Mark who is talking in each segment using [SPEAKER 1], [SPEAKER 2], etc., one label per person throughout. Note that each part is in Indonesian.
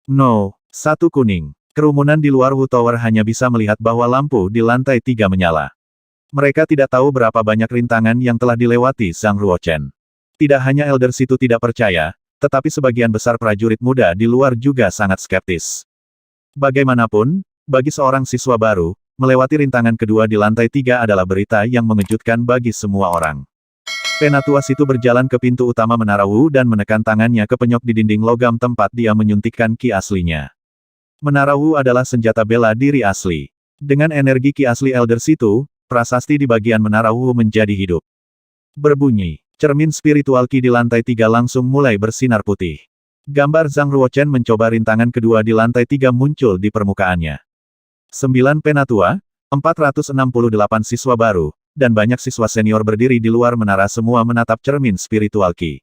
[SPEAKER 1] No, satu kuning. Kerumunan di luar Wu Tower hanya bisa melihat bahwa lampu di lantai 3 menyala. Mereka tidak tahu berapa banyak rintangan yang telah dilewati Zhang Ruochen. Tidak hanya Elders itu tidak percaya, tetapi sebagian besar prajurit muda di luar juga sangat skeptis. Bagaimanapun, bagi seorang siswa baru, melewati rintangan kedua di lantai 3 adalah berita yang mengejutkan bagi semua orang. Penatua itu berjalan ke pintu utama Menara Wu dan menekan tangannya ke penyok di dinding logam tempat dia menyuntikkan ki aslinya. Menara Wu adalah senjata bela diri asli. Dengan energi ki asli Elders itu, prasasti di bagian Menara Wu menjadi hidup. Berbunyi, cermin spiritual ki di lantai 3 langsung mulai bersinar putih. Gambar Zhang Ruochen mencoba rintangan kedua di lantai 3 muncul di permukaannya. 9 penatua, 468 siswa baru, dan banyak siswa senior berdiri di luar menara semua menatap cermin spiritual ki.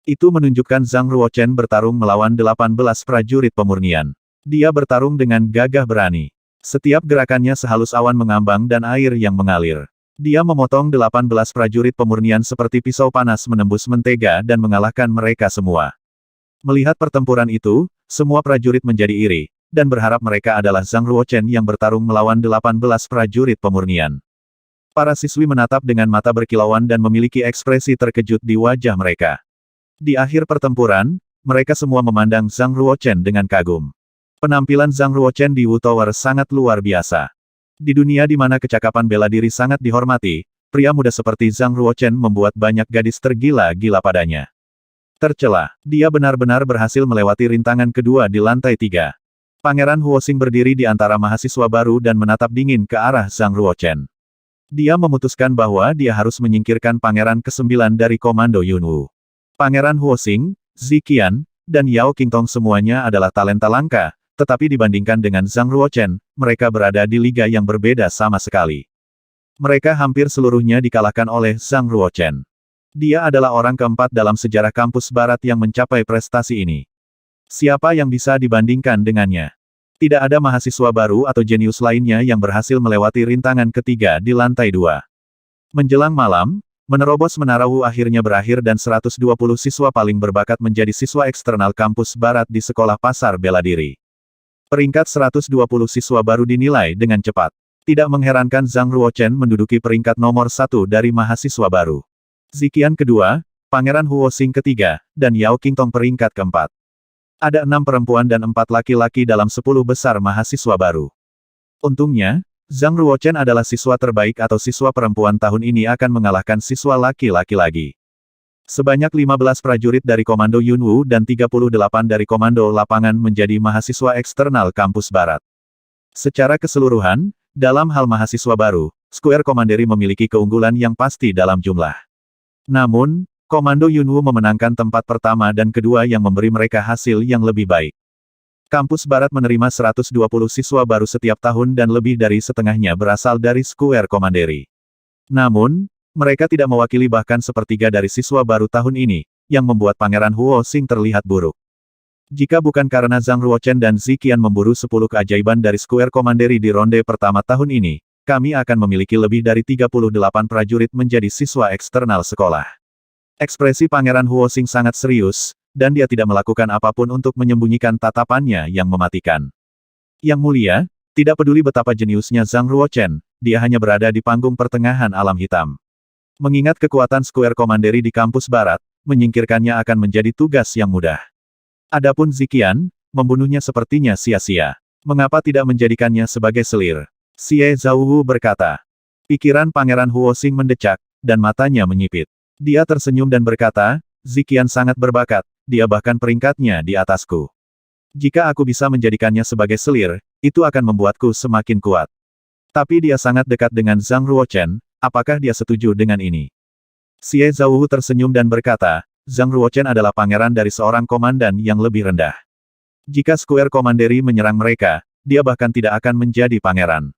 [SPEAKER 1] Itu menunjukkan Zhang Ruochen bertarung melawan 18 prajurit pemurnian. Dia bertarung dengan gagah berani. Setiap gerakannya sehalus awan mengambang dan air yang mengalir. Dia memotong 18 prajurit pemurnian seperti pisau panas menembus mentega dan mengalahkan mereka semua. Melihat pertempuran itu, semua prajurit menjadi iri, dan berharap mereka adalah Zhang Ruochen yang bertarung melawan 18 prajurit pemurnian. Para siswi menatap dengan mata berkilauan dan memiliki ekspresi terkejut di wajah mereka. Di akhir pertempuran, mereka semua memandang Zhang Ruochen dengan kagum. Penampilan Zhang Ruochen di Wu Tower sangat luar biasa. Di dunia di mana kecakapan bela diri sangat dihormati, pria muda seperti Zhang Ruochen membuat banyak gadis tergila-gila padanya. Tercela, dia benar-benar berhasil melewati rintangan kedua di lantai 3. Pangeran Huoxing berdiri di antara mahasiswa baru dan menatap dingin ke arah Zhang Ruochen. Dia memutuskan bahwa dia harus menyingkirkan pangeran ke-9 dari Komando Yunwu. Pangeran Huoxing, Ziqian, dan Yao Qingtong semuanya adalah talenta langka, tetapi dibandingkan dengan Zhang Ruochen, mereka berada di liga yang berbeda sama sekali. Mereka hampir seluruhnya dikalahkan oleh Zhang Ruochen. Dia adalah orang keempat dalam sejarah kampus barat yang mencapai prestasi ini. Siapa yang bisa dibandingkan dengannya? Tidak ada mahasiswa baru atau jenius lainnya yang berhasil melewati rintangan ketiga di lantai 2. Menjelang malam, menerobos Menara Wu akhirnya berakhir dan 120 siswa paling berbakat menjadi siswa eksternal kampus barat di Sekolah Pasar Bela Diri. Peringkat 120 siswa baru dinilai dengan cepat. Tidak mengherankan Zhang Ruochen menduduki peringkat nomor 1 dari mahasiswa baru. Ziqian kedua, Pangeran Huoxing ketiga, dan Yao Qingtong peringkat keempat. Ada 6 perempuan dan 4 laki-laki dalam 10 besar mahasiswa baru. Untungnya, Zhang Ruochen adalah siswa terbaik atau siswa perempuan tahun ini akan mengalahkan siswa laki-laki lagi. Sebanyak 15 prajurit dari Komando Yunwu dan 38 dari Komando Lapangan menjadi mahasiswa eksternal kampus barat. Secara keseluruhan, dalam hal mahasiswa baru, Square Commandery memiliki keunggulan yang pasti dalam jumlah. Namun, Komando Yunwu memenangkan tempat pertama dan kedua yang memberi mereka hasil yang lebih baik. Kampus Barat menerima 120 siswa baru setiap tahun dan lebih dari setengahnya berasal dari Square Commandery. Namun, mereka tidak mewakili bahkan sepertiga dari siswa baru tahun ini, yang membuat Pangeran Huoxing terlihat buruk. Jika bukan karena Zhang Ruochen dan Ziqian memburu 10 keajaiban dari Square Commandery di ronde pertama tahun ini, kami akan memiliki lebih dari 38 prajurit menjadi siswa eksternal sekolah. Ekspresi Pangeran Huoxing sangat serius, dan dia tidak melakukan apapun untuk menyembunyikan tatapannya yang mematikan. Yang mulia, tidak peduli betapa jeniusnya Zhang Ruochen, dia hanya berada di panggung pertengahan alam hitam. Mengingat kekuatan Square Commandery di kampus barat, menyingkirkannya akan menjadi tugas yang mudah. Adapun Ziqian, membunuhnya sepertinya sia-sia. Mengapa tidak menjadikannya sebagai selir? Xie Zhaowu berkata. Pikiran Pangeran Huoxing mendecak, dan matanya menyipit. Dia tersenyum dan berkata, Ziqian sangat berbakat, dia bahkan peringkatnya di atasku. Jika aku bisa menjadikannya sebagai selir, itu akan membuatku semakin kuat. Tapi dia sangat dekat dengan Zhang Ruochen, apakah dia setuju dengan ini? Xie Zhaowu tersenyum dan berkata, Zhang Ruochen adalah pangeran dari seorang komandan yang lebih rendah. Jika Square Commandery menyerang mereka, dia bahkan tidak akan menjadi pangeran.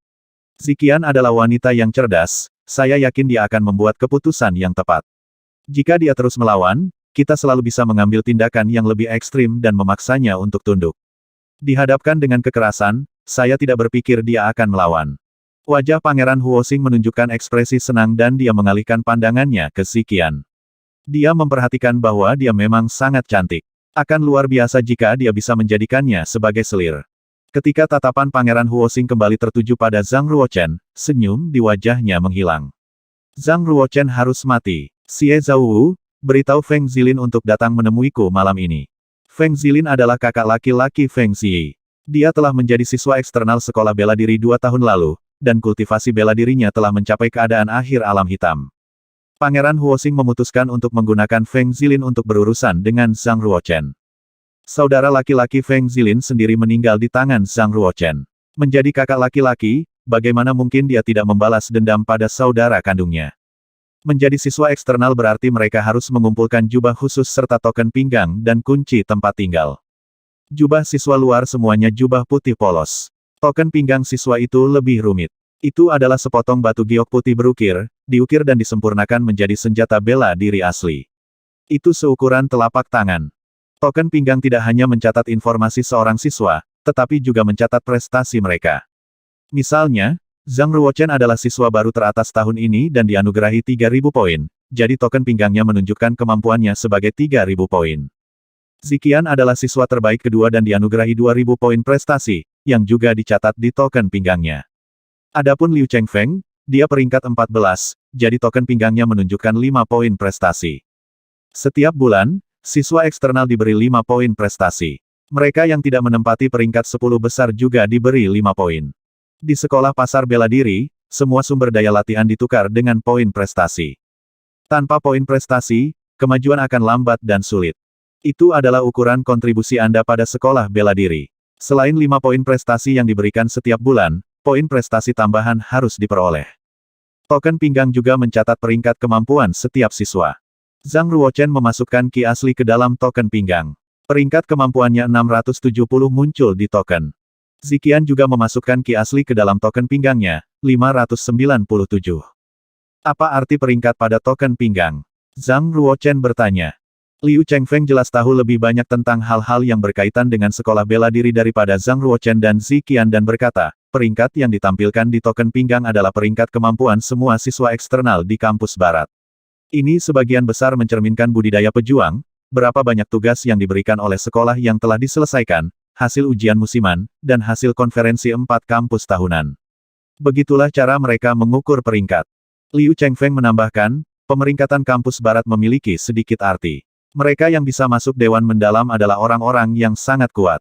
[SPEAKER 1] Ziqian adalah wanita yang cerdas, saya yakin dia akan membuat keputusan yang tepat. Jika dia terus melawan, kita selalu bisa mengambil tindakan yang lebih ekstrim dan memaksanya untuk tunduk. Dihadapkan dengan kekerasan, saya tidak berpikir dia akan melawan. Wajah Pangeran Huoxing menunjukkan ekspresi senang dan dia mengalihkan pandangannya ke Ziqian. Dia memperhatikan bahwa dia memang sangat cantik. Akan luar biasa jika dia bisa menjadikannya sebagai selir. Ketika tatapan Pangeran Huoxing kembali tertuju pada Zhang Ruochen, senyum di wajahnya menghilang. Zhang Ruochen harus mati. Xie Zhaowu, beritahu Feng Zilin untuk datang menemuiku malam ini. Feng Zilin adalah kakak laki-laki Feng Ziyi. Dia telah menjadi siswa eksternal sekolah bela diri 2 tahun lalu, dan kultivasi bela dirinya telah mencapai keadaan akhir alam hitam. Pangeran Huoxing memutuskan untuk menggunakan Feng Zilin untuk berurusan dengan Zhang Ruochen. Saudara laki-laki Feng Zilin sendiri meninggal di tangan Zhang Ruochen. Menjadi kakak laki-laki, bagaimana mungkin dia tidak membalas dendam pada saudara kandungnya? Menjadi siswa eksternal berarti mereka harus mengumpulkan jubah khusus serta token pinggang dan kunci tempat tinggal. Jubah siswa luar semuanya jubah putih polos. Token pinggang siswa itu lebih rumit. Itu adalah sepotong batu giok putih berukir, diukir dan disempurnakan menjadi senjata bela diri asli. Itu seukuran telapak tangan. Token pinggang tidak hanya mencatat informasi seorang siswa, tetapi juga mencatat prestasi mereka. Misalnya, Zhang Ruochen adalah siswa baru teratas tahun ini dan dianugerahi 3.000 poin, jadi token pinggangnya menunjukkan kemampuannya sebagai 3.000 poin. Ziqian adalah siswa terbaik kedua dan dianugerahi 2.000 poin prestasi, yang juga dicatat di token pinggangnya. Adapun Liu Chengfeng, dia peringkat 14, jadi token pinggangnya menunjukkan 5 poin prestasi. Setiap bulan, siswa eksternal diberi 5 poin prestasi. Mereka yang tidak menempati peringkat 10 besar juga diberi 5 poin. Di sekolah pasar bela diri, semua sumber daya latihan ditukar dengan poin prestasi. Tanpa poin prestasi, kemajuan akan lambat dan sulit. Itu adalah ukuran kontribusi Anda pada sekolah bela diri. Selain 5 poin prestasi yang diberikan setiap bulan, poin prestasi tambahan harus diperoleh. Token pinggang juga mencatat peringkat kemampuan setiap siswa. Zhang Ruochen memasukkan ki asli ke dalam token pinggang. Peringkat kemampuannya 670 muncul di token. Ziqian juga memasukkan ki asli ke dalam token pinggangnya, 597. Apa arti peringkat pada token pinggang? Zhang Ruochen bertanya. Liu Chengfeng jelas tahu lebih banyak tentang hal-hal yang berkaitan dengan sekolah bela diri daripada Zhang Ruochen dan Ziqian dan berkata, peringkat yang ditampilkan di token pinggang adalah peringkat kemampuan semua siswa eksternal di kampus barat. Ini sebagian besar mencerminkan budidaya pejuang, berapa banyak tugas yang diberikan oleh sekolah yang telah diselesaikan, hasil ujian musiman, dan hasil konferensi 4 kampus tahunan. Begitulah cara mereka mengukur peringkat. Liu Chengfeng menambahkan, pemeringkatan kampus barat memiliki sedikit arti. Mereka yang bisa masuk dewan mendalam adalah orang-orang yang sangat kuat.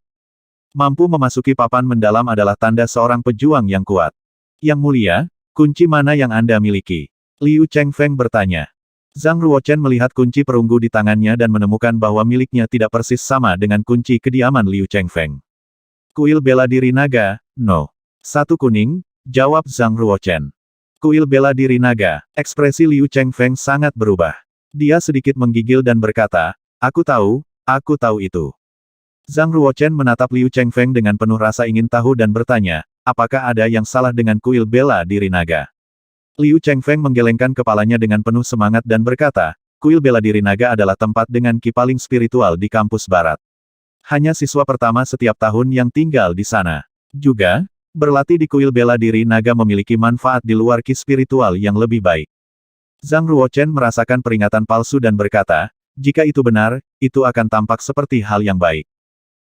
[SPEAKER 1] Mampu memasuki papan mendalam adalah tanda seorang pejuang yang kuat. Yang mulia, kunci mana yang Anda miliki? Liu Chengfeng bertanya. Zhang Ruochen melihat kunci perunggu di tangannya dan menemukan bahwa miliknya tidak persis sama dengan kunci kediaman Liu Chengfeng. Kuil bela diri naga, no. 1 kuning, jawab Zhang Ruochen. Kuil bela diri naga, ekspresi Liu Chengfeng sangat berubah. Dia sedikit menggigil dan berkata, aku tahu itu. Zhang Ruochen menatap Liu Chengfeng dengan penuh rasa ingin tahu dan bertanya, apakah ada yang salah dengan kuil bela diri naga? Liu Chengfeng menggelengkan kepalanya dengan penuh semangat dan berkata, kuil bela diri naga adalah tempat dengan ki paling spiritual di kampus barat. Hanya siswa pertama setiap tahun yang tinggal di sana. Juga, berlatih di kuil bela diri naga memiliki manfaat di luar ki spiritual yang lebih baik. Zhang Ruochen merasakan peringatan palsu dan berkata, jika itu benar, itu akan tampak seperti hal yang baik.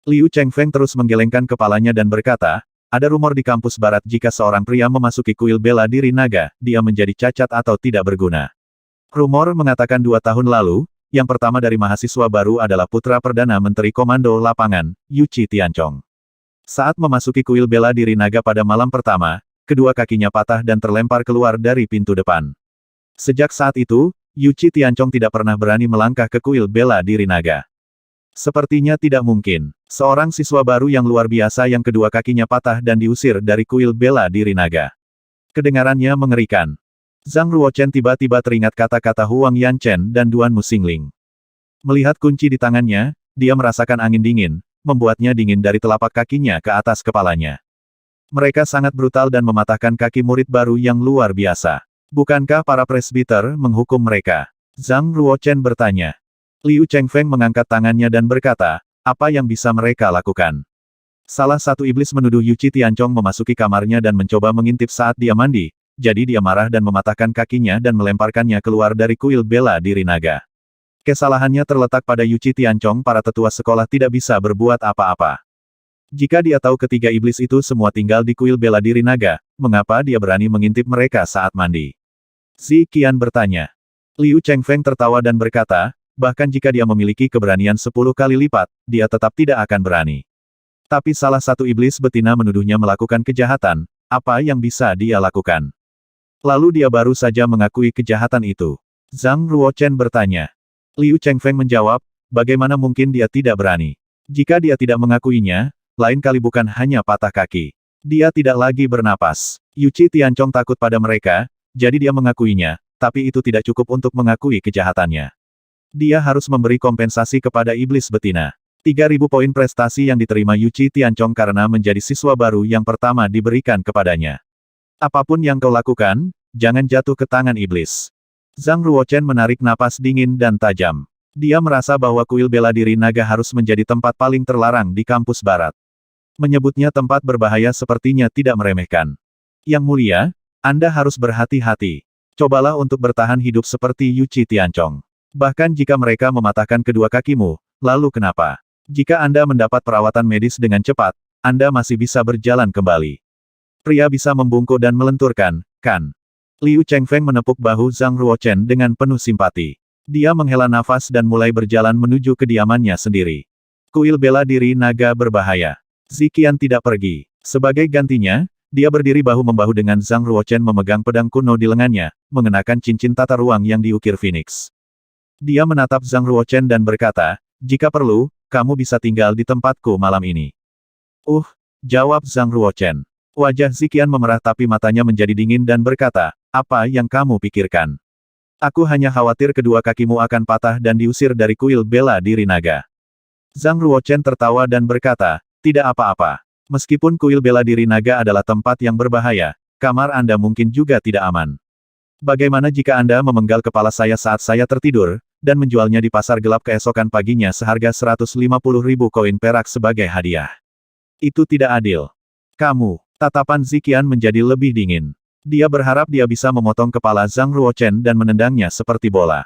[SPEAKER 1] Liu Chengfeng terus menggelengkan kepalanya dan berkata, ada rumor di kampus barat jika seorang pria memasuki kuil bela diri naga, dia menjadi cacat atau tidak berguna. Rumor mengatakan 2 tahun lalu, yang pertama dari mahasiswa baru adalah putra Perdana Menteri Komando Lapangan, Yuqi Tianchong. Saat memasuki kuil bela diri naga pada malam pertama, kedua kakinya patah dan terlempar keluar dari pintu depan. Sejak saat itu, Yuqi Tianchong tidak pernah berani melangkah ke kuil bela diri naga. Sepertinya tidak mungkin. Seorang siswa baru yang luar biasa yang kedua kakinya patah dan diusir dari kuil bela diri naga. Kedengarannya mengerikan. Zhang Ruochen tiba-tiba teringat kata-kata Huang Yanchen dan Duan Muxingling. Melihat kunci di tangannya, dia merasakan angin dingin, membuatnya dingin dari telapak kakinya ke atas kepalanya. Mereka sangat brutal dan mematahkan kaki murid baru yang luar biasa. Bukankah para presbiter menghukum mereka? Zhang Ruochen bertanya. Liu Chengfeng mengangkat tangannya dan berkata, apa yang bisa mereka lakukan? Salah satu iblis menuduh Yuqi Tianchong memasuki kamarnya dan mencoba mengintip saat dia mandi, jadi dia marah dan mematahkan kakinya dan melemparkannya keluar dari kuil bela diri naga. Kesalahannya terletak pada Yuci Tianchong, para tetua sekolah tidak bisa berbuat apa-apa. Jika dia tahu ketiga iblis itu semua tinggal di kuil bela diri naga, mengapa dia berani mengintip mereka saat mandi? Zi Qian bertanya. Liu Chengfeng tertawa dan berkata, bahkan jika dia memiliki keberanian 10 kali lipat, dia tetap tidak akan berani. Tapi salah satu iblis betina menuduhnya melakukan kejahatan, apa yang bisa dia lakukan? Lalu dia baru saja mengakui kejahatan itu. Zhang Ruochen bertanya. Liu Chengfeng menjawab, bagaimana mungkin dia tidak berani? Jika dia tidak mengakuinya, lain kali bukan hanya patah kaki. Dia tidak lagi bernapas. Yuci Tianchong takut pada mereka, jadi dia mengakuinya, tapi itu tidak cukup untuk mengakui kejahatannya. Dia harus memberi kompensasi kepada iblis betina. 3.000 poin prestasi yang diterima Yuci Tianchong karena menjadi siswa baru yang pertama diberikan kepadanya. Apapun yang kau lakukan, jangan jatuh ke tangan iblis. Zhang Ruochen menarik napas dingin dan tajam. Dia merasa bahwa kuil bela diri naga harus menjadi tempat paling terlarang di kampus barat. Menyebutnya tempat berbahaya sepertinya tidak meremehkan. Yang mulia, Anda harus berhati-hati. Cobalah untuk bertahan hidup seperti Yuci Tianchong. Bahkan jika mereka mematahkan kedua kakimu, lalu kenapa? Jika Anda mendapat perawatan medis dengan cepat, Anda masih bisa berjalan kembali. Pria bisa membungkuk dan melenturkan, kan? Liu Chengfeng menepuk bahu Zhang Ruochen dengan penuh simpati. Dia menghela nafas dan mulai berjalan menuju kediamannya sendiri. Kuil bela diri naga berbahaya. Zi Qian tidak pergi. Sebagai gantinya, dia berdiri bahu-membahu dengan Zhang Ruochen memegang pedang kuno di lengannya, mengenakan cincin tata ruang yang diukir Phoenix. Dia menatap Zhang Ruochen dan berkata, jika perlu, kamu bisa tinggal di tempatku malam ini. Jawab Zhang Ruochen. Wajah Zi Qian memerah tapi matanya menjadi dingin dan berkata, apa yang kamu pikirkan? Aku hanya khawatir kedua kakimu akan patah dan diusir dari kuil bela diri naga. Zhang Ruochen tertawa dan berkata, tidak apa-apa. Meskipun kuil bela diri naga adalah tempat yang berbahaya, kamar Anda mungkin juga tidak aman. Bagaimana jika Anda memenggal kepala saya saat saya tertidur, dan menjualnya di pasar gelap keesokan paginya seharga 150.000 koin perak sebagai hadiah? Itu tidak adil. Tatapan Zi Qian menjadi lebih dingin. Dia berharap dia bisa memotong kepala Zhang Ruochen dan menendangnya seperti bola.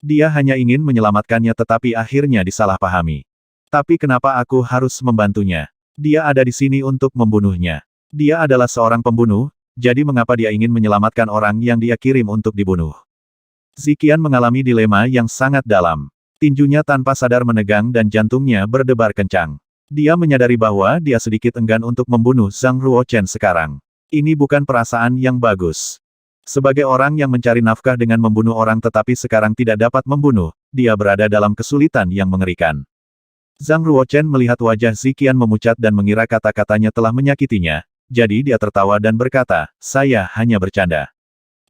[SPEAKER 1] Dia hanya ingin menyelamatkannya tetapi akhirnya disalahpahami. Tapi kenapa aku harus membantunya? Dia ada di sini untuk membunuhnya. Dia adalah seorang pembunuh, jadi mengapa dia ingin menyelamatkan orang yang dia kirim untuk dibunuh? Zi Qian mengalami dilema yang sangat dalam. Tinjunya tanpa sadar menegang dan jantungnya berdebar kencang. Dia menyadari bahwa dia sedikit enggan untuk membunuh Zhang Ruochen sekarang. Ini bukan perasaan yang bagus. Sebagai orang yang mencari nafkah dengan membunuh orang tetapi sekarang tidak dapat membunuh, dia berada dalam kesulitan yang mengerikan. Zhang Ruochen melihat wajah Zi Qian memucat dan mengira kata-katanya telah menyakitinya, jadi dia tertawa dan berkata, saya hanya bercanda.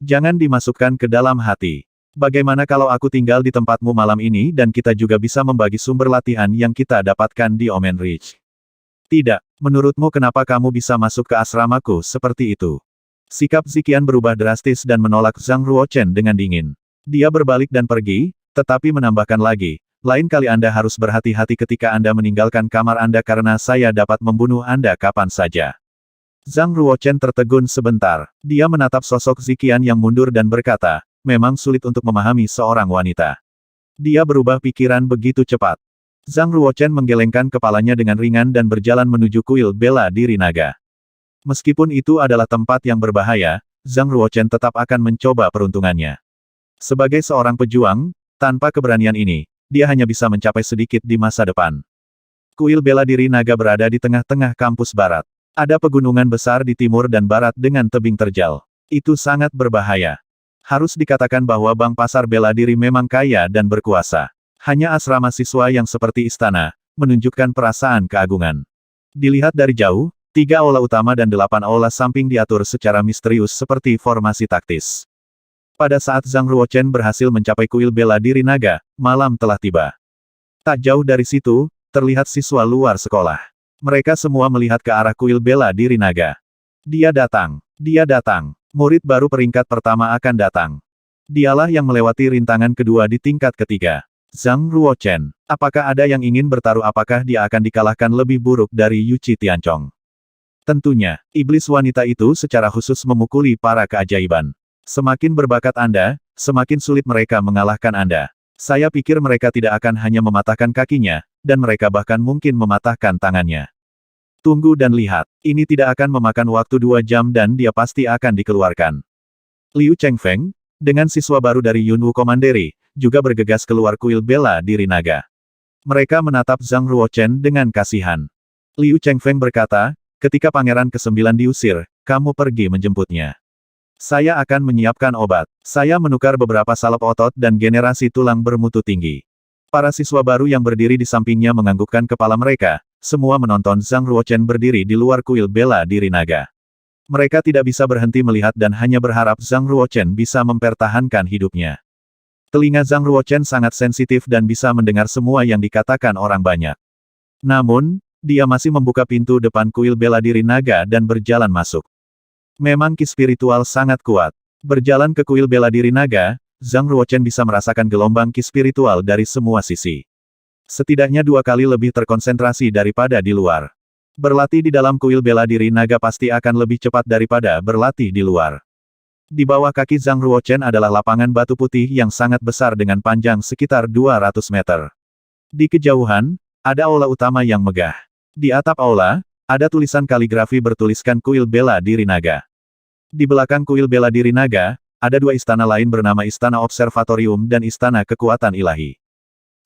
[SPEAKER 1] Jangan dimasukkan ke dalam hati. Bagaimana kalau aku tinggal di tempatmu malam ini dan kita juga bisa membagi sumber latihan yang kita dapatkan di Omen Ridge? Tidak. Menurutmu kenapa kamu bisa masuk ke asramaku seperti itu? Sikap Zi Qian berubah drastis dan menolak Zhang Ruochen dengan dingin. Dia berbalik dan pergi, tetapi menambahkan lagi, lain kali Anda harus berhati-hati ketika Anda meninggalkan kamar Anda karena saya dapat membunuh Anda kapan saja. Zhang Ruochen tertegun sebentar. Dia menatap sosok Zi Qian yang mundur dan berkata, memang sulit untuk memahami seorang wanita. Dia berubah pikiran begitu cepat. Zhang Ruochen menggelengkan kepalanya dengan ringan dan berjalan menuju kuil bela diri naga. Meskipun itu adalah tempat yang berbahaya, Zhang Ruochen tetap akan mencoba peruntungannya. Sebagai seorang pejuang, tanpa keberanian ini, dia hanya bisa mencapai sedikit di masa depan. Kuil bela diri naga berada di tengah-tengah kampus barat. Ada pegunungan besar di timur dan barat dengan tebing terjal. Itu sangat berbahaya. Harus dikatakan bahwa Bank Pasar Bela Diri memang kaya dan berkuasa. Hanya asrama siswa yang seperti istana, menunjukkan perasaan keagungan. Dilihat dari jauh, 3 aula utama dan 8 aula samping diatur secara misterius seperti formasi taktis. Pada saat Zhang Ruochen berhasil mencapai kuil bela diri naga, malam telah tiba. Tak jauh dari situ, terlihat siswa luar sekolah. Mereka semua melihat ke arah kuil bela diri naga. Dia datang. Murid baru peringkat pertama akan datang. Dialah yang melewati rintangan kedua di tingkat ketiga. Zhang Ruochen. Apakah ada yang ingin bertaruh apakah dia akan dikalahkan lebih buruk dari Yuci Tianchong? Tentunya, iblis wanita itu secara khusus memukuli para keajaiban. Semakin berbakat Anda, semakin sulit mereka mengalahkan Anda. Saya pikir mereka tidak akan hanya mematahkan kakinya, dan mereka bahkan mungkin mematahkan tangannya. Tunggu dan lihat, ini tidak akan memakan waktu 2 jam dan dia pasti akan dikeluarkan. Liu Chengfeng, dengan siswa baru dari Yunwu Commandery, juga bergegas keluar kuil bela diri naga. Mereka menatap Zhang Ruochen dengan kasihan. Liu Chengfeng berkata, ketika pangeran ke-9 diusir, kamu pergi menjemputnya. Saya akan menyiapkan obat. Saya menukar beberapa salep otot dan generasi tulang bermutu tinggi. Para siswa baru yang berdiri di sampingnya menganggukkan kepala mereka, semua menonton Zhang Ruochen berdiri di luar kuil bela diri naga. Mereka tidak bisa berhenti melihat dan hanya berharap Zhang Ruochen bisa mempertahankan hidupnya. Telinga Zhang Ruochen sangat sensitif dan bisa mendengar semua yang dikatakan orang banyak. Namun, dia masih membuka pintu depan kuil bela diri naga dan berjalan masuk. Memang ki spiritual sangat kuat. Berjalan ke kuil bela diri naga, Zhang Ruochen bisa merasakan gelombang ki spiritual dari semua sisi. Setidaknya 2 kali lebih terkonsentrasi daripada di luar. Berlatih di dalam kuil bela diri naga pasti akan lebih cepat daripada berlatih di luar. Di bawah kaki Zhang Ruochen adalah lapangan batu putih yang sangat besar dengan panjang sekitar 200 meter. Di kejauhan, ada aula utama yang megah. Di atap aula, ada tulisan kaligrafi bertuliskan kuil bela diri naga. Di belakang kuil bela diri naga, ada 2 istana lain bernama Istana Observatorium dan Istana Kekuatan Ilahi.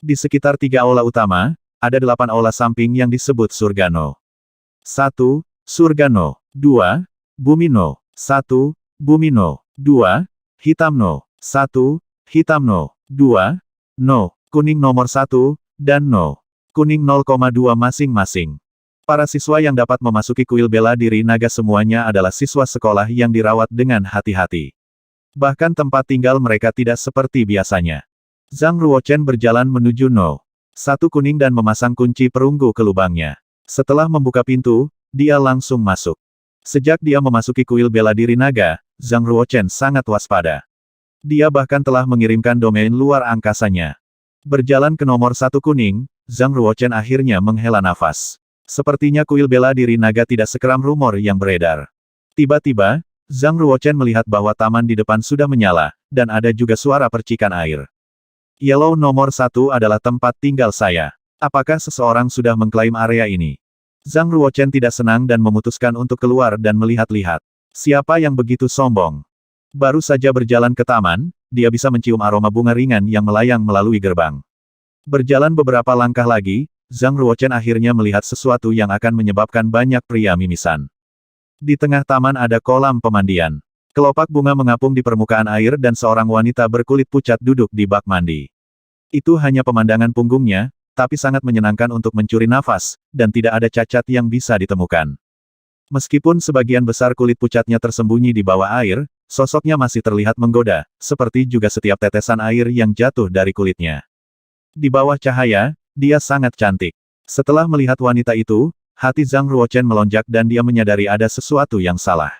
[SPEAKER 1] Di sekitar 3 aula utama, ada 8 aula samping yang disebut Surgano. 1. Surgano. 2. Bumino. 1. Bumino. 2. Hitamno. 1. Hitamno. 2. No. Kuning nomor 1, dan No. Kuning 0,2 masing-masing. Para siswa yang dapat memasuki kuil bela diri naga semuanya adalah siswa sekolah yang dirawat dengan hati-hati. Bahkan tempat tinggal mereka tidak seperti biasanya. Zhang Ruochen berjalan menuju No. 1 kuning dan memasang kunci perunggu ke lubangnya. Setelah membuka pintu, dia langsung masuk. Sejak dia memasuki kuil bela diri naga, Zhang Ruochen sangat waspada. Dia bahkan telah mengirimkan domain luar angkasanya. Berjalan ke nomor 1 kuning, Zhang Ruochen akhirnya menghela nafas. Sepertinya kuil bela diri naga tidak sekeram rumor yang beredar. Tiba-tiba, Zhang Ruochen melihat bahwa taman di depan sudah menyala, dan ada juga suara percikan air. Yellow nomor 1 adalah tempat tinggal saya. Apakah seseorang sudah mengklaim area ini? Zhang Ruochen tidak senang dan memutuskan untuk keluar dan melihat-lihat. Siapa yang begitu sombong? Baru saja berjalan ke taman, dia bisa mencium aroma bunga ringan yang melayang melalui gerbang. Berjalan beberapa langkah lagi, Zhang Ruochen akhirnya melihat sesuatu yang akan menyebabkan banyak pria mimisan. Di tengah taman ada kolam pemandian. Kelopak bunga mengapung di permukaan air dan seorang wanita berkulit pucat duduk di bak mandi. Itu hanya pemandangan punggungnya, tapi sangat menyenangkan untuk mencuri nafas, dan tidak ada cacat yang bisa ditemukan. Meskipun sebagian besar kulit pucatnya tersembunyi di bawah air, sosoknya masih terlihat menggoda, seperti juga setiap tetesan air yang jatuh dari kulitnya. Di bawah cahaya, dia sangat cantik. Setelah melihat wanita itu, hati Zhang Ruochen melonjak dan dia menyadari ada sesuatu yang salah.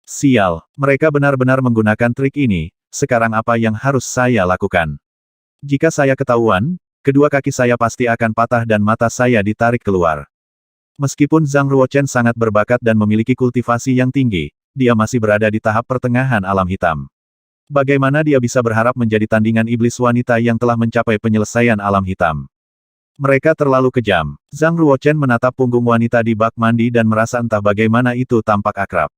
[SPEAKER 1] Sial, mereka benar-benar menggunakan trik ini, sekarang apa yang harus saya lakukan? Jika saya ketahuan, kedua kaki saya pasti akan patah dan mata saya ditarik keluar. Meskipun Zhang Ruochen sangat berbakat dan memiliki kultivasi yang tinggi, dia masih berada di tahap pertengahan alam hitam. Bagaimana dia bisa berharap menjadi tandingan iblis wanita yang telah mencapai penyelesaian alam hitam? Mereka terlalu kejam. Zhang Ruochen menatap punggung wanita di bak mandi dan merasa entah bagaimana itu tampak akrab.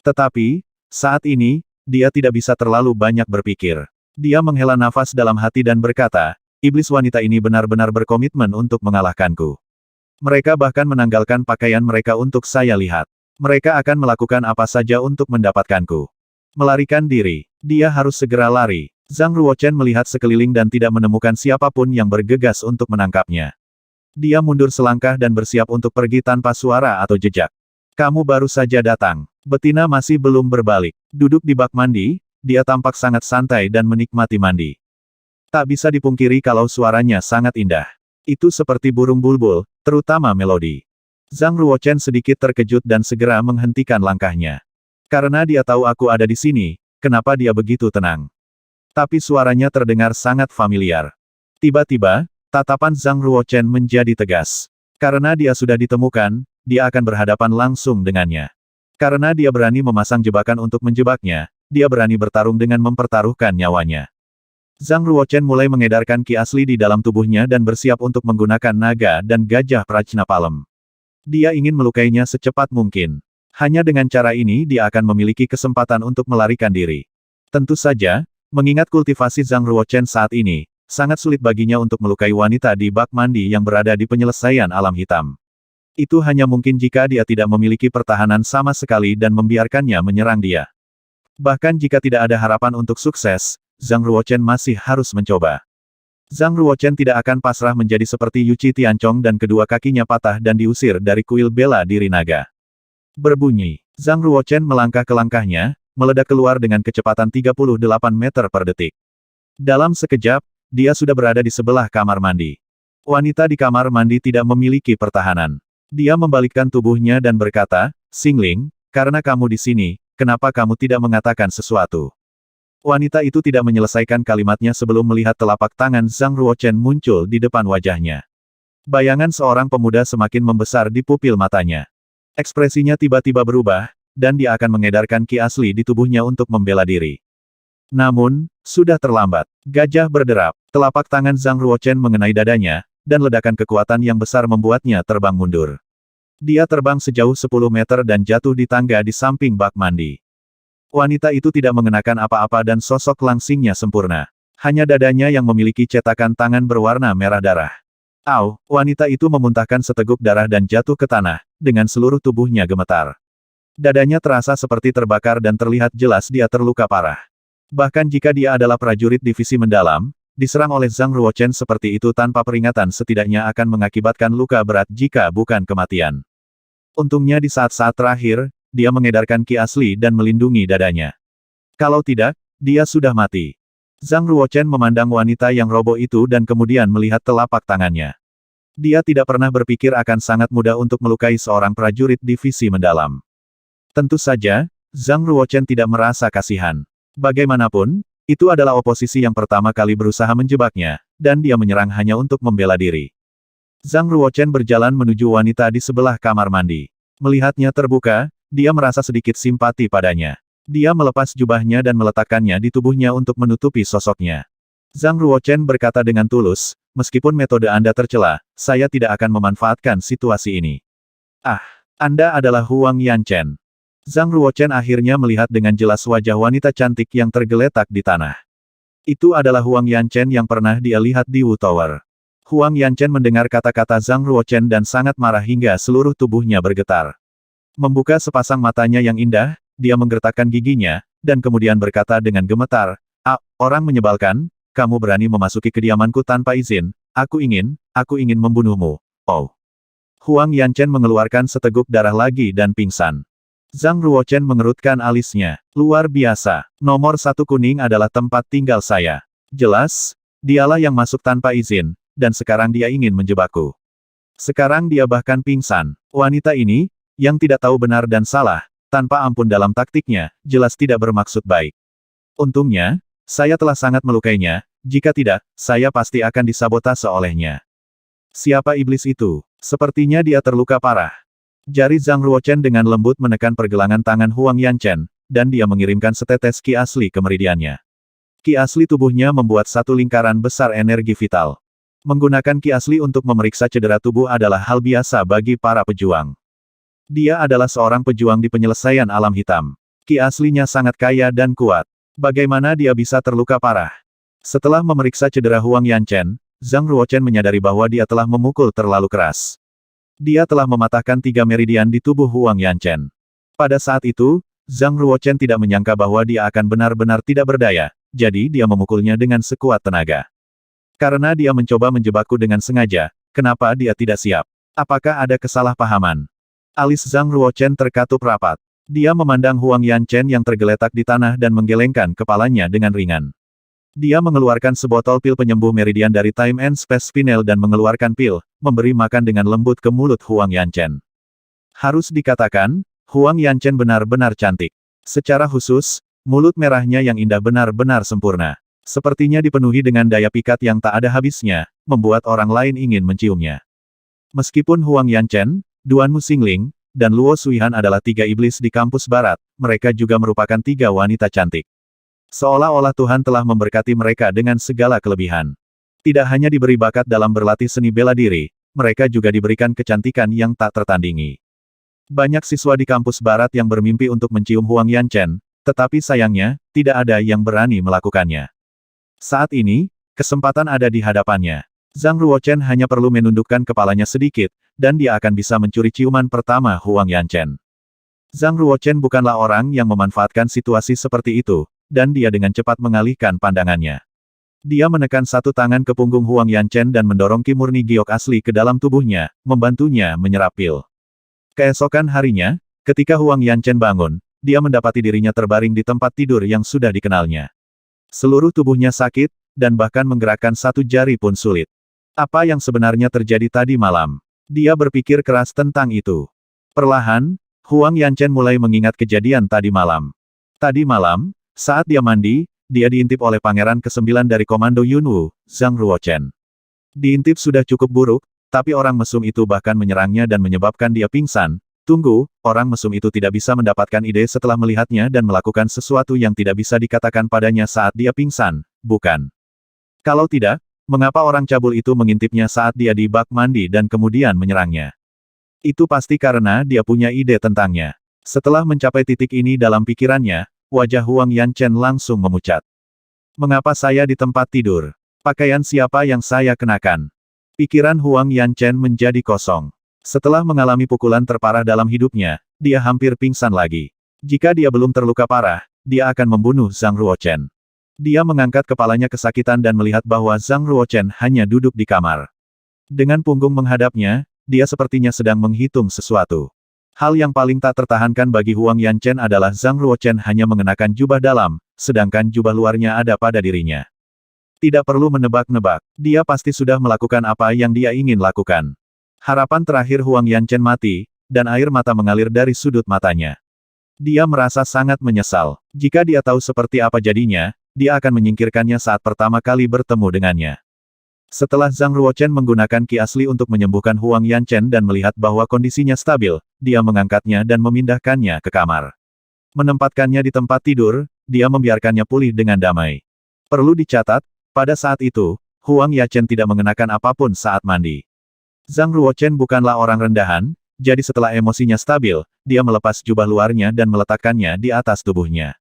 [SPEAKER 1] Tetapi, saat ini, dia tidak bisa terlalu banyak berpikir. Dia menghela nafas dalam hati dan berkata, iblis wanita ini benar-benar berkomitmen untuk mengalahkanku. Mereka bahkan menanggalkan pakaian mereka untuk saya lihat. Mereka akan melakukan apa saja untuk mendapatkanku. Melarikan diri. Dia harus segera lari. Zhang Ruochen melihat sekeliling dan tidak menemukan siapapun yang bergegas untuk menangkapnya. Dia mundur selangkah dan bersiap untuk pergi tanpa suara atau jejak. Kamu baru saja datang. Betina masih belum berbalik. Duduk di bak mandi, dia tampak sangat santai dan menikmati mandi. Tak bisa dipungkiri kalau suaranya sangat indah. Itu seperti burung bulbul, terutama melodi. Zhang Ruochen sedikit terkejut dan segera menghentikan langkahnya. Karena dia tahu aku ada di sini, kenapa dia begitu tenang? Tapi suaranya terdengar sangat familiar. Tiba-tiba, tatapan Zhang Ruochen menjadi tegas. Karena dia sudah ditemukan, dia akan berhadapan langsung dengannya. Karena dia berani memasang jebakan untuk menjebaknya, dia berani bertarung dengan mempertaruhkan nyawanya. Zhang Ruochen mulai mengedarkan ki asli di dalam tubuhnya dan bersiap untuk menggunakan naga dan gajah Prajnapalem. Dia ingin melukainya secepat mungkin. Hanya dengan cara ini dia akan memiliki kesempatan untuk melarikan diri. Tentu saja, mengingat kultivasi Zhang Ruochen saat ini, sangat sulit baginya untuk melukai wanita di bak mandi yang berada di penyelesaian alam hitam. Itu hanya mungkin jika dia tidak memiliki pertahanan sama sekali dan membiarkannya menyerang dia. Bahkan jika tidak ada harapan untuk sukses, Zhang Ruochen masih harus mencoba. Zhang Ruochen tidak akan pasrah menjadi seperti Yuchi Tianchong dan kedua kakinya patah dan diusir dari kuil bela diri naga. Berbunyi, Zhang Ruochen melangkah ke langkahnya, meledak keluar dengan kecepatan 38 meter per detik. Dalam sekejap, dia sudah berada di sebelah kamar mandi. Wanita di kamar mandi tidak memiliki pertahanan. Dia membalikkan tubuhnya dan berkata, "Xingling, karena kamu di sini, kenapa kamu tidak mengatakan sesuatu?" Wanita itu tidak menyelesaikan kalimatnya sebelum melihat telapak tangan Zhang Ruochen muncul di depan wajahnya. Bayangan seorang pemuda semakin membesar di pupil matanya. Ekspresinya tiba-tiba berubah, dan dia akan mengedarkan ki asli di tubuhnya untuk membela diri. Namun, sudah terlambat. Gajah berderap. Telapak tangan Zhang Ruochen mengenai dadanya, dan ledakan kekuatan yang besar membuatnya terbang mundur. Dia terbang sejauh 10 meter dan jatuh di tangga di samping bak mandi. Wanita itu tidak mengenakan apa-apa dan sosok langsingnya sempurna. Hanya dadanya yang memiliki cetakan tangan berwarna merah darah. Au, wanita itu memuntahkan seteguk darah dan jatuh ke tanah, dengan seluruh tubuhnya gemetar. Dadanya terasa seperti terbakar dan terlihat jelas dia terluka parah. Bahkan jika dia adalah prajurit divisi mendalam, diserang oleh Zhang Ruochen seperti itu tanpa peringatan setidaknya akan mengakibatkan luka berat jika bukan kematian. Untungnya di saat-saat terakhir, dia mengedarkan ki asli dan melindungi dadanya. Kalau tidak, dia sudah mati. Zhang Ruochen memandang wanita yang roboh itu dan kemudian melihat telapak tangannya. Dia tidak pernah berpikir akan sangat mudah untuk melukai seorang prajurit divisi mendalam. Tentu saja, Zhang Ruochen tidak merasa kasihan. Bagaimanapun, itu adalah oposisi yang pertama kali berusaha menjebaknya, dan dia menyerang hanya untuk membela diri. Zhang Ruochen berjalan menuju wanita di sebelah kamar mandi. Melihatnya terbuka, dia merasa sedikit simpati padanya. Dia melepas jubahnya dan meletakkannya di tubuhnya untuk menutupi sosoknya. Zhang Ruochen berkata dengan tulus, "Meskipun metode Anda tercela, saya tidak akan memanfaatkan situasi ini." "Ah, Anda adalah Huang Yanchen." Zhang Ruochen akhirnya melihat dengan jelas wajah wanita cantik yang tergeletak di tanah. Itu adalah Huang Yanchen yang pernah dia lihat di Wu Tower. Huang Yanchen mendengar kata-kata Zhang Ruochen dan sangat marah hingga seluruh tubuhnya bergetar. Membuka sepasang matanya yang indah, dia menggertakkan giginya, dan kemudian berkata dengan gemetar, "Ah, orang menyebalkan, kamu berani memasuki kediamanku tanpa izin, aku ingin membunuhmu." Oh. Huang Yanchen mengeluarkan seteguk darah lagi dan pingsan. Zhang Ruochen mengerutkan alisnya. Luar biasa. Nomor 1 kuning adalah tempat tinggal saya. Jelas, dialah yang masuk tanpa izin, dan sekarang dia ingin menjebakku. Sekarang dia bahkan pingsan. Wanita ini, yang tidak tahu benar dan salah, tanpa ampun dalam taktiknya, jelas tidak bermaksud baik. Untungnya, saya telah sangat melukainya, jika tidak, saya pasti akan disabotase olehnya. Siapa iblis itu? Sepertinya dia terluka parah. Jari Zhang Ruochen dengan lembut menekan pergelangan tangan Huang Yanchen, dan dia mengirimkan setetes ki asli ke meridiannya. Ki asli tubuhnya membuat satu lingkaran besar energi vital. Menggunakan ki asli untuk memeriksa cedera tubuh adalah hal biasa bagi para pejuang. Dia adalah seorang pejuang di penyelesaian alam hitam. Ki aslinya sangat kaya dan kuat. Bagaimana dia bisa terluka parah? Setelah memeriksa cedera Huang Yanchen, Zhang Ruochen menyadari bahwa dia telah memukul terlalu keras. Dia telah mematahkan 3 meridian di tubuh Huang Yanchen. Pada saat itu, Zhang Ruochen tidak menyangka bahwa dia akan benar-benar tidak berdaya, jadi dia memukulnya dengan sekuat tenaga. Karena dia mencoba menjebakku dengan sengaja, kenapa dia tidak siap? Apakah ada kesalahpahaman? Alis Zhang Ruochen terkatup rapat. Dia memandang Huang Yanchen yang tergeletak di tanah dan menggelengkan kepalanya dengan ringan. Dia mengeluarkan sebotol pil penyembuh meridian dari Time and Space Spinel dan mengeluarkan pil, memberi makan dengan lembut ke mulut Huang Yanchen. Harus dikatakan, Huang Yanchen benar-benar cantik. Secara khusus, mulut merahnya yang indah benar-benar sempurna. Sepertinya dipenuhi dengan daya pikat yang tak ada habisnya, membuat orang lain ingin menciumnya. Meskipun Huang Yanchen, Duanmu Xingling, dan Luo Suihan adalah 3 iblis di kampus barat, mereka juga merupakan 3 wanita cantik. Seolah-olah Tuhan telah memberkati mereka dengan segala kelebihan. Tidak hanya diberi bakat dalam berlatih seni bela diri, mereka juga diberikan kecantikan yang tak tertandingi. Banyak siswa di kampus barat yang bermimpi untuk mencium Huang Yanchen, tetapi sayangnya, tidak ada yang berani melakukannya. Saat ini, kesempatan ada di hadapannya. Zhang Ruochen hanya perlu menundukkan kepalanya sedikit, dan dia akan bisa mencuri ciuman pertama Huang Yanchen. Zhang Ruochen bukanlah orang yang memanfaatkan situasi seperti itu, dan dia dengan cepat mengalihkan pandangannya. Dia menekan satu tangan ke punggung Huang Yanchen dan mendorong ki murni giok asli ke dalam tubuhnya, membantunya menyerap pil. Keesokan harinya, ketika Huang Yanchen bangun, dia mendapati dirinya terbaring di tempat tidur yang sudah dikenalnya. Seluruh tubuhnya sakit, dan bahkan menggerakkan satu jari pun sulit. Apa yang sebenarnya terjadi tadi malam? Dia berpikir keras tentang itu. Perlahan, Huang Yanchen mulai mengingat kejadian tadi malam. Tadi malam, saat dia mandi, dia diintip oleh pangeran ke-9 dari Komando Yunwu, Zhang Ruochen. Diintip sudah cukup buruk, tapi orang mesum itu bahkan menyerangnya dan menyebabkan dia pingsan. Tunggu, orang mesum itu tidak bisa mendapatkan ide setelah melihatnya dan melakukan sesuatu yang tidak bisa dikatakan padanya saat dia pingsan, bukan? Kalau tidak, mengapa orang cabul itu mengintipnya saat dia di bak mandi dan kemudian menyerangnya? Itu pasti karena dia punya ide tentangnya. Setelah mencapai titik ini dalam pikirannya, wajah Huang Yanchen langsung memucat. Mengapa saya di tempat tidur? Pakaian siapa yang saya kenakan? Pikiran Huang Yanchen menjadi kosong. Setelah mengalami pukulan terparah dalam hidupnya, dia hampir pingsan lagi. Jika dia belum terluka parah, dia akan membunuh Zhang Ruochen. Dia mengangkat kepalanya kesakitan dan melihat bahwa Zhang Ruochen hanya duduk di kamar. Dengan punggung menghadapnya, dia sepertinya sedang menghitung sesuatu. Hal yang paling tak tertahankan bagi Huang Yanchen adalah Zhang Ruochen hanya mengenakan jubah dalam, sedangkan jubah luarnya ada pada dirinya. Tidak perlu menebak-nebak, dia pasti sudah melakukan apa yang dia ingin lakukan. Harapan terakhir Huang Yanchen mati, dan air mata mengalir dari sudut matanya. Dia merasa sangat menyesal. Jika dia tahu seperti apa jadinya, dia akan menyingkirkannya saat pertama kali bertemu dengannya. Setelah Zhang Ruochen menggunakan ki asli untuk menyembuhkan Huang Yanchen dan melihat bahwa kondisinya stabil, dia mengangkatnya dan memindahkannya ke kamar. Menempatkannya di tempat tidur, dia membiarkannya pulih dengan damai. Perlu dicatat, pada saat itu, Huang Yanchen tidak mengenakan apapun saat mandi. Zhang Ruochen bukanlah orang rendahan, jadi setelah emosinya stabil, dia melepas jubah luarnya dan meletakkannya di atas tubuhnya.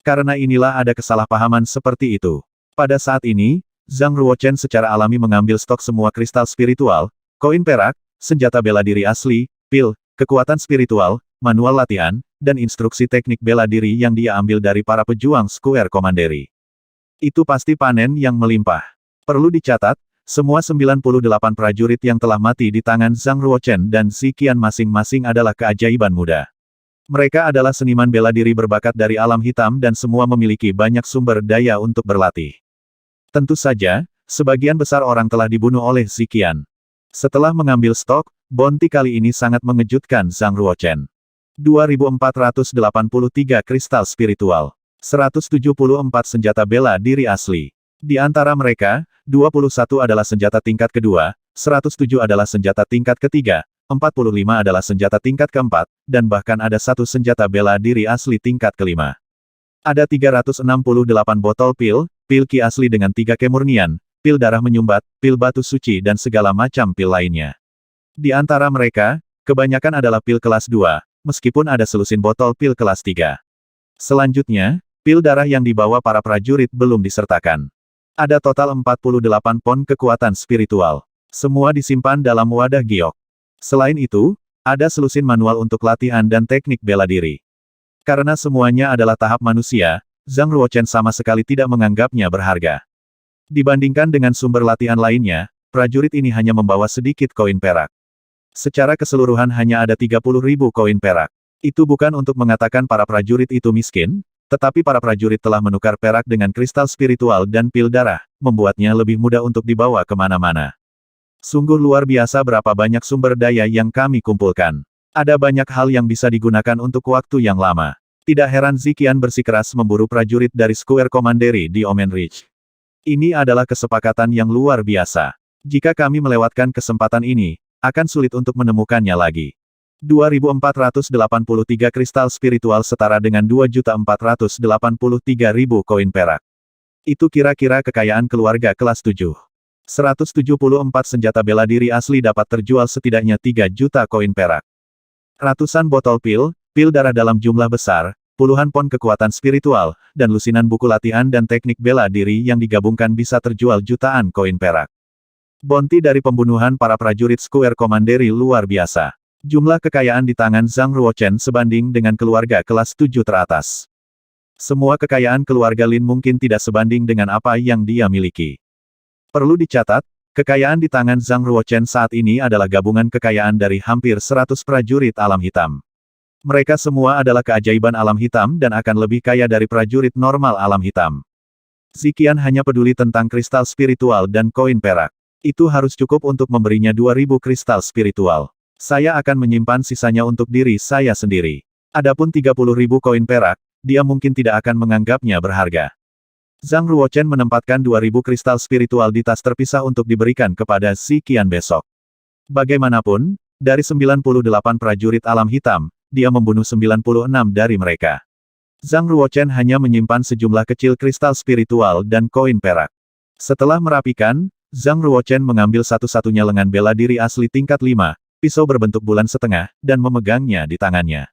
[SPEAKER 1] Karena inilah ada kesalahpahaman seperti itu. Pada saat ini, Zhang Ruochen secara alami mengambil stok semua kristal spiritual, koin perak, senjata bela diri asli, pil, kekuatan spiritual, manual latihan, dan instruksi teknik bela diri yang dia ambil dari para pejuang Square Commandery. Itu pasti panen yang melimpah. Perlu dicatat, semua 98 prajurit yang telah mati di tangan Zhang Ruochen dan Ziqian masing-masing adalah keajaiban muda. Mereka adalah seniman bela diri berbakat dari alam hitam dan semua memiliki banyak sumber daya untuk berlatih. Tentu saja, sebagian besar orang telah dibunuh oleh Ziqian. Setelah mengambil stok, bounty kali ini sangat mengejutkan Zhang Ruochen. 2483 kristal spiritual. 174 senjata bela diri asli. Di antara mereka, 21 adalah senjata tingkat kedua, 107 adalah senjata tingkat ketiga, 45 adalah senjata tingkat keempat, dan bahkan ada satu senjata bela diri asli tingkat kelima. Ada 368 botol pil ki asli dengan 3 kemurnian, pil darah menyumbat, pil batu suci dan segala macam pil lainnya. Di antara mereka, kebanyakan adalah pil kelas 2, meskipun ada selusin botol pil kelas 3. Selanjutnya, pil darah yang dibawa para prajurit belum disertakan. Ada total 48 pon kekuatan spiritual. Semua disimpan dalam wadah giok. Selain itu, ada selusin manual untuk latihan dan teknik bela diri. Karena semuanya adalah tahap manusia, Zhang Ruochen sama sekali tidak menganggapnya berharga. Dibandingkan dengan sumber latihan lainnya, prajurit ini hanya membawa sedikit koin perak. Secara keseluruhan hanya ada 30.000 koin perak. Itu bukan untuk mengatakan para prajurit itu miskin, tetapi para prajurit telah menukar perak dengan kristal spiritual dan pil darah, membuatnya lebih mudah untuk dibawa kemana-mana. Sungguh luar biasa berapa banyak sumber daya yang kami kumpulkan. Ada banyak hal yang bisa digunakan untuk waktu yang lama. Tidak heran Ziqian bersikeras memburu prajurit dari Square Commandery di Omen Ridge. Ini adalah kesepakatan yang luar biasa. Jika kami melewatkan kesempatan ini, akan sulit untuk menemukannya lagi. 2.483 kristal spiritual setara dengan 2.483.000 koin perak. Itu kira-kira kekayaan keluarga kelas 7. 174 senjata bela diri asli dapat terjual setidaknya 3 juta koin perak. Ratusan botol pil darah dalam jumlah besar, puluhan pon kekuatan spiritual, dan lusinan buku latihan dan teknik bela diri yang digabungkan bisa terjual jutaan koin perak. Bounty dari pembunuhan para prajurit Square Commandery luar biasa. Jumlah kekayaan di tangan Zhang Ruochen sebanding dengan keluarga kelas 7 teratas. Semua kekayaan keluarga Lin mungkin tidak sebanding dengan apa yang dia miliki. Perlu dicatat, kekayaan di tangan Zhang Ruochen saat ini adalah gabungan kekayaan dari hampir 100 prajurit alam hitam. Mereka semua adalah keajaiban alam hitam dan akan lebih kaya dari prajurit normal alam hitam. Ziqian hanya peduli tentang kristal spiritual dan koin perak. Itu harus cukup untuk memberinya 2.000 kristal spiritual. Saya akan menyimpan sisanya untuk diri saya sendiri. Adapun 30.000 koin perak, dia mungkin tidak akan menganggapnya berharga. Zhang Ruochen menempatkan 2.000 kristal spiritual di tas terpisah untuk diberikan kepada Ziqian besok. Bagaimanapun, dari 98 prajurit alam hitam, dia membunuh 96 dari mereka. Zhang Ruochen hanya menyimpan sejumlah kecil kristal spiritual dan koin perak. Setelah merapikan, Zhang Ruochen mengambil satu-satunya lengan bela diri asli tingkat 5, pisau berbentuk bulan setengah, dan memegangnya di tangannya.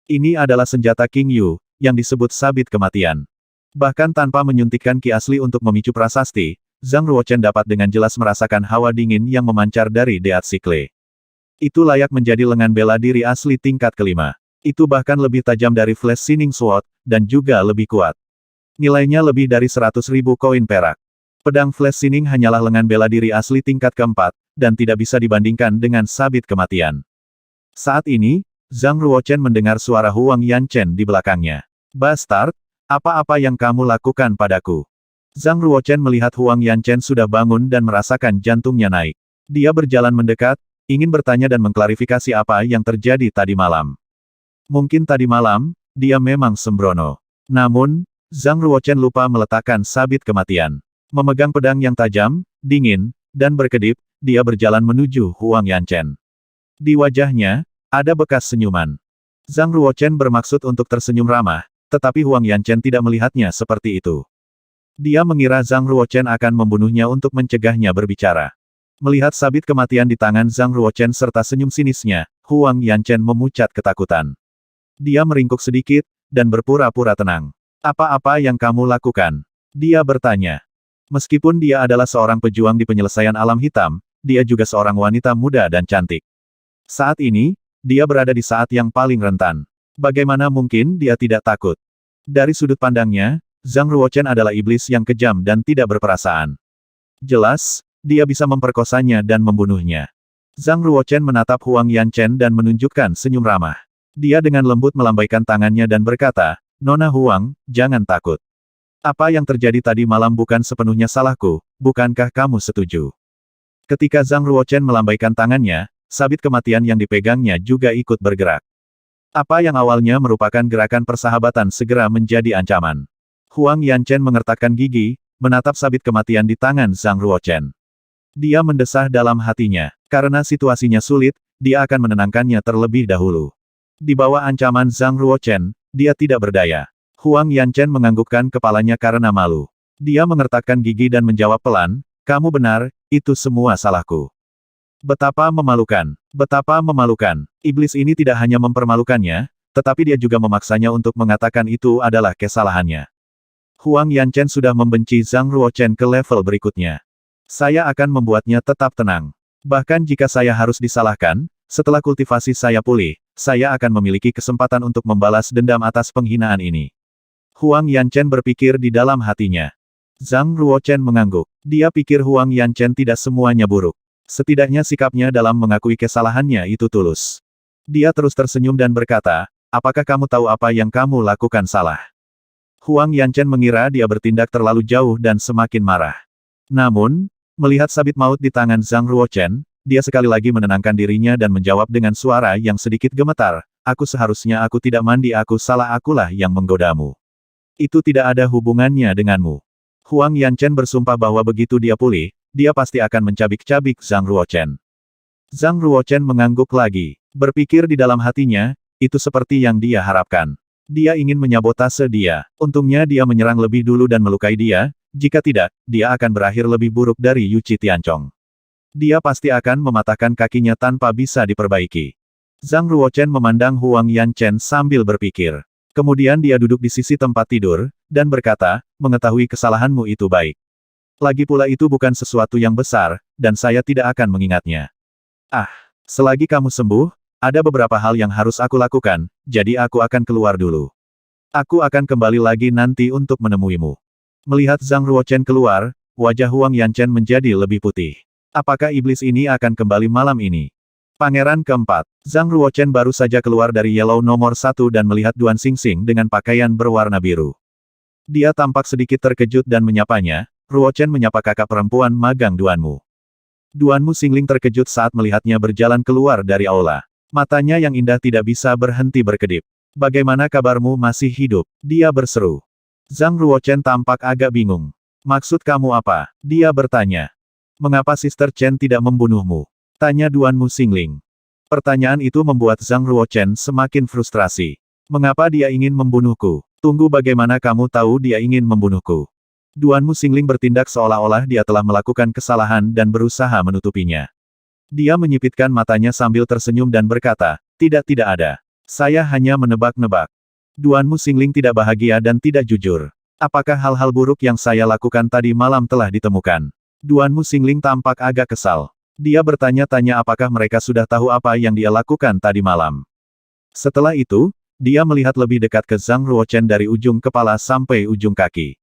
[SPEAKER 1] Ini adalah senjata King Yu, yang disebut sabit kematian. Bahkan tanpa menyuntikkan ki asli untuk memicu prasasti, Zhang Ruochen dapat dengan jelas merasakan hawa dingin yang memancar dari Deat Sikle. Itu layak menjadi lengan bela diri asli tingkat kelima. Itu bahkan lebih tajam dari Flash Shining Sword, dan juga lebih kuat. Nilainya lebih dari 100.000 koin perak. Pedang Flash Shining hanyalah lengan bela diri asli tingkat keempat, dan tidak bisa dibandingkan dengan sabit kematian. Saat ini, Zhang Ruochen mendengar suara Huang Yanchen di belakangnya. "Bastard, apa-apa yang kamu lakukan padaku?" Zhang Ruochen melihat Huang Yanchen sudah bangun dan merasakan jantungnya naik. Dia berjalan mendekat, ingin bertanya dan mengklarifikasi apa yang terjadi tadi malam. Mungkin tadi malam, dia memang sembrono. Namun, Zhang Ruochen lupa meletakkan sabit kematian. Memegang pedang yang tajam, dingin, dan berkedip, dia berjalan menuju Huang Yanchen. Di wajahnya, ada bekas senyuman. Zhang Ruochen bermaksud untuk tersenyum ramah, tetapi Huang Yanchen tidak melihatnya seperti itu. Dia mengira Zhang Ruochen akan membunuhnya untuk mencegahnya berbicara. Melihat sabit kematian di tangan Zhang Ruochen serta senyum sinisnya, Huang Yanchen memucat ketakutan. Dia meringkuk sedikit, dan berpura-pura tenang. "Apa-apa yang kamu lakukan?" dia bertanya. Meskipun dia adalah seorang pejuang di penyelesaian alam hitam, dia juga seorang wanita muda dan cantik. Saat ini, dia berada di saat yang paling rentan. Bagaimana mungkin dia tidak takut? Dari sudut pandangnya, Zhang Ruochen adalah iblis yang kejam dan tidak berperasaan. Jelas, dia bisa memperkosanya dan membunuhnya. Zhang Ruochen menatap Huang Yanchen dan menunjukkan senyum ramah. Dia dengan lembut melambaikan tangannya dan berkata, "Nona Huang, jangan takut. Apa yang terjadi tadi malam bukan sepenuhnya salahku, bukankah kamu setuju?" Ketika Zhang Ruochen melambaikan tangannya, sabit kematian yang dipegangnya juga ikut bergerak. Apa yang awalnya merupakan gerakan persahabatan segera menjadi ancaman. Huang Yanchen mengertakkan gigi, menatap sabit kematian di tangan Zhang Ruochen. Dia mendesah dalam hatinya. Karena situasinya sulit, dia akan menenangkannya terlebih dahulu. Di bawah ancaman Zhang Ruochen, dia tidak berdaya. Huang Yanchen menganggukkan kepalanya karena malu. Dia mengertakkan gigi dan menjawab pelan, "Kamu benar, itu semua salahku." Betapa memalukan. Betapa memalukan. Iblis ini tidak hanya mempermalukannya, tetapi dia juga memaksanya untuk mengatakan itu adalah kesalahannya. Huang Yanchen sudah membenci Zhang Ruochen ke level berikutnya. "Saya akan membuatnya tetap tenang. Bahkan jika saya harus disalahkan, setelah kultivasi saya pulih, saya akan memiliki kesempatan untuk membalas dendam atas penghinaan ini." Huang Yanchen berpikir di dalam hatinya. Zhang Ruochen mengangguk. Dia pikir Huang Yanchen tidak semuanya buruk. Setidaknya sikapnya dalam mengakui kesalahannya itu tulus. Dia terus tersenyum dan berkata, "Apakah kamu tahu apa yang kamu lakukan salah?" Huang Yanchen mengira dia bertindak terlalu jauh dan semakin marah. Namun, melihat sabit maut di tangan Zhang Ruochen, dia sekali lagi menenangkan dirinya dan menjawab dengan suara yang sedikit gemetar, "Aku seharusnya aku tidak mandi, aku salah, akulah yang menggodamu. Itu tidak ada hubungannya denganmu." Huang Yanchen bersumpah bahwa begitu dia pulih, dia pasti akan mencabik-cabik Zhang Ruochen. Zhang Ruochen mengangguk lagi. Berpikir di dalam hatinya, itu seperti yang dia harapkan. Dia ingin menyabotase dia. Untungnya dia menyerang lebih dulu dan melukai dia, jika tidak, dia akan berakhir lebih buruk dari Yu Qi Tianchong. Dia pasti akan mematahkan kakinya tanpa bisa diperbaiki. Zhang Ruochen memandang Huang Yanchen sambil berpikir. Kemudian dia duduk di sisi tempat tidur, dan berkata, mengetahui kesalahanmu itu baik. Lagi pula itu bukan sesuatu yang besar, dan saya tidak akan mengingatnya. Selagi kamu sembuh, ada beberapa hal yang harus aku lakukan, jadi aku akan keluar dulu. Aku akan kembali lagi nanti untuk menemuimu. Melihat Zhang Ruochen keluar, wajah Huang Yanchen menjadi lebih putih. Apakah iblis ini akan kembali malam ini? Pangeran keempat, Zhang Ruochen baru saja keluar dari Yellow nomor 1 dan melihat Duan Xingxing dengan pakaian berwarna biru. Dia tampak sedikit terkejut dan menyapanya, Ruochen menyapa kakak perempuan magang Duanmu. Duanmu Xingling terkejut saat melihatnya berjalan keluar dari aula. Matanya yang indah tidak bisa berhenti berkedip. Bagaimana kabarmu, masih hidup? Dia berseru. Zhang Ruochen tampak agak bingung. Maksud kamu apa? Dia bertanya. Mengapa Sister Chen tidak membunuhmu? Tanya Duanmu Xingling. Pertanyaan itu membuat Zhang Ruochen semakin frustrasi. Mengapa dia ingin membunuhku? Tunggu, bagaimana kamu tahu dia ingin membunuhku? Duanmu Xingling bertindak seolah-olah dia telah melakukan kesalahan dan berusaha menutupinya. Dia menyipitkan matanya sambil tersenyum dan berkata, tidak ada. Saya hanya menebak-nebak. Duanmu Xingling tidak bahagia dan tidak jujur. Apakah hal-hal buruk yang saya lakukan tadi malam telah ditemukan? Duanmu Xingling tampak agak kesal. Dia bertanya-tanya apakah mereka sudah tahu apa yang dia lakukan tadi malam. Setelah itu, dia melihat lebih dekat ke Zhang Ruochen dari ujung kepala sampai ujung kaki.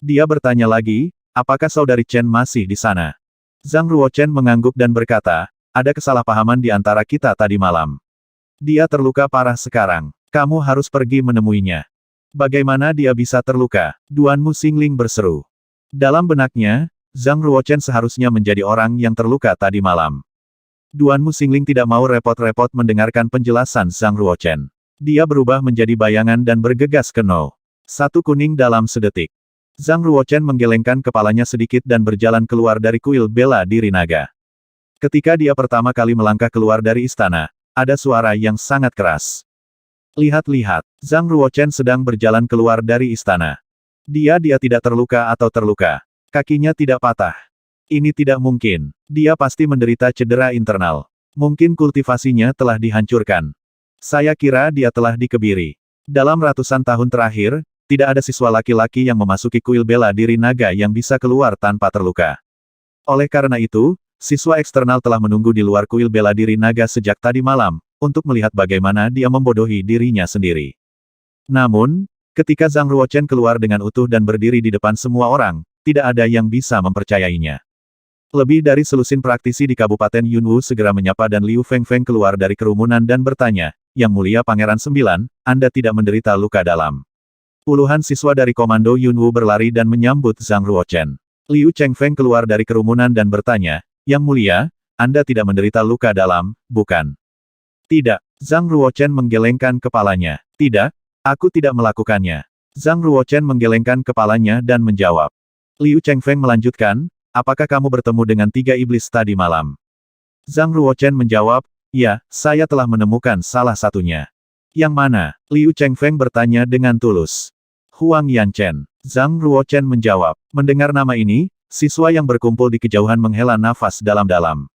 [SPEAKER 1] Dia bertanya lagi, apakah saudari Chen masih di sana? Zhang Ruochen mengangguk dan berkata, ada kesalahpahaman di antara kita tadi malam. Dia terluka parah sekarang. Kamu harus pergi menemuinya. Bagaimana dia bisa terluka? Duanmu Xingling berseru. Dalam benaknya, Zhang Ruochen seharusnya menjadi orang yang terluka tadi malam. Duanmu Xingling tidak mau repot-repot mendengarkan penjelasan Zhang Ruochen. Dia berubah menjadi bayangan dan bergegas ke No. 1 kuning dalam sedetik. Zhang Ruochen menggelengkan kepalanya sedikit dan berjalan keluar dari kuil bela diri naga. Ketika dia pertama kali melangkah keluar dari istana, ada suara yang sangat keras. Lihat-lihat, Zhang Ruochen sedang berjalan keluar dari istana. Dia tidak terluka atau terluka. Kakinya tidak patah. Ini tidak mungkin. Dia pasti menderita cedera internal. Mungkin kultivasinya telah dihancurkan. Saya kira dia telah dikebiri. Dalam ratusan tahun terakhir, tidak ada siswa laki-laki yang memasuki kuil bela diri naga yang bisa keluar tanpa terluka. Oleh karena itu, siswa eksternal telah menunggu di luar kuil bela diri naga sejak tadi malam, untuk melihat bagaimana dia membodohi dirinya sendiri. Namun, ketika Zhang Ruochen keluar dengan utuh dan berdiri di depan semua orang, tidak ada yang bisa mempercayainya. Lebih dari selusin praktisi di Kabupaten Yunwu segera menyapa dan Liu Fengfeng keluar dari kerumunan dan bertanya, Yang Mulia Pangeran 9, Anda tidak menderita luka dalam. Puluhan siswa dari Komando Yunwu berlari dan menyambut Zhang Ruochen. Liu Chengfeng keluar dari kerumunan dan bertanya, Yang Mulia, Anda tidak menderita luka dalam, bukan? Tidak. Zhang Ruochen menggelengkan kepalanya. Tidak, aku tidak melakukannya. Zhang Ruochen menggelengkan kepalanya dan menjawab. Liu Chengfeng melanjutkan, apakah kamu bertemu dengan 3 iblis tadi malam? Zhang Ruochen menjawab, ya, saya telah menemukan salah satunya. Yang mana? Liu Chengfeng bertanya dengan tulus. Huang Yanchen. Zhang Ruochen menjawab. Mendengar nama ini, siswa yang berkumpul di kejauhan menghela nafas dalam-dalam.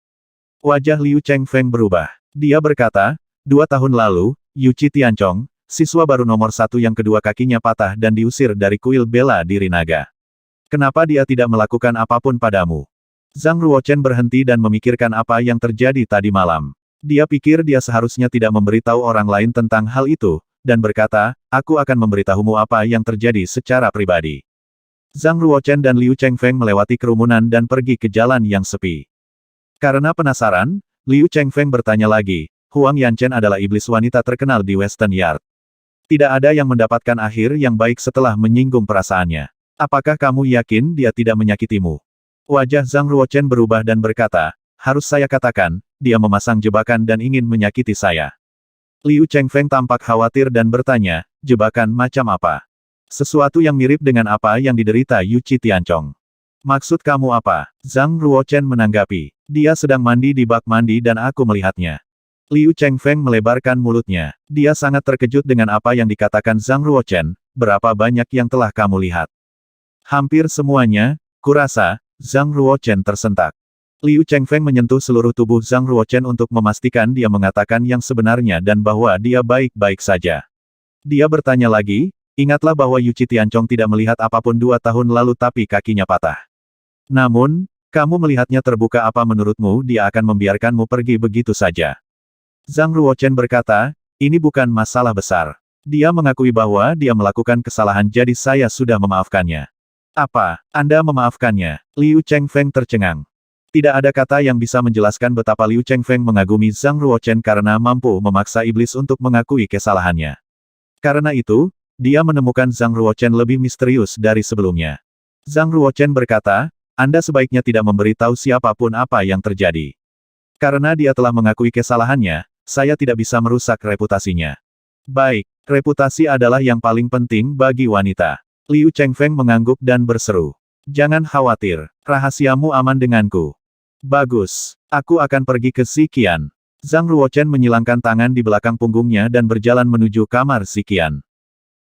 [SPEAKER 1] Wajah Liu Chengfeng berubah. Dia berkata, 2 tahun lalu, Yu Qi Tianchong, siswa baru nomor 1 yang kedua kakinya patah dan diusir dari kuil bela diri naga. Kenapa dia tidak melakukan apapun padamu? Zhang Ruochen berhenti dan memikirkan apa yang terjadi tadi malam. Dia pikir dia seharusnya tidak memberitahu orang lain tentang hal itu, dan berkata, aku akan memberitahumu apa yang terjadi secara pribadi. Zhang Ruochen dan Liu Chengfeng melewati kerumunan dan pergi ke jalan yang sepi. Karena penasaran, Liu Chengfeng bertanya lagi, Huang Yanchen adalah iblis wanita terkenal di Western Yard. Tidak ada yang mendapatkan akhir yang baik setelah menyinggung perasaannya. Apakah kamu yakin dia tidak menyakitimu? Wajah Zhang Ruochen berubah dan berkata, harus saya katakan, dia memasang jebakan dan ingin menyakiti saya. Liu Chengfeng tampak khawatir dan bertanya, jebakan macam apa? Sesuatu yang mirip dengan apa yang diderita Yu Qi Tianchong. Maksud kamu apa? Zhang Ruochen menanggapi. Dia sedang mandi di bak mandi dan aku melihatnya. Liu Chengfeng melebarkan mulutnya. Dia sangat terkejut dengan apa yang dikatakan Zhang Ruochen. Berapa banyak yang telah kamu lihat? Hampir semuanya, kurasa. Zhang Ruochen tersentak. Liu Chengfeng menyentuh seluruh tubuh Zhang Ruochen untuk memastikan dia mengatakan yang sebenarnya dan bahwa dia baik-baik saja. Dia bertanya lagi, ingatlah bahwa Yu Tianchong tidak melihat apapun 2 tahun lalu tapi kakinya patah. Namun, kamu melihatnya terbuka, apa menurutmu dia akan membiarkanmu pergi begitu saja? Zhang Ruochen berkata, ini bukan masalah besar. Dia mengakui bahwa dia melakukan kesalahan jadi saya sudah memaafkannya. Apa, Anda memaafkannya? Liu Chengfeng tercengang. Tidak ada kata yang bisa menjelaskan betapa Liu Chengfeng mengagumi Zhang Ruochen karena mampu memaksa iblis untuk mengakui kesalahannya. Karena itu, dia menemukan Zhang Ruochen lebih misterius dari sebelumnya. Zhang Ruochen berkata, Anda sebaiknya tidak memberitahu siapapun apa yang terjadi. Karena dia telah mengakui kesalahannya, saya tidak bisa merusak reputasinya. Baik, reputasi adalah yang paling penting bagi wanita. Liu Chengfeng mengangguk dan berseru. Jangan khawatir, rahasiamu aman denganku. Bagus, aku akan pergi ke Ziqian. Zhang Ruochen menyilangkan tangan di belakang punggungnya dan berjalan menuju kamar Ziqian.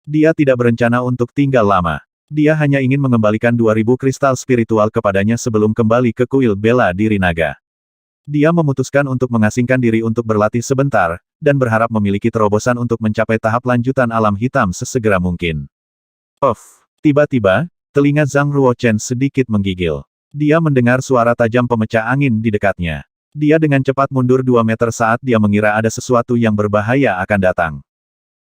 [SPEAKER 1] Dia tidak berencana untuk tinggal lama. Dia hanya ingin mengembalikan 2000 kristal spiritual kepadanya sebelum kembali ke kuil bela diri naga. Dia memutuskan untuk mengasingkan diri untuk berlatih sebentar, dan berharap memiliki terobosan untuk mencapai tahap lanjutan alam hitam sesegera mungkin. Tiba-tiba, telinga Zhang Ruochen sedikit menggigil. Dia mendengar suara tajam pemecah angin di dekatnya. Dia dengan cepat mundur 2 meter saat dia mengira ada sesuatu yang berbahaya akan datang.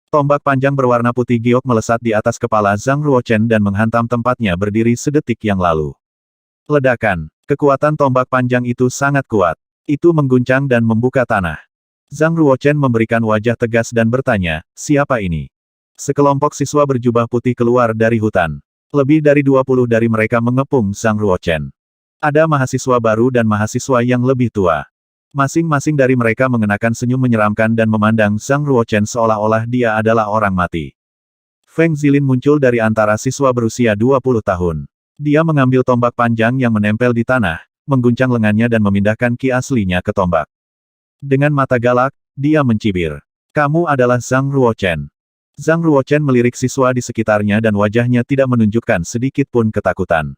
[SPEAKER 1] Tombak panjang berwarna putih giok melesat di atas kepala Zhang Ruochen dan menghantam tempatnya berdiri sedetik yang lalu. Ledakan. Kekuatan tombak panjang itu sangat kuat. Itu mengguncang dan membuka tanah. Zhang Ruochen memberikan wajah tegas dan bertanya, siapa ini? Sekelompok siswa berjubah putih keluar dari hutan. Lebih dari 20 dari mereka mengepung Zhang Ruochen. Ada mahasiswa baru dan mahasiswa yang lebih tua. Masing-masing dari mereka mengenakan senyum menyeramkan dan memandang Zhang Ruochen seolah-olah dia adalah orang mati. Feng Zilin muncul dari antara siswa berusia 20 tahun. Dia mengambil tombak panjang yang menempel di tanah, mengguncang lengannya dan memindahkan ki aslinya ke tombak. Dengan mata galak, dia mencibir. Kamu adalah Zhang Ruochen. Zhang Ruochen melirik siswa di sekitarnya dan wajahnya tidak menunjukkan sedikit pun ketakutan.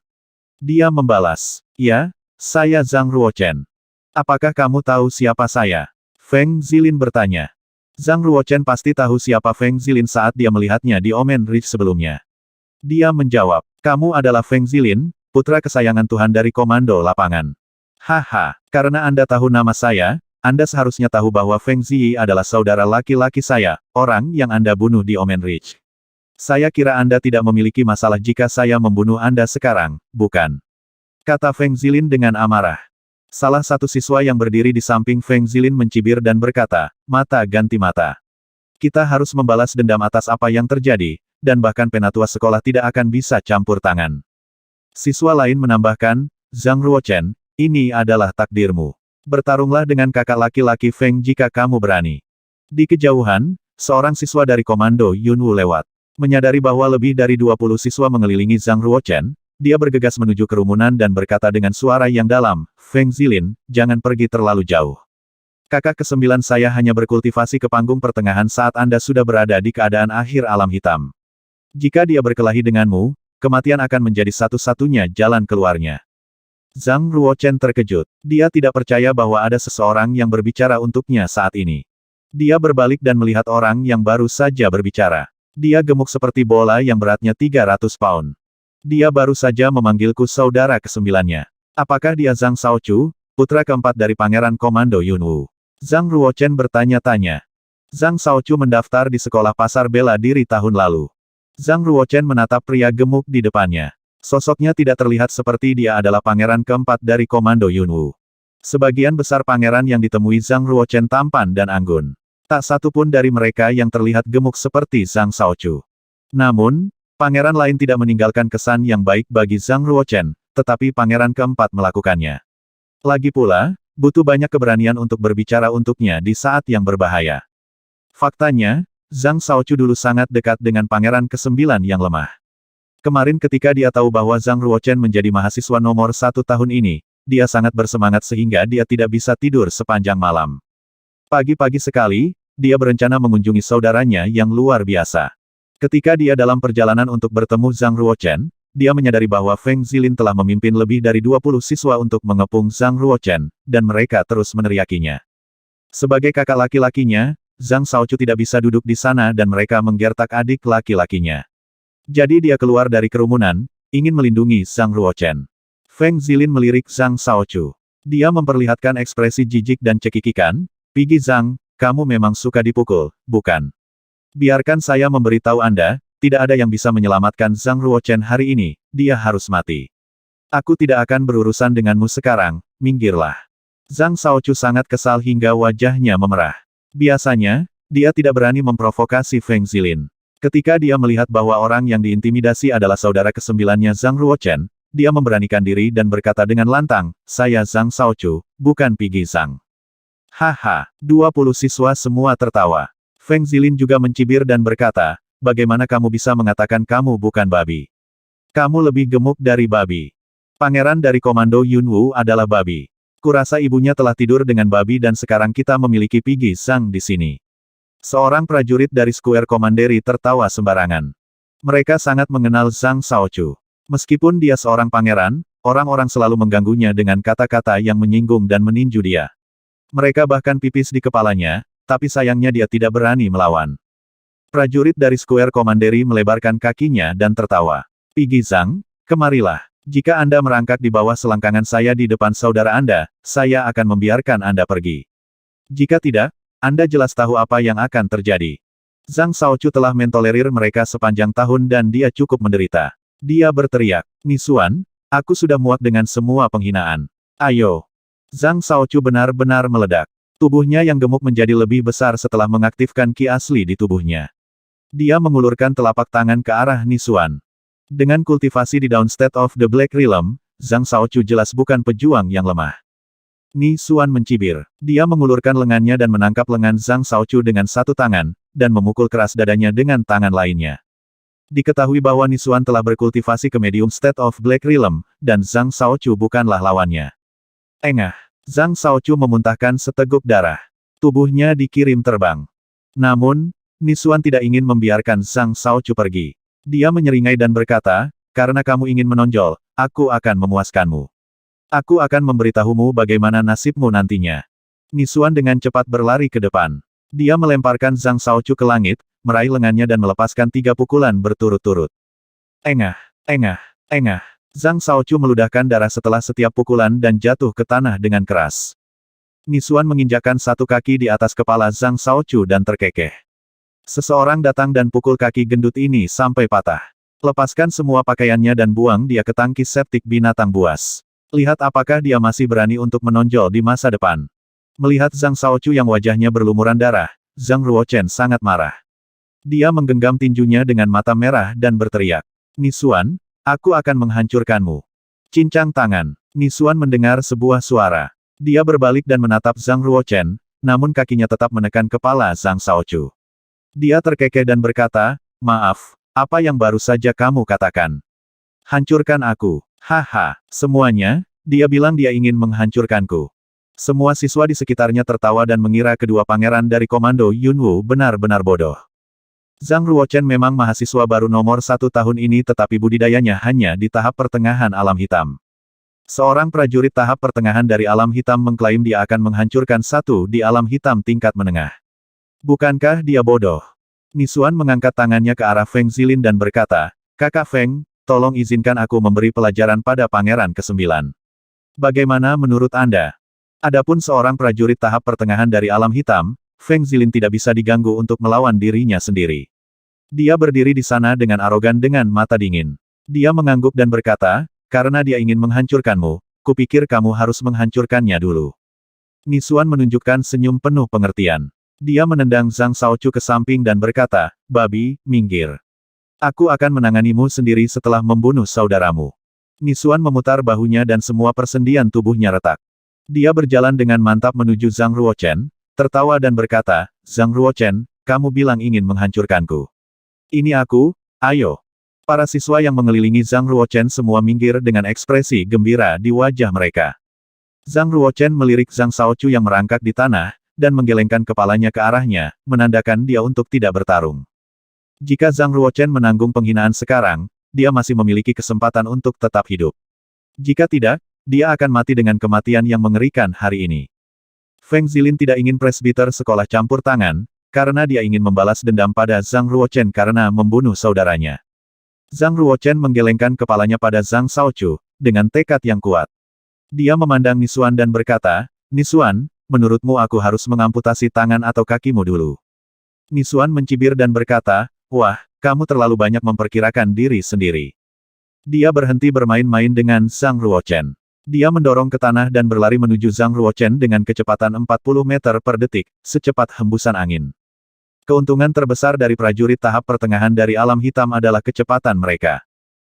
[SPEAKER 1] Dia membalas, ya, saya Zhang Ruochen. Apakah kamu tahu siapa saya? Feng Zilin bertanya. Zhang Ruochen pasti tahu siapa Feng Zilin saat dia melihatnya di Omen Ridge sebelumnya. Dia menjawab, kamu adalah Feng Zilin, putra kesayangan Tuhan dari Komando Lapangan. Haha, karena Anda tahu nama saya, Anda seharusnya tahu bahwa Feng Ziyi adalah saudara laki-laki saya, orang yang Anda bunuh di Omen Ridge. Saya kira Anda tidak memiliki masalah jika saya membunuh Anda sekarang, bukan? Kata Feng Zilin dengan amarah. Salah satu siswa yang berdiri di samping Feng Zilin mencibir dan berkata, mata ganti mata. Kita harus membalas dendam atas apa yang terjadi, dan bahkan penatua sekolah tidak akan bisa campur tangan. Siswa lain menambahkan, Zhang Ruochen, ini adalah takdirmu. Bertarunglah dengan kakak laki-laki Feng jika kamu berani. Di kejauhan, seorang siswa dari Komando Yunwu lewat. Menyadari bahwa lebih dari 20 siswa mengelilingi Zhang Ruochen, dia bergegas menuju kerumunan dan berkata dengan suara yang dalam, Feng Zilin, jangan pergi terlalu jauh. Kakak ke-9 saya hanya berkultivasi ke panggung pertengahan saat Anda sudah berada di keadaan akhir alam hitam. Jika dia berkelahi denganmu, kematian akan menjadi satu-satunya jalan keluarnya. Zhang Ruochen terkejut. Dia tidak percaya bahwa ada seseorang yang berbicara untuknya saat ini. Dia berbalik dan melihat orang yang baru saja berbicara. Dia gemuk seperti bola yang beratnya 300 pound. Dia baru saja memanggilku saudara ke-9-nya. Apakah dia Zhang Shaochu, putra keempat dari Pangeran Komando Yunwu? Zhang Ruochen bertanya-tanya. Zhang Shaochu mendaftar di sekolah pasar bela diri tahun lalu. Zhang Ruochen menatap pria gemuk di depannya. Sosoknya tidak terlihat seperti dia adalah pangeran keempat dari Komando Yunwu. Sebagian besar pangeran yang ditemui Zhang Ruochen tampan dan anggun. Tak satu pun dari mereka yang terlihat gemuk seperti Zhang Shaochu. Namun, pangeran lain tidak meninggalkan kesan yang baik bagi Zhang Ruochen, tetapi pangeran keempat melakukannya. Lagi pula, butuh banyak keberanian untuk berbicara untuknya di saat yang berbahaya. Faktanya, Zhang Shaochu dulu sangat dekat dengan pangeran ke-9 yang lemah. Kemarin ketika dia tahu bahwa Zhang Ruochen menjadi mahasiswa nomor 1 tahun ini, dia sangat bersemangat sehingga dia tidak bisa tidur sepanjang malam. Pagi-pagi sekali, dia berencana mengunjungi saudaranya yang luar biasa. Ketika dia dalam perjalanan untuk bertemu Zhang Ruochen, dia menyadari bahwa Feng Zilin telah memimpin lebih dari 20 siswa untuk mengepung Zhang Ruochen, dan mereka terus meneriakinya. Sebagai kakak laki-lakinya, Zhang Shaochu tidak bisa duduk di sana dan mereka menggertak adik laki-lakinya. Jadi dia keluar dari kerumunan, ingin melindungi Zhang Ruochen. Feng Zilin melirik Zhang Shaochu. Dia memperlihatkan ekspresi jijik dan cekikikan, "Pigi Zhang, kamu memang suka dipukul, bukan? Biarkan saya memberitahu Anda, tidak ada yang bisa menyelamatkan Zhang Ruochen hari ini, dia harus mati. Aku tidak akan berurusan denganmu sekarang, minggirlah." Zhang Shaochu sangat kesal hingga wajahnya memerah. Biasanya, dia tidak berani memprovokasi Feng Zilin. Ketika dia melihat bahwa orang yang diintimidasi adalah saudara kesembilannya Zhang Ruochen, dia memberanikan diri dan berkata dengan lantang, "Saya Zhang Shaochu, bukan Pigi Zhang." Haha, 20 siswa semua tertawa. Feng Zilin juga mencibir dan berkata, "Bagaimana kamu bisa mengatakan kamu bukan babi? Kamu lebih gemuk dari babi. Pangeran dari Komando Yunwu adalah babi. Kurasa ibunya telah tidur dengan babi dan sekarang kita memiliki Pigi Zhang di sini." Seorang prajurit dari Square Commandery tertawa sembarangan. Mereka sangat mengenal Zhang Shaochu. Meskipun dia seorang pangeran, orang-orang selalu mengganggunya dengan kata-kata yang menyinggung dan meninju dia. Mereka bahkan pipis di kepalanya, tapi sayangnya dia tidak berani melawan. Prajurit dari Square Commandery melebarkan kakinya dan tertawa. "Pigi Zhang, kemarilah. Jika Anda merangkak di bawah selangkangan saya di depan saudara Anda, saya akan membiarkan Anda pergi. Jika tidak, Anda jelas tahu apa yang akan terjadi." Zhang Shaochu telah mentolerir mereka sepanjang tahun dan dia cukup menderita. Dia berteriak, "Nisuan, aku sudah muak dengan semua penghinaan. Ayo." Zhang Shaochu benar-benar meledak. Tubuhnya yang gemuk menjadi lebih besar setelah mengaktifkan ki asli di tubuhnya. Dia mengulurkan telapak tangan ke arah Nisuan. Dengan kultivasi di Downstate of the Black Realm, Zhang Shaochu jelas bukan pejuang yang lemah. Nisuan mencibir. Dia mengulurkan lengannya dan menangkap lengan Zhang Shaochu dengan satu tangan, dan memukul keras dadanya dengan tangan lainnya. Diketahui bahwa Nisuan telah berkultivasi ke Medium State of Black Realm, dan Zhang Shaochu bukanlah lawannya. Engah. Zhang Shaochu memuntahkan seteguk darah. Tubuhnya dikirim terbang. Namun, Nisuan tidak ingin membiarkan Zhang Shaochu pergi. Dia menyeringai dan berkata, "Karena kamu ingin menonjol, aku akan memuaskanmu. Aku akan memberitahumu bagaimana nasibmu nantinya." Nisuan dengan cepat berlari ke depan. Dia melemparkan Zhang Shaochu ke langit, meraih lengannya dan melepaskan 3 pukulan berturut-turut. Engah, engah, engah. Zhang Shaochu meludahkan darah setelah setiap pukulan dan jatuh ke tanah dengan keras. Nisuan menginjakkan satu kaki di atas kepala Zhang Shaochu dan terkekeh. Seseorang datang dan pukul kaki gendut ini sampai patah. Lepaskan semua pakaiannya dan buang dia ke tangki septik binatang buas. Lihat apakah dia masih berani untuk menonjol di masa depan. Melihat Zhang Shaochu yang wajahnya berlumuran darah, Zhang Ruochen sangat marah. Dia menggenggam tinjunya dengan mata merah dan berteriak, "Nisuan, aku akan menghancurkanmu." Cincang tangan. Nisuan mendengar sebuah suara. Dia berbalik dan menatap Zhang Ruochen, namun kakinya tetap menekan kepala Zhang Shaochu. Dia terkekeh dan berkata, "Maaf, apa yang baru saja kamu katakan? Hancurkan aku." Haha, semuanya, dia bilang dia ingin menghancurkanku. Semua siswa di sekitarnya tertawa dan mengira kedua pangeran dari Komando Yunwu benar-benar bodoh. Zhang Ruochen memang mahasiswa baru nomor 1 tahun ini tetapi budidayanya hanya di tahap pertengahan alam hitam. Seorang prajurit tahap pertengahan dari alam hitam mengklaim dia akan menghancurkan satu di alam hitam tingkat menengah. Bukankah dia bodoh? Nisuan mengangkat tangannya ke arah Feng Zilin dan berkata, "Kakak Feng, tolong izinkan aku memberi pelajaran pada Pangeran ke-9. Bagaimana menurut Anda?" Adapun seorang prajurit tahap pertengahan dari alam hitam, Feng Zilin tidak bisa diganggu untuk melawan dirinya sendiri. Dia berdiri di sana dengan arogan dengan mata dingin. Dia mengangguk dan berkata, "Karena dia ingin menghancurkanmu, kupikir kamu harus menghancurkannya dulu." Nisuan menunjukkan senyum penuh pengertian. Dia menendang Zhang Shaochu ke samping dan berkata, "Babi, minggir. Aku akan menanganimu sendiri setelah membunuh saudaramu." Nisuan memutar bahunya dan semua persendian tubuhnya retak. Dia berjalan dengan mantap menuju Zhang Ruochen, tertawa dan berkata, "Zhang Ruochen, kamu bilang ingin menghancurkanku. Ini aku, ayo." Para siswa yang mengelilingi Zhang Ruochen semua minggir dengan ekspresi gembira di wajah mereka. Zhang Ruochen melirik Zhang Shaochu yang merangkak di tanah, dan menggelengkan kepalanya ke arahnya, menandakan dia untuk tidak bertarung. Jika Zhang Ruochen menanggung penghinaan sekarang, dia masih memiliki kesempatan untuk tetap hidup. Jika tidak, dia akan mati dengan kematian yang mengerikan hari ini. Feng Zilin tidak ingin presbiter sekolah campur tangan, karena dia ingin membalas dendam pada Zhang Ruochen karena membunuh saudaranya. Zhang Ruochen menggelengkan kepalanya pada Zhang Shaochu, dengan tekad yang kuat. Dia memandang Nisuan dan berkata, "Nisuan, menurutmu aku harus mengamputasi tangan atau kakimu dulu?" Nisuan mencibir dan berkata, "Wah, kamu terlalu banyak memperkirakan diri sendiri." Dia berhenti bermain-main dengan Zhang Ruochen. Dia mendorong ke tanah dan berlari menuju Zhang Ruochen dengan kecepatan 40 meter per detik, secepat hembusan angin. Keuntungan terbesar dari prajurit tahap pertengahan dari alam hitam adalah kecepatan mereka.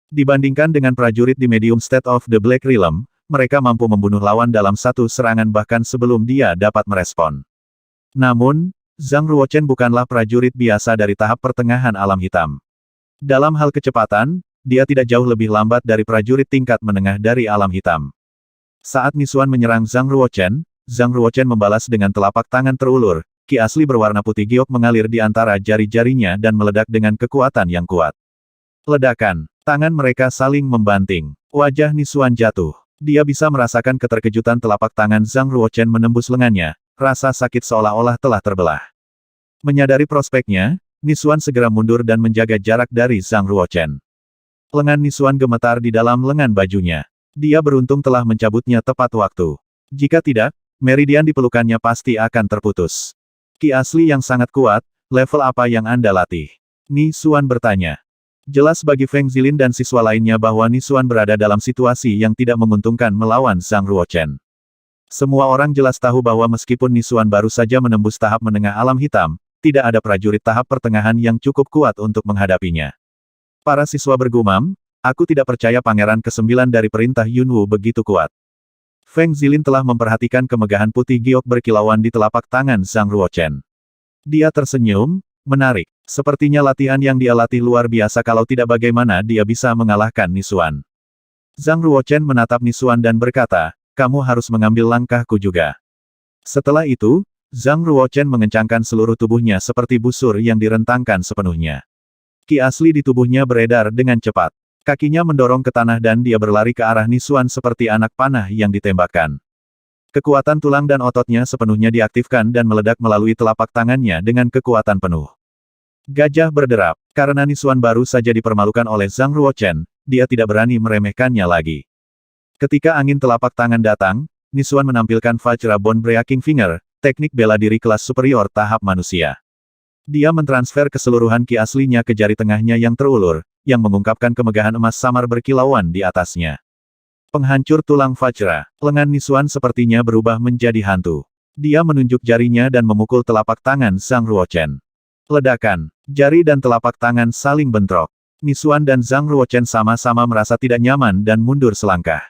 [SPEAKER 1] Dibandingkan dengan prajurit di medium state of the Black Realm, mereka mampu membunuh lawan dalam satu serangan bahkan sebelum dia dapat merespon. Namun, Zhang Ruochen bukanlah prajurit biasa dari tahap pertengahan alam hitam. Dalam hal kecepatan, dia tidak jauh lebih lambat dari prajurit tingkat menengah dari alam hitam. Saat Nisuan menyerang Zhang Ruochen membalas dengan telapak tangan terulur, ki asli berwarna putih giok mengalir di antara jari-jarinya dan meledak dengan kekuatan yang kuat. Ledakan, tangan mereka saling membanting. Wajah Nisuan jatuh. Dia bisa merasakan keterkejutan telapak tangan Zhang Ruochen menembus lengannya, rasa sakit seolah-olah telah terbelah. Menyadari prospeknya, Nisuan segera mundur dan menjaga jarak dari Zhang Ruochen. Lengan Nisuan gemetar di dalam lengan bajunya. Dia beruntung telah mencabutnya tepat waktu. Jika tidak, meridian di pelukannya pasti akan terputus. Ki asli yang sangat kuat, level apa yang Anda latih? Nisuan bertanya. Jelas bagi Feng Zilin dan siswa lainnya bahwa Nisuan berada dalam situasi yang tidak menguntungkan melawan Zhang Ruochen. Semua orang jelas tahu bahwa meskipun Nisuan baru saja menembus tahap menengah alam hitam, tidak ada prajurit tahap pertengahan yang cukup kuat untuk menghadapinya. Para siswa bergumam, "Aku tidak percaya pangeran ke-9 dari perintah Yunwu begitu kuat." Feng Zilin telah memperhatikan kemegahan putih giok berkilauan di telapak tangan Zhang Ruochen. Dia tersenyum, menarik. Sepertinya latihan yang dia latih luar biasa kalau tidak bagaimana dia bisa mengalahkan Nisuan. Zhang Ruochen menatap Nisuan dan berkata, "Kamu harus mengambil langkahku juga." Setelah itu, Zhang Ruochen mengencangkan seluruh tubuhnya seperti busur yang direntangkan sepenuhnya. Ki asli di tubuhnya beredar dengan cepat. Kakinya mendorong ke tanah dan dia berlari ke arah Nisuan seperti anak panah yang ditembakkan. Kekuatan tulang dan ototnya sepenuhnya diaktifkan dan meledak melalui telapak tangannya dengan kekuatan penuh. Gajah berderap. Karena Nisuan baru saja dipermalukan oleh Zhang Ruochen, dia tidak berani meremehkannya lagi. Ketika angin telapak tangan datang, Nisuan menampilkan Vajra Bone Breaking Finger, teknik bela diri kelas superior tahap manusia. Dia mentransfer keseluruhan ki aslinya ke jari tengahnya yang terulur, yang mengungkapkan kemegahan emas samar berkilauan di atasnya. Penghancur tulang Vajra. Lengan Nisuan sepertinya berubah menjadi hantu. Dia menunjuk jarinya dan memukul telapak tangan Zhang Ruochen. Ledakan. Jari dan telapak tangan saling bentrok. Nisuan dan Zhang Ruochen sama-sama merasa tidak nyaman dan mundur selangkah.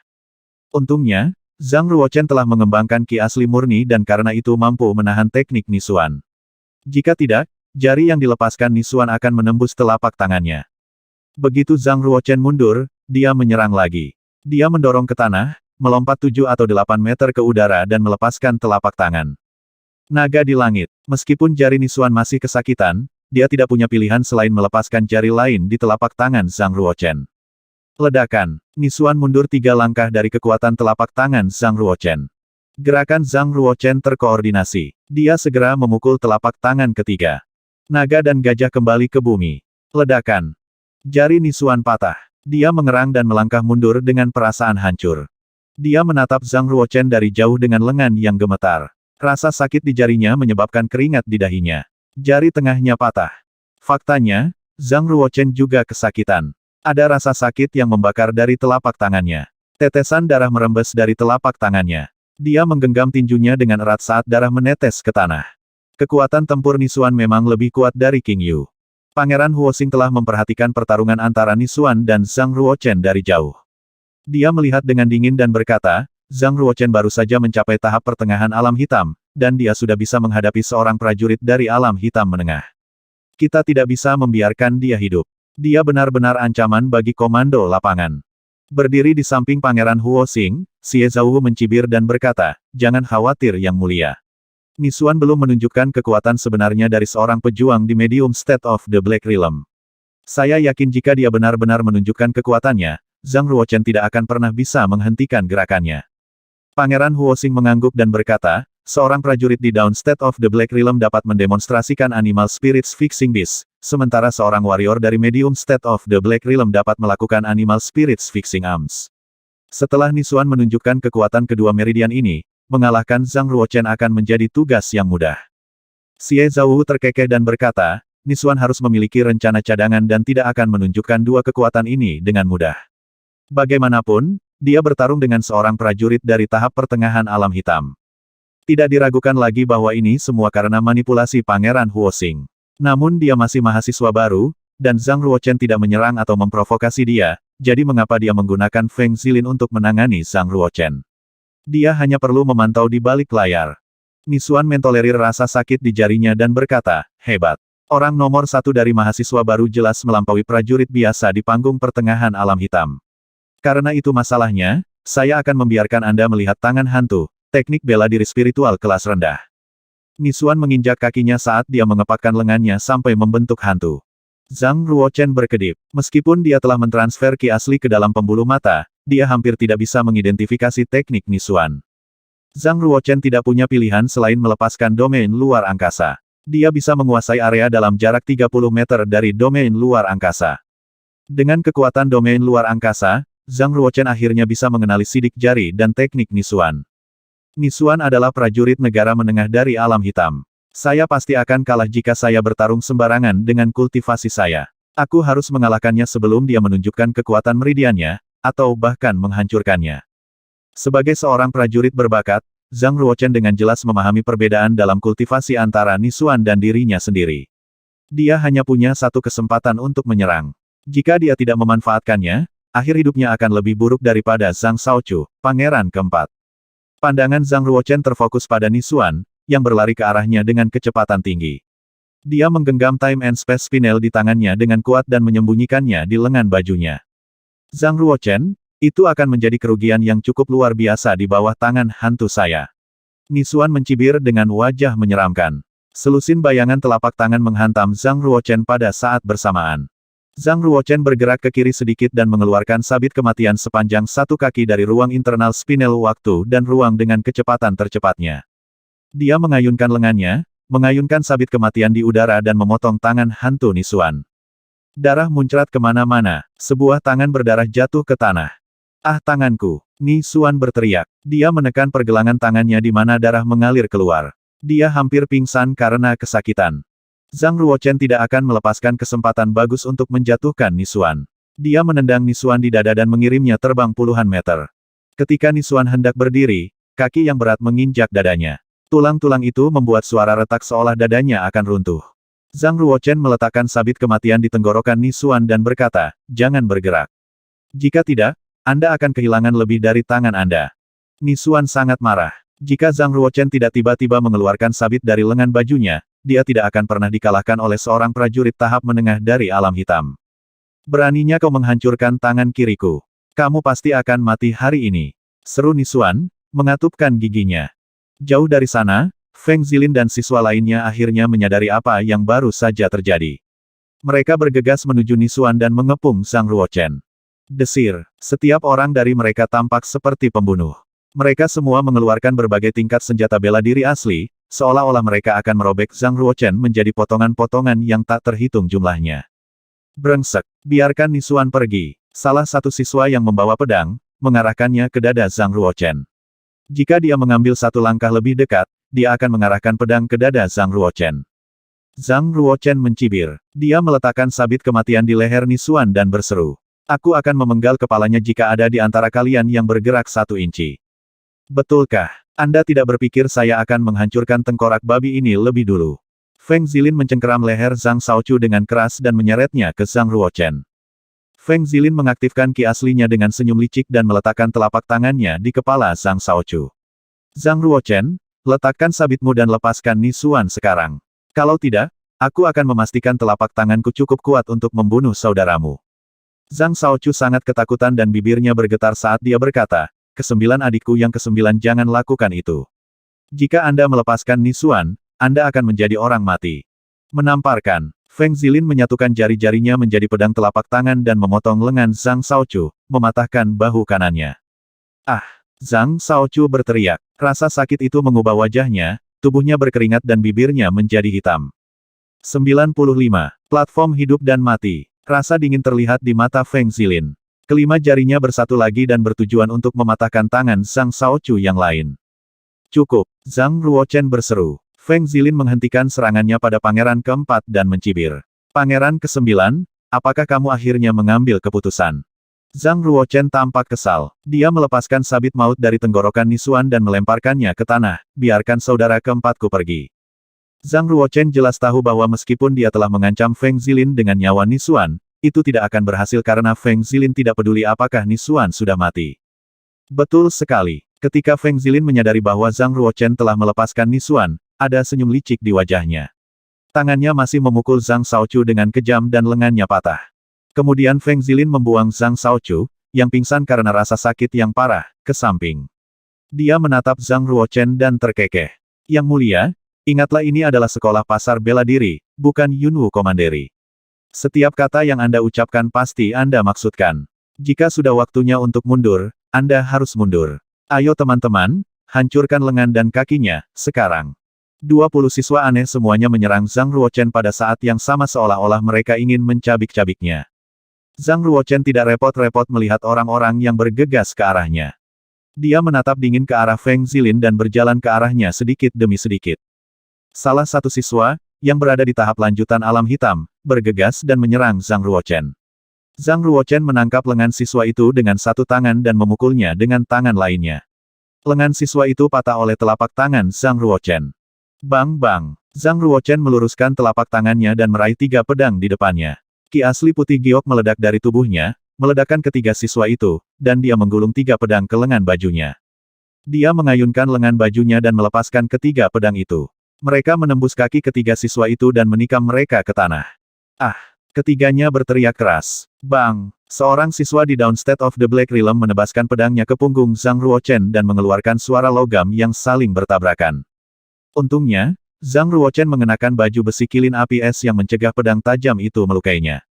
[SPEAKER 1] Untungnya, Zhang Ruochen telah mengembangkan ki asli murni dan karena itu mampu menahan teknik Nisuan. Jika tidak, jari yang dilepaskan Nisuan akan menembus telapak tangannya. Begitu Zhang Ruochen mundur, dia menyerang lagi. Dia mendorong ke tanah, melompat 7 atau 8 meter ke udara dan melepaskan telapak tangan. Naga di langit. Meskipun jari Nisuan masih kesakitan, dia tidak punya pilihan selain melepaskan jari lain di telapak tangan Zhang Ruochen. Ledakan. Nisuan mundur 3 langkah dari kekuatan telapak tangan Zhang Ruochen. Gerakan Zhang Ruochen terkoordinasi. Dia segera memukul telapak tangan ketiga. Naga dan gajah kembali ke bumi. Ledakan. Jari Nisuan patah. Dia mengerang dan melangkah mundur dengan perasaan hancur. Dia menatap Zhang Ruochen dari jauh dengan lengan yang gemetar. Rasa sakit di jarinya menyebabkan keringat di dahinya. Jari tengahnya patah. Faktanya, Zhang Ruochen juga kesakitan. Ada rasa sakit yang membakar dari telapak tangannya. Tetesan darah merembes dari telapak tangannya. Dia menggenggam tinjunya dengan erat saat darah menetes ke tanah. Kekuatan tempur Nisuan memang lebih kuat dari King Yu. Pangeran Huoxing telah memperhatikan pertarungan antara Nisuan dan Zhang Ruochen dari jauh. Dia melihat dengan dingin dan berkata, Zhang Ruochen baru saja mencapai tahap pertengahan alam hitam, dan dia sudah bisa menghadapi seorang prajurit dari alam hitam menengah. Kita tidak bisa membiarkan dia hidup. Dia benar-benar ancaman bagi komando lapangan. Berdiri di samping Pangeran Huoxing, Xie Zhou mencibir dan berkata, "Jangan khawatir Yang Mulia. Nisuan belum menunjukkan kekuatan sebenarnya dari seorang pejuang di medium state of the Black Realm. Saya yakin jika dia benar-benar menunjukkan kekuatannya, Zhang Ruochen tidak akan pernah bisa menghentikan gerakannya." Pangeran Huoxing mengangguk dan berkata, "Seorang prajurit di Dawn State of the Black Realm dapat mendemonstrasikan Animal Spirits Fixing Beast, sementara seorang warrior dari Medium State of the Black Realm dapat melakukan Animal Spirits Fixing Arms." Setelah Nisuan menunjukkan kekuatan kedua meridian ini, mengalahkan Zhang Ruochen akan menjadi tugas yang mudah. Xie Zhou terkekeh dan berkata, Nisuan harus memiliki rencana cadangan dan tidak akan menunjukkan dua kekuatan ini dengan mudah. Bagaimanapun, dia bertarung dengan seorang prajurit dari tahap pertengahan alam hitam. Tidak diragukan lagi bahwa ini semua karena manipulasi Pangeran Huoxing. Namun dia masih mahasiswa baru, dan Zhang Ruochen tidak menyerang atau memprovokasi dia, jadi mengapa dia menggunakan Feng Zilin untuk menangani Zhang Ruochen? Dia hanya perlu memantau di balik layar. Nisuan mentolerir rasa sakit di jarinya dan berkata, "Hebat. Orang nomor satu dari mahasiswa baru jelas melampaui prajurit biasa di panggung pertengahan alam hitam. Karena itu masalahnya, saya akan membiarkan Anda melihat tangan hantu, teknik bela diri spiritual kelas rendah." Nisuan menginjak kakinya saat dia mengepakkan lengannya sampai membentuk hantu. Zhang Ruochen berkedip. Meskipun dia telah mentransfer ki asli ke dalam pembuluh mata, dia hampir tidak bisa mengidentifikasi teknik Nisuan. Zhang Ruochen tidak punya pilihan selain melepaskan domain luar angkasa. Dia bisa menguasai area dalam jarak 30 meter dari domain luar angkasa. Dengan kekuatan domain luar angkasa, Zhang Ruochen akhirnya bisa mengenali sidik jari dan teknik Nisuan. Nisuan adalah prajurit negara menengah dari alam hitam. Saya pasti akan kalah jika saya bertarung sembarangan dengan kultivasi saya. Aku harus mengalahkannya sebelum dia menunjukkan kekuatan meridiannya, atau bahkan menghancurkannya. Sebagai seorang prajurit berbakat, Zhang Ruochen dengan jelas memahami perbedaan dalam kultivasi antara Nisuan dan dirinya sendiri. Dia hanya punya satu kesempatan untuk menyerang. Jika dia tidak memanfaatkannya, akhir hidupnya akan lebih buruk daripada Zhang Shaochu, pangeran keempat. Pandangan Zhang Ruochen terfokus pada Nisuan, yang berlari ke arahnya dengan kecepatan tinggi. Dia menggenggam Time and Space Spinel di tangannya dengan kuat dan menyembunyikannya di lengan bajunya. Zhang Ruochen, itu akan menjadi kerugian yang cukup luar biasa di bawah tangan hantu saya. Nisuan mencibir dengan wajah menyeramkan. Selusin bayangan telapak tangan menghantam Zhang Ruochen pada saat bersamaan. Zhang Ruochen bergerak ke kiri sedikit dan mengeluarkan sabit kematian sepanjang satu kaki dari ruang internal spinel waktu dan ruang dengan kecepatan tercepatnya. Dia mengayunkan lengannya, mengayunkan sabit kematian di udara dan memotong tangan hantu Nisuan. Darah muncrat kemana-mana, sebuah tangan berdarah jatuh ke tanah. "Ah, tanganku!" Nisuan berteriak. Dia menekan pergelangan tangannya di mana darah mengalir keluar. Dia hampir pingsan karena kesakitan. Zhang Ruochen tidak akan melepaskan kesempatan bagus untuk menjatuhkan Nisuan. Dia menendang Nisuan di dada dan mengirimnya terbang puluhan meter. Ketika Nisuan hendak berdiri, kaki yang berat menginjak dadanya. Tulang-tulang itu membuat suara retak seolah dadanya akan runtuh. Zhang Ruochen meletakkan sabit kematian di tenggorokan Nisuan dan berkata, "Jangan bergerak. Jika tidak, Anda akan kehilangan lebih dari tangan Anda." Nisuan sangat marah. Jika Zhang Ruochen tidak tiba-tiba mengeluarkan sabit dari lengan bajunya, dia tidak akan pernah dikalahkan oleh seorang prajurit tahap menengah dari alam hitam. "Beraninya kau menghancurkan tangan kiriku. Kamu pasti akan mati hari ini," seru Nisuan, mengatupkan giginya. Jauh dari sana, Feng Zilin dan siswa lainnya akhirnya menyadari apa yang baru saja terjadi. Mereka bergegas menuju Nisuan dan mengepung Zhang Ruochen. Desir, setiap orang dari mereka tampak seperti pembunuh. Mereka semua mengeluarkan berbagai tingkat senjata bela diri asli, seolah-olah mereka akan merobek Zhang Ruochen menjadi potongan-potongan yang tak terhitung jumlahnya. "Brengsek, biarkan Nisuan pergi." Salah satu siswa yang membawa pedang, mengarahkannya ke dada Zhang Ruochen. Jika dia mengambil satu langkah lebih dekat, dia akan mengarahkan pedang ke dada Zhang Ruochen. Zhang Ruochen mencibir. Dia meletakkan sabit kematian di leher Nisuan dan berseru, "Aku akan memenggal kepalanya jika ada di antara kalian yang bergerak 1 inci." "Betulkah? Anda tidak berpikir saya akan menghancurkan tengkorak babi ini lebih dulu?" Feng Zilin mencengkeram leher Zhang Shaochu dengan keras dan menyeretnya ke Zhang Ruochen. Feng Zilin mengaktifkan ki aslinya dengan senyum licik dan meletakkan telapak tangannya di kepala Zhang Shaochu. "Zhang Ruochen, letakkan sabitmu dan lepaskan Nisuan sekarang. Kalau tidak, aku akan memastikan telapak tanganku cukup kuat untuk membunuh saudaramu." Zhang Shaochu sangat ketakutan dan bibirnya bergetar saat dia berkata, "Kesembilan adikku yang kesembilan, jangan lakukan itu. Jika Anda melepaskan Nisuan, Anda akan menjadi orang mati." Menamparkan, Feng Zilin menyatukan jari-jarinya menjadi pedang telapak tangan dan memotong lengan Zhang Shaochu, mematahkan bahu kanannya. "Ah!" Zhang Shaochu berteriak. Rasa sakit itu mengubah wajahnya, tubuhnya berkeringat dan bibirnya menjadi hitam. 95. Platform hidup dan mati. Rasa dingin terlihat di mata Feng Zilin. Kelima jarinya bersatu lagi dan bertujuan untuk mematahkan tangan Zhang Shaochu yang lain. "Cukup!" Zhang Ruochen berseru. Feng Zilin menghentikan serangannya pada pangeran keempat dan mencibir. "Pangeran ke-9, apakah kamu akhirnya mengambil keputusan?" Zhang Ruochen tampak kesal. Dia melepaskan sabit maut dari tenggorokan Nisuan dan melemparkannya ke tanah. "Biarkan saudara keempatku pergi." Zhang Ruochen jelas tahu bahwa meskipun dia telah mengancam Feng Zilin dengan nyawa Nisuan, itu tidak akan berhasil karena Feng Zilin tidak peduli apakah Nisuan sudah mati. Betul sekali. Ketika Feng Zilin menyadari bahwa Zhang Ruochen telah melepaskan Nisuan, ada senyum licik di wajahnya. Tangannya masih memukul Zhang Shaochu dengan kejam dan lengannya patah. Kemudian Feng Zilin membuang Zhang Shaochu, yang pingsan karena rasa sakit yang parah, ke samping. Dia menatap Zhang Ruochen dan terkekeh. "Yang mulia, ingatlah ini adalah sekolah pasar bela diri, bukan Yunwu Commandery. Setiap kata yang Anda ucapkan pasti Anda maksudkan. Jika sudah waktunya untuk mundur, Anda harus mundur. Ayo teman-teman, hancurkan lengan dan kakinya, sekarang." 20 siswa aneh semuanya menyerang Zhang Ruochen pada saat yang sama seolah-olah mereka ingin mencabik-cabiknya. Zhang Ruochen tidak repot-repot melihat orang-orang yang bergegas ke arahnya. Dia menatap dingin ke arah Feng Zilin dan berjalan ke arahnya sedikit demi sedikit. Salah satu siswa, yang berada di tahap lanjutan alam hitam, bergegas dan menyerang Zhang Ruochen. Zhang Ruochen menangkap lengan siswa itu dengan satu tangan dan memukulnya dengan tangan lainnya. Lengan siswa itu patah oleh telapak tangan Zhang Ruochen. Bang bang. Zhang Ruochen meluruskan telapak tangannya dan meraih 3 pedang di depannya. Ki asli putih giok meledak dari tubuhnya, meledakkan ketiga siswa itu, dan dia menggulung 3 pedang ke lengan bajunya. Dia mengayunkan lengan bajunya dan melepaskan ketiga pedang itu. Mereka menembus kaki ketiga siswa itu dan menikam mereka ke tanah. "Ah!" Ketiganya berteriak keras. Bang! Seorang siswa di Downstate of the Black Realm menebaskan pedangnya ke punggung Zhang Ruochen dan mengeluarkan suara logam yang saling bertabrakan. Untungnya, Zhang Ruochen mengenakan baju besi kilin api es yang mencegah pedang tajam itu melukainya.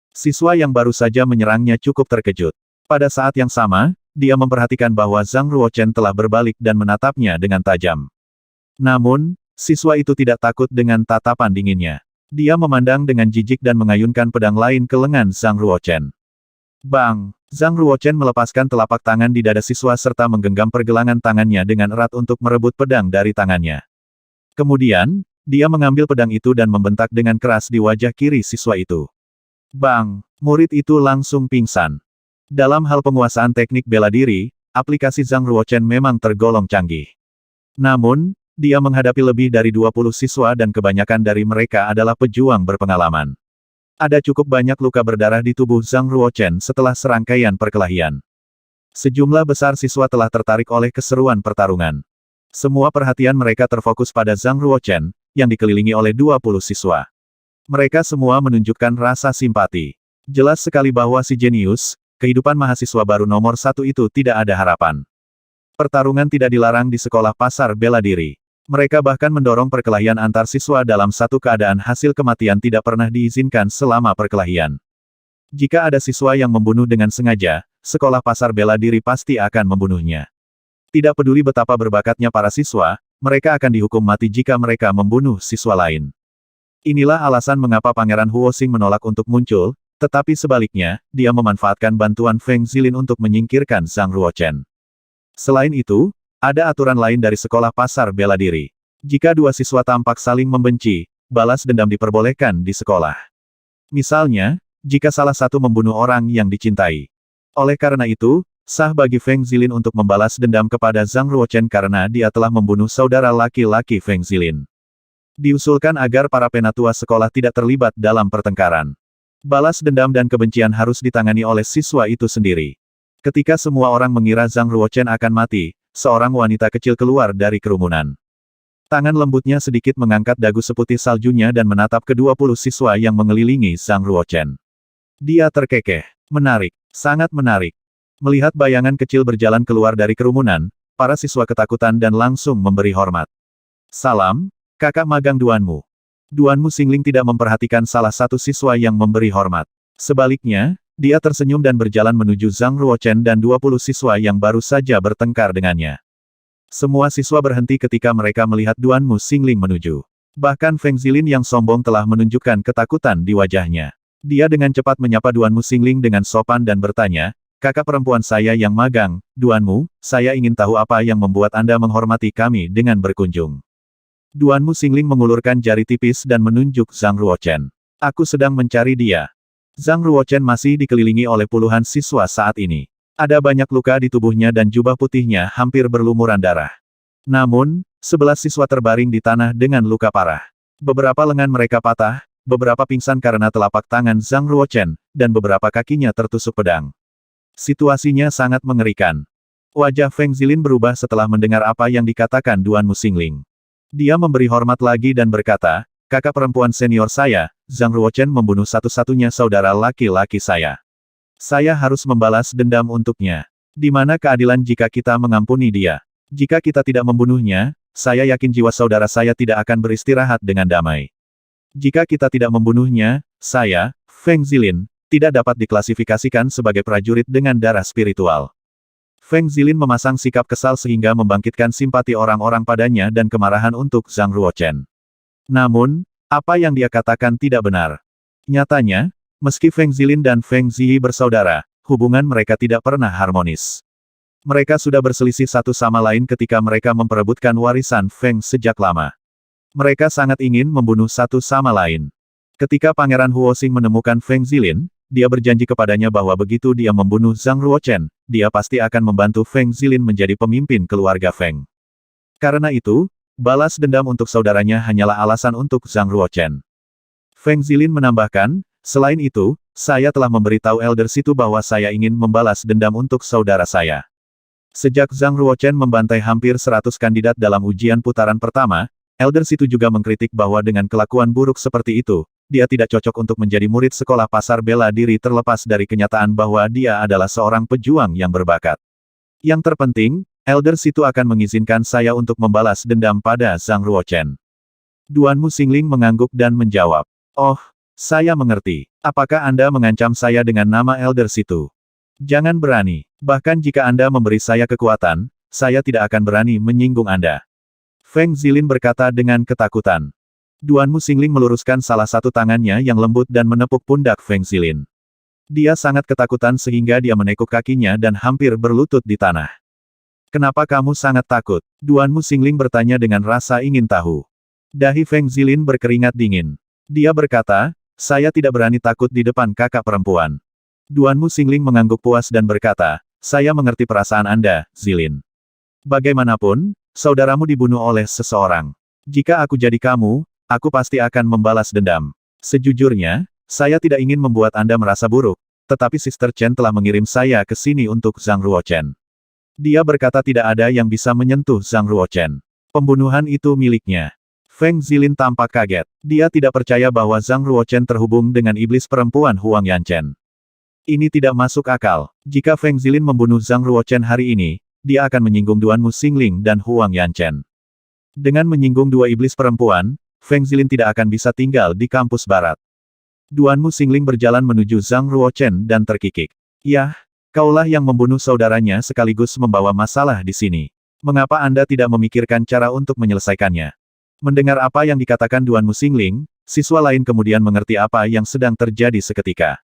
[SPEAKER 1] Siswa yang baru saja menyerangnya cukup terkejut. Pada saat yang sama, dia memperhatikan bahwa Zhang Ruochen telah berbalik dan menatapnya dengan tajam. Namun, siswa itu tidak takut dengan tatapan dinginnya. Dia memandang dengan jijik dan mengayunkan pedang lain ke lengan Zhang Ruochen. Bang! Zhang Ruochen melepaskan telapak tangan di dada siswa serta menggenggam pergelangan tangannya dengan erat untuk merebut pedang dari tangannya. Kemudian, dia mengambil pedang itu dan membentak dengan keras di wajah kiri siswa itu. Bang! Murid itu langsung pingsan. Dalam hal penguasaan teknik bela diri, aplikasi Zhang Ruochen memang tergolong canggih. Namun, dia menghadapi lebih dari 20 siswa dan kebanyakan dari mereka adalah pejuang berpengalaman. Ada cukup banyak luka berdarah di tubuh Zhang Ruochen setelah serangkaian perkelahian. Sejumlah besar siswa telah tertarik oleh keseruan pertarungan. Semua perhatian mereka terfokus pada Zhang Ruochen, yang dikelilingi oleh 20 siswa. Mereka semua menunjukkan rasa simpati. Jelas sekali bahwa si jenius, kehidupan mahasiswa baru nomor 1 itu tidak ada harapan. Pertarungan tidak dilarang di sekolah pasar bela diri. Mereka bahkan mendorong perkelahian antar siswa dalam satu keadaan hasil kematian tidak pernah diizinkan selama perkelahian. Jika ada siswa yang membunuh dengan sengaja, sekolah pasar bela diri pasti akan membunuhnya. Tidak peduli betapa berbakatnya para siswa, mereka akan dihukum mati jika mereka membunuh siswa lain. Inilah alasan mengapa Pangeran Huoxing menolak untuk muncul, tetapi sebaliknya, dia memanfaatkan bantuan Feng Zilin untuk menyingkirkan Zhang Ruochen. Selain itu, ada aturan lain dari sekolah pasar bela diri. Jika 2 siswa tampak saling membenci, balas dendam diperbolehkan di sekolah. Misalnya, jika salah satu membunuh orang yang dicintai. Oleh karena itu, sah bagi Feng Zilin untuk membalas dendam kepada Zhang Ruochen karena dia telah membunuh saudara laki-laki Feng Zilin. Diusulkan agar para penatua sekolah tidak terlibat dalam pertengkaran. Balas dendam dan kebencian harus ditangani oleh siswa itu sendiri. Ketika semua orang mengira Zhang Ruochen akan mati, seorang wanita kecil keluar dari kerumunan. Tangan lembutnya sedikit mengangkat dagu seputih saljunya dan menatap ke-20 siswa yang mengelilingi Zhang Ruochen. Dia terkekeh. Menarik, sangat menarik. Melihat bayangan kecil berjalan keluar dari kerumunan, para siswa ketakutan dan langsung memberi hormat. Salam, kakak magang Duanmu. Duanmu Xingling tidak memperhatikan salah satu siswa yang memberi hormat. Sebaliknya, dia tersenyum dan berjalan menuju Zhang Ruochen dan 20 siswa yang baru saja bertengkar dengannya. Semua siswa berhenti ketika mereka melihat Duanmu Xingling menuju. Bahkan Feng Zilin yang sombong telah menunjukkan ketakutan di wajahnya. Dia dengan cepat menyapa Duanmu Xingling dengan sopan dan bertanya, "Kakak perempuan saya yang magang, Duanmu, saya ingin tahu apa yang membuat Anda menghormati kami dengan berkunjung." Duanmu Xingling mengulurkan jari tipis dan menunjuk Zhang Ruochen. "Aku sedang mencari dia." Zhang Ruochen masih dikelilingi oleh puluhan siswa saat ini. Ada banyak luka di tubuhnya dan jubah putihnya hampir berlumuran darah. Namun, 11 siswa terbaring di tanah dengan luka parah. Beberapa lengan mereka patah, beberapa pingsan karena telapak tangan Zhang Ruochen, dan beberapa kakinya tertusuk pedang. Situasinya sangat mengerikan. Wajah Feng Zilin berubah setelah mendengar apa yang dikatakan Duanmu Xingling. Dia memberi hormat lagi dan berkata, "Kakak perempuan senior saya, Zhang Ruochen membunuh satu-satunya saudara laki-laki saya. Saya harus membalas dendam untuknya. Di mana keadilan jika kita mengampuni dia? Jika kita tidak membunuhnya, saya yakin jiwa saudara saya tidak akan beristirahat dengan damai. Jika kita tidak membunuhnya, saya, Feng Zilin, tidak dapat diklasifikasikan sebagai prajurit dengan darah spiritual." Feng Zilin memasang sikap kesal sehingga membangkitkan simpati orang-orang padanya dan kemarahan untuk Zhang Ruochen. Namun, apa yang dia katakan tidak benar. Nyatanya, meski Feng Zilin dan Feng Ziyi bersaudara, hubungan mereka tidak pernah harmonis. Mereka sudah berselisih satu sama lain ketika mereka memperebutkan warisan Feng sejak lama. Mereka sangat ingin membunuh satu sama lain. Ketika Pangeran Huoxing menemukan Feng Zilin, dia berjanji kepadanya bahwa begitu dia membunuh Zhang Ruochen, dia pasti akan membantu Feng Zilin menjadi pemimpin keluarga Feng. Karena itu, balas dendam untuk saudaranya hanyalah alasan untuk Zhang Ruochen. Feng Zilin menambahkan, "Selain itu, saya telah memberitahu Elder Situ bahwa saya ingin membalas dendam untuk saudara saya." Sejak Zhang Ruochen membantai hampir 100 kandidat dalam ujian putaran pertama, Elder Situ juga mengkritik bahwa dengan kelakuan buruk seperti itu, dia tidak cocok untuk menjadi murid sekolah pasar bela diri terlepas dari kenyataan bahwa dia adalah seorang pejuang yang berbakat. Yang terpenting, Elder Situ akan mengizinkan saya untuk membalas dendam pada Zhang Ruochen. Duanmu Xingling mengangguk dan menjawab, "Oh, saya mengerti. Apakah Anda mengancam saya dengan nama Elder Situ? Jangan berani. Bahkan jika Anda memberi saya kekuatan, saya tidak akan berani menyinggung Anda." Feng Zilin berkata dengan ketakutan. Duanmu Xingling meluruskan salah satu tangannya yang lembut dan menepuk pundak Feng Zilin. Dia sangat ketakutan sehingga dia menekuk kakinya dan hampir berlutut di tanah. "Kenapa kamu sangat takut?" Duanmu Xingling bertanya dengan rasa ingin tahu. Dahi Feng Zilin berkeringat dingin. Dia berkata, "Saya tidak berani takut di depan kakak perempuan." Duanmu Xingling mengangguk puas dan berkata, "Saya mengerti perasaan Anda, Zilin. Bagaimanapun, saudaramu dibunuh oleh seseorang. Jika aku jadi kamu, aku pasti akan membalas dendam. Sejujurnya, saya tidak ingin membuat Anda merasa buruk, tetapi Sister Chen telah mengirim saya ke sini untuk Zhang Ruochen." Dia berkata tidak ada yang bisa menyentuh Zhang Ruochen. Pembunuhan itu miliknya. Feng Zilin tampak kaget. Dia tidak percaya bahwa Zhang Ruochen terhubung dengan iblis perempuan Huang Yanchen. Ini tidak masuk akal. Jika Feng Zilin membunuh Zhang Ruochen hari ini, dia akan menyinggung Duanmu Xingling dan Huang Yanchen. Dengan menyinggung dua iblis perempuan, Feng Zilin tidak akan bisa tinggal di kampus barat. Duanmu Xingling berjalan menuju Zhang Ruochen dan terkikik. "Yah, kaulah yang membunuh saudaranya sekaligus membawa masalah di sini. Mengapa Anda tidak memikirkan cara untuk menyelesaikannya?" Mendengar apa yang dikatakan Duanmu Xingling, siswa lain kemudian mengerti apa yang sedang terjadi seketika.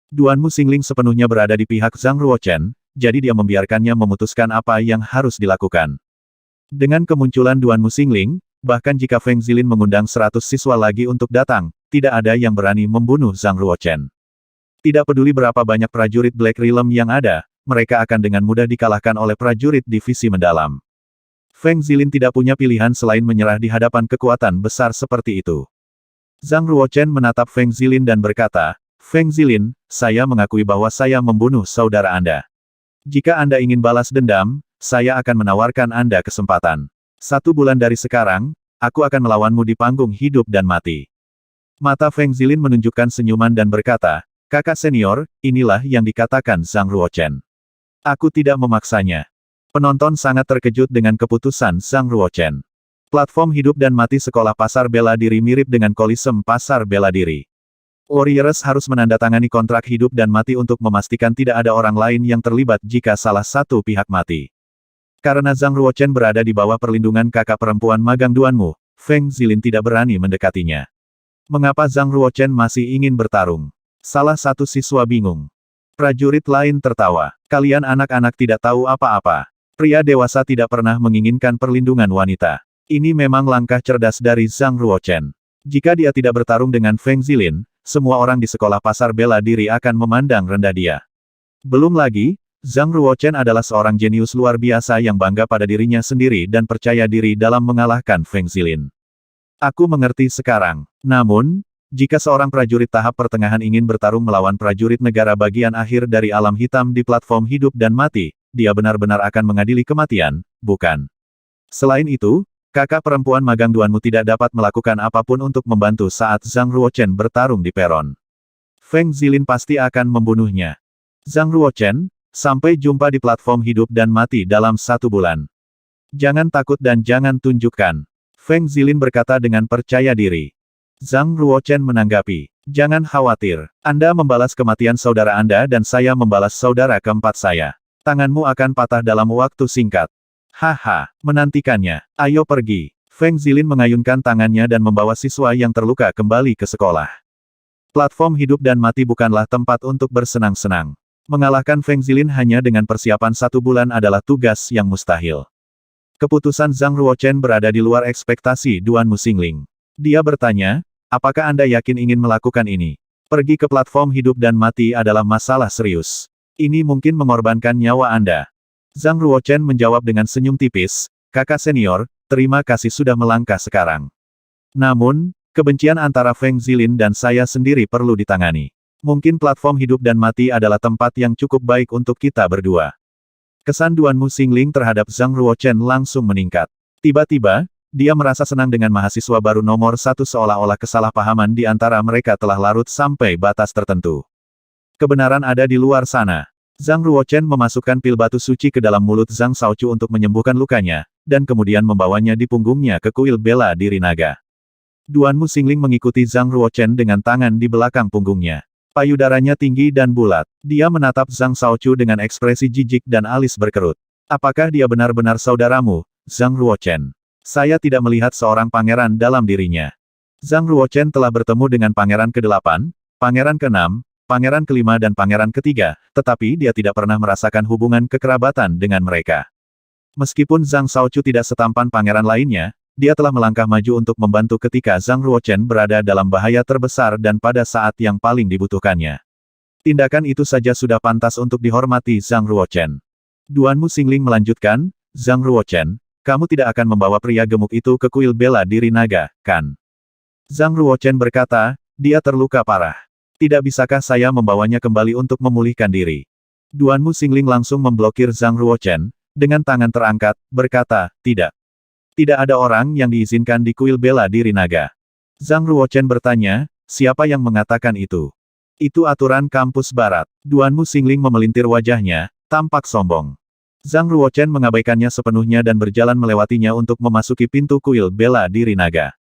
[SPEAKER 1] Duanmu Xingling sepenuhnya berada di pihak Zhang Ruochen, jadi dia membiarkannya memutuskan apa yang harus dilakukan. Dengan kemunculan Duanmu Xingling, bahkan jika Feng Zilin mengundang 100 siswa lagi untuk datang, tidak ada yang berani membunuh Zhang Ruochen. Tidak peduli berapa banyak prajurit Black Realm yang ada, mereka akan dengan mudah dikalahkan oleh prajurit divisi mendalam. Feng Zilin tidak punya pilihan selain menyerah di hadapan kekuatan besar seperti itu. Zhang Ruochen menatap Feng Zilin dan berkata, "Feng Zilin, saya mengakui bahwa saya membunuh saudara Anda. Jika Anda ingin balas dendam, saya akan menawarkan Anda kesempatan. 1 bulan dari sekarang, aku akan melawanmu di panggung hidup dan mati." Mata Feng Zilin menunjukkan senyuman dan berkata, Kakak senior, inilah yang dikatakan Zhang Ruochen. Aku tidak memaksanya. Penonton sangat terkejut dengan keputusan Zhang Ruochen. Platform hidup dan mati sekolah pasar bela diri mirip dengan Kolisem pasar bela diri. Warriors harus menandatangani kontrak hidup dan mati untuk memastikan tidak ada orang lain yang terlibat jika salah satu pihak mati. Karena Zhang Ruochen berada di bawah perlindungan kakak perempuan magang Duanmu, Feng Zilin tidak berani mendekatinya. Mengapa Zhang Ruochen masih ingin bertarung? Salah satu siswa bingung. Prajurit lain tertawa. Kalian anak-anak tidak tahu apa-apa. Pria dewasa tidak pernah menginginkan perlindungan wanita. Ini memang langkah cerdas dari Zhang Ruochen. Jika dia tidak bertarung dengan Feng Zilin, semua orang di sekolah pasar bela diri akan memandang rendah dia. Belum lagi, Zhang Ruochen adalah seorang jenius luar biasa yang bangga pada dirinya sendiri dan percaya diri dalam mengalahkan Feng Zilin. Aku mengerti sekarang. Namun, jika seorang prajurit tahap pertengahan ingin bertarung melawan prajurit negara bagian akhir dari alam hitam di platform hidup dan mati, dia benar-benar akan mengadili kematian, bukan? Selain itu, kakak perempuan magang Duanmu tidak dapat melakukan apapun untuk membantu saat Zhang Ruochen bertarung di peron. Feng Zilin pasti akan membunuhnya. Zhang Ruochen, sampai jumpa di platform hidup dan mati dalam 1 bulan. Jangan takut dan jangan tunjukkan. Feng Zilin berkata dengan percaya diri. Zhang Ruochen menanggapi. Jangan khawatir. Anda membalas kematian saudara Anda dan saya membalas saudara keempat saya. Tanganmu akan patah dalam waktu singkat. Haha, menantikannya. Ayo pergi. Feng Zilin mengayunkan tangannya dan membawa siswa yang terluka kembali ke sekolah. Platform hidup dan mati bukanlah tempat untuk bersenang-senang. Mengalahkan Feng Zilin hanya dengan persiapan 1 bulan adalah tugas yang mustahil. Keputusan Zhang Ruochen berada di luar ekspektasi Duanmu Xingling. Dia bertanya, apakah Anda yakin ingin melakukan ini? Pergi ke platform hidup dan mati adalah masalah serius. Ini mungkin mengorbankan nyawa Anda. Zhang Ruochen menjawab dengan senyum tipis, kakak senior, terima kasih sudah melangkah sekarang. Namun, kebencian antara Feng Zilin dan saya sendiri perlu ditangani. Mungkin platform hidup dan mati adalah tempat yang cukup baik untuk kita berdua. Kesan Duanmu Xingling terhadap Zhang Ruochen langsung meningkat. Tiba-tiba, dia merasa senang dengan mahasiswa baru nomor 1 seolah-olah kesalahpahaman di antara mereka telah larut sampai batas tertentu. Kebenaran ada di luar sana. Zhang Ruochen memasukkan pil batu suci ke dalam mulut Zhang Shaochu untuk menyembuhkan lukanya, dan kemudian membawanya di punggungnya ke kuil bela diri naga. Duanmu Xingling mengikuti Zhang Ruochen dengan tangan di belakang punggungnya. Payudaranya tinggi dan bulat. Dia menatap Zhang Shaochu dengan ekspresi jijik dan alis berkerut. Apakah dia benar-benar saudaramu, Zhang Ruochen? Saya tidak melihat seorang pangeran dalam dirinya. Zhang Ruochen telah bertemu dengan pangeran ke-8, pangeran ke-6, pangeran ke-5 dan pangeran ke-3, tetapi dia tidak pernah merasakan hubungan kekerabatan dengan mereka. Meskipun Zhang Shaochu tidak setampan pangeran lainnya, dia telah melangkah maju untuk membantu ketika Zhang Ruochen berada dalam bahaya terbesar dan pada saat yang paling dibutuhkannya. Tindakan itu saja sudah pantas untuk dihormati Zhang Ruochen. Duanmu Xingling melanjutkan, Zhang Ruochen, kamu tidak akan membawa pria gemuk itu ke kuil bela diri naga, kan? Zhang Ruochen berkata, dia terluka parah. Tidak bisakah saya membawanya kembali untuk memulihkan diri? Duanmu Xingling langsung memblokir Zhang Ruochen, dengan tangan terangkat, berkata, tidak. Tidak ada orang yang diizinkan di kuil bela diri naga. Zhang Ruochen bertanya, siapa yang mengatakan itu? Itu aturan kampus barat. Duanmu Xingling memelintir wajahnya, tampak sombong. Zhang Ruochen mengabaikannya sepenuhnya dan berjalan melewatinya untuk memasuki pintu kuil bela diri naga.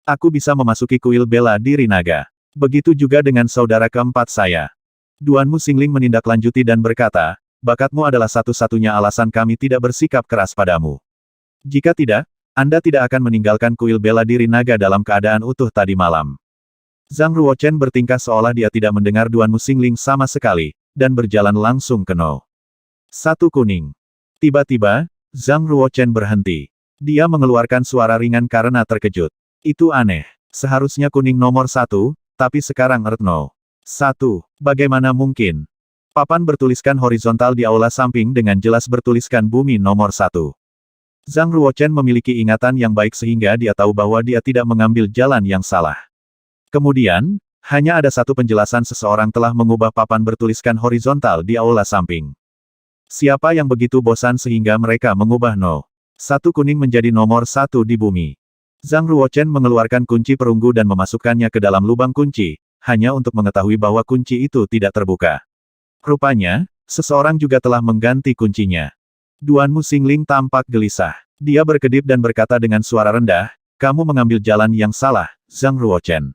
[SPEAKER 1] Aku bisa memasuki kuil bela diri naga. Begitu juga dengan saudara keempat saya. Duanmu Xingling menindaklanjuti dan berkata, bakatmu adalah satu-satunya alasan kami tidak bersikap keras padamu. Jika tidak, Anda tidak akan meninggalkan kuil bela diri naga dalam keadaan utuh tadi malam. Zhang Ruochen bertingkah seolah dia tidak mendengar Duanmu Xingling sama sekali, dan berjalan langsung ke No. 1 kuning. Tiba-tiba, Zhang Ruochen berhenti. Dia mengeluarkan suara ringan karena terkejut. Itu aneh. Seharusnya kuning nomor 1, tapi sekarang Earth No. 1. Bagaimana mungkin? Papan bertuliskan horizontal di aula samping dengan jelas bertuliskan bumi nomor 1. Zhang Ruochen memiliki ingatan yang baik sehingga dia tahu bahwa dia tidak mengambil jalan yang salah. Kemudian, hanya ada satu penjelasan seseorang telah mengubah papan bertuliskan horizontal di aula samping. Siapa yang begitu bosan sehingga mereka mengubah No. 1 kuning menjadi nomor 1 di bumi? Zhang Ruochen mengeluarkan kunci perunggu dan memasukkannya ke dalam lubang kunci, hanya untuk mengetahui bahwa kunci itu tidak terbuka. Rupanya, seseorang juga telah mengganti kuncinya. Duanmu Xingling tampak gelisah. Dia berkedip dan berkata dengan suara rendah, kamu mengambil jalan yang salah, Zhang Ruochen.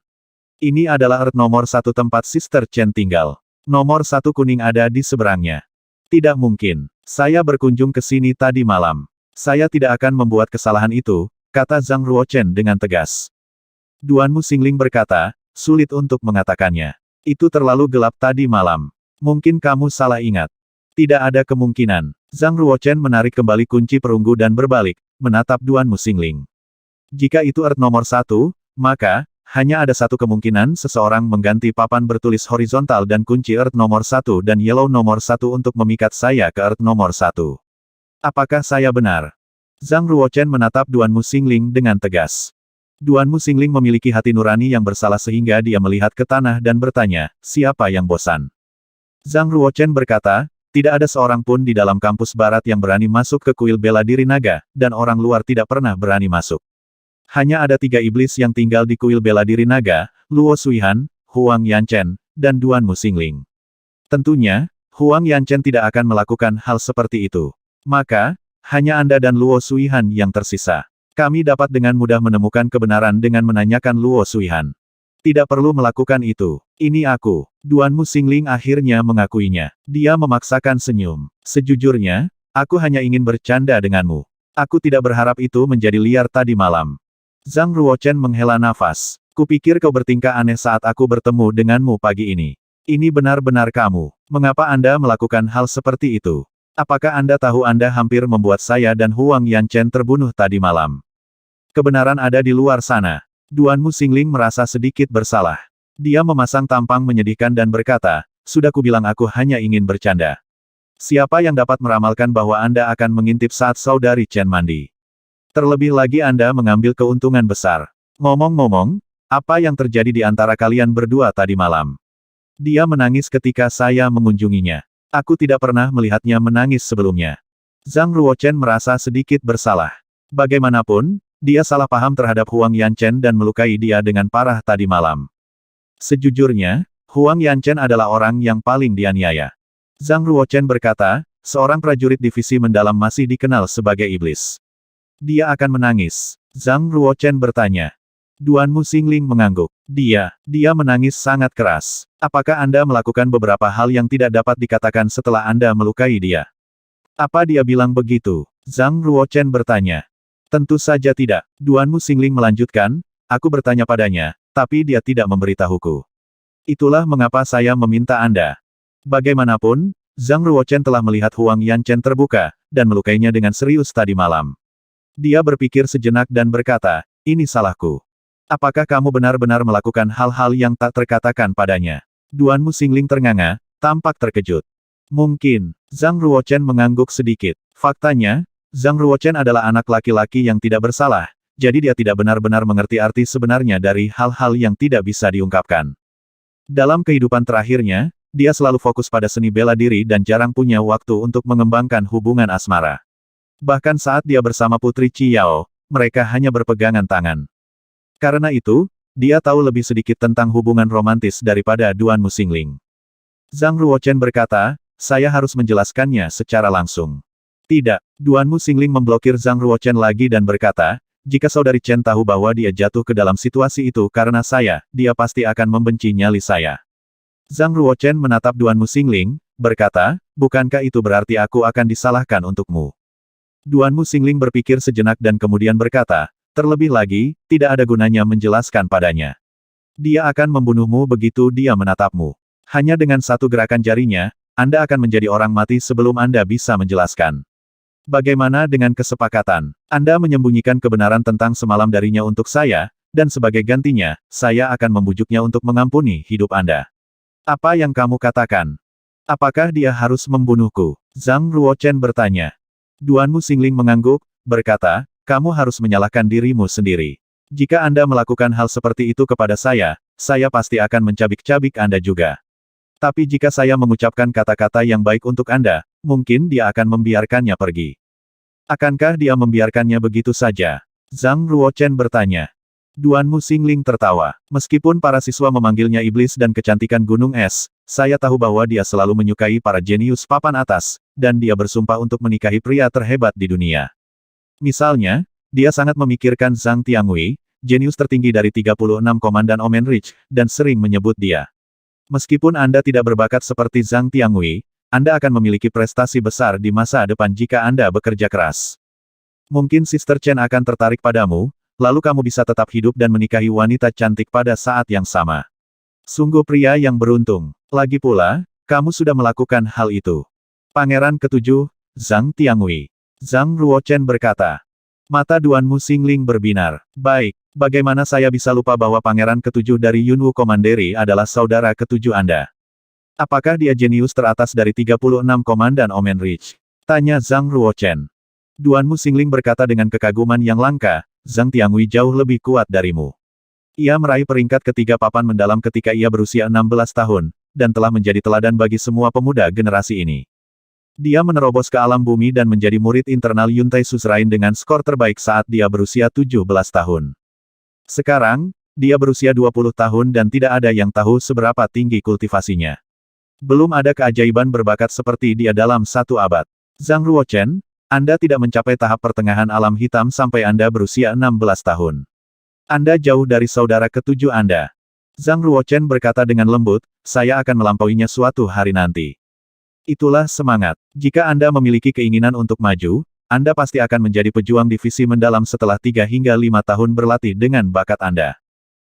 [SPEAKER 1] Ini adalah Earth nomor 1 tempat Sister Chen tinggal. Nomor 1 kuning ada di seberangnya. Tidak mungkin. Saya berkunjung ke sini tadi malam. Saya tidak akan membuat kesalahan itu, kata Zhang Ruochen dengan tegas. Duanmu Xingling berkata, sulit untuk mengatakannya. Itu terlalu gelap tadi malam. Mungkin kamu salah ingat. Tidak ada kemungkinan. Zhang Ruochen menarik kembali kunci perunggu dan berbalik, menatap Duanmu Xingling. Jika itu Earth nomor 1, maka, hanya ada satu kemungkinan seseorang mengganti papan bertulis horizontal dan kunci Earth nomor 1 dan Yellow nomor 1 untuk memikat saya ke Earth nomor 1. Apakah saya benar? Zhang Ruochen menatap Duanmu Xingling dengan tegas. Duanmu Xingling memiliki hati nurani yang bersalah sehingga dia melihat ke tanah dan bertanya, siapa yang bosan? Zhang Ruochen berkata, tidak ada seorang pun di dalam kampus barat yang berani masuk ke kuil bela diri naga, dan orang luar tidak pernah berani masuk. Hanya ada 3 iblis yang tinggal di kuil bela diri naga, Luo Suihan, Huang Yanchen, dan Duanmu Xingling. Tentunya, Huang Yanchen tidak akan melakukan hal seperti itu. Maka, hanya Anda dan Luo Suihan yang tersisa. Kami dapat dengan mudah menemukan kebenaran dengan menanyakan Luo Suihan. Tidak perlu melakukan itu. Ini aku. Duanmu Xingling akhirnya mengakuinya. Dia memaksakan senyum. Sejujurnya, aku hanya ingin bercanda denganmu. Aku tidak berharap itu menjadi liar tadi malam. Zhang Ruochen menghela nafas. Kupikir kau bertingkah aneh saat aku bertemu denganmu pagi ini. Ini benar-benar kamu. Mengapa Anda melakukan hal seperti itu? Apakah Anda tahu Anda hampir membuat saya dan Huang Yanchen terbunuh tadi malam? Kebenaran ada di luar sana. Duanmu Xingling merasa sedikit bersalah. Dia memasang tampang menyedihkan dan berkata, sudah kubilang aku hanya ingin bercanda. Siapa yang dapat meramalkan bahwa Anda akan mengintip saat saudari Chen mandi? Terlebih lagi Anda mengambil keuntungan besar. Ngomong-ngomong, apa yang terjadi di antara kalian berdua tadi malam? Dia menangis ketika saya mengunjunginya. Aku tidak pernah melihatnya menangis sebelumnya. Zhang Ruochen merasa sedikit bersalah. Bagaimanapun, dia salah paham terhadap Huang Yanchen dan melukai dia dengan parah tadi malam. Sejujurnya, Huang Yanchen adalah orang yang paling dianiaya. Zhang Ruochen berkata, seorang prajurit divisi mendalam masih dikenal sebagai iblis. Dia akan menangis. Zhang Ruochen bertanya. Duanmu Xingling mengangguk. Dia menangis sangat keras. Apakah Anda melakukan beberapa hal yang tidak dapat dikatakan setelah Anda melukai dia? Apa dia bilang begitu? Zhang Ruochen bertanya. Tentu saja tidak. Duanmu Xingling melanjutkan, aku bertanya padanya, tapi dia tidak memberitahuku. Itulah mengapa saya meminta Anda. Bagaimanapun, Zhang Ruochen telah melihat Huang Yanchen terbuka, dan melukainya dengan serius tadi malam. Dia berpikir sejenak dan berkata, ini salahku. Apakah kamu benar-benar melakukan hal-hal yang tak terkatakan padanya? Duanmu Xingling ternganga, tampak terkejut. Mungkin, Zhang Ruochen mengangguk sedikit. Faktanya, Zhang Ruochen adalah anak laki-laki yang tidak bersalah, jadi dia tidak benar-benar mengerti arti sebenarnya dari hal-hal yang tidak bisa diungkapkan. Dalam kehidupan terakhirnya, dia selalu fokus pada seni bela diri dan jarang punya waktu untuk mengembangkan hubungan asmara. Bahkan saat dia bersama Putri Qi Yao, mereka hanya berpegangan tangan. Karena itu, dia tahu lebih sedikit tentang hubungan romantis daripada Duanmu Xingling. Zhang Ruochen berkata, saya harus menjelaskannya secara langsung. Tidak, Duanmu Xingling memblokir Zhang Ruochen lagi dan berkata, jika saudari Chen tahu bahwa dia jatuh ke dalam situasi itu karena saya, dia pasti akan membenci nyali saya. Zhang Ruochen menatap Duanmu Xingling, berkata, bukankah itu berarti aku akan disalahkan untukmu? Duanmu Xingling berpikir sejenak dan kemudian berkata, terlebih lagi, tidak ada gunanya menjelaskan padanya. Dia akan membunuhmu begitu dia menatapmu. Hanya dengan satu gerakan jarinya, Anda akan menjadi orang mati sebelum Anda bisa menjelaskan. Bagaimana dengan kesepakatan? Anda menyembunyikan kebenaran tentang semalam darinya untuk saya, dan sebagai gantinya, saya akan membujuknya untuk mengampuni hidup Anda. Apa yang kamu katakan? Apakah dia harus membunuhku? Zhang Ruochen bertanya. Duanmu Xingling mengangguk, berkata, kamu harus menyalahkan dirimu sendiri. Jika Anda melakukan hal seperti itu kepada saya pasti akan mencabik-cabik Anda juga. Tapi jika saya mengucapkan kata-kata yang baik untuk Anda, mungkin dia akan membiarkannya pergi. Akankah dia membiarkannya begitu saja? Zhang Ruochen bertanya. Duan Muxingling tertawa. Meskipun para siswa memanggilnya iblis dan kecantikan gunung es, saya tahu bahwa dia selalu menyukai para jenius papan atas, dan dia bersumpah untuk menikahi pria terhebat di dunia. Misalnya, dia sangat memikirkan Zhang Tiangui, jenius tertinggi dari 36 komandan Omen Ridge, dan sering menyebut dia. Meskipun Anda tidak berbakat seperti Zhang Tiangui, Anda akan memiliki prestasi besar di masa depan jika Anda bekerja keras. Mungkin Sister Chen akan tertarik padamu, lalu kamu bisa tetap hidup dan menikahi wanita cantik pada saat yang sama. Sungguh pria yang beruntung. Lagi pula, kamu sudah melakukan hal itu. Pangeran ketujuh, Zhang Tiangui. Zhang Ruochen berkata. Mata Duan Muxingling berbinar. Baik, bagaimana saya bisa lupa bahwa pangeran ketujuh dari Yunwu Commandery adalah saudara ketujuh Anda? Apakah dia jenius teratas dari 36 komandan Omen Ridge? Tanya Zhang Ruochen. Duan Muxingling berkata dengan kekaguman yang langka, Zhang Tiangui jauh lebih kuat darimu. Ia meraih peringkat ketiga papan mendalam ketika ia berusia 16 tahun, dan telah menjadi teladan bagi semua pemuda generasi ini. Dia menerobos ke alam bumi dan menjadi murid internal Yuntai Suzerain dengan skor terbaik saat dia berusia 17 tahun. Sekarang, dia berusia 20 tahun dan tidak ada yang tahu seberapa tinggi kultivasinya. Belum ada keajaiban berbakat seperti dia dalam satu abad. Zhang Ruochen, Anda tidak mencapai tahap pertengahan alam hitam sampai Anda berusia 16 tahun. Anda jauh dari saudara ketujuh Anda. Zhang Ruochen berkata dengan lembut, saya akan melampauinya suatu hari nanti. Itulah semangat. Jika Anda memiliki keinginan untuk maju, Anda pasti akan menjadi pejuang divisi mendalam setelah 3 hingga 5 tahun berlatih dengan bakat Anda.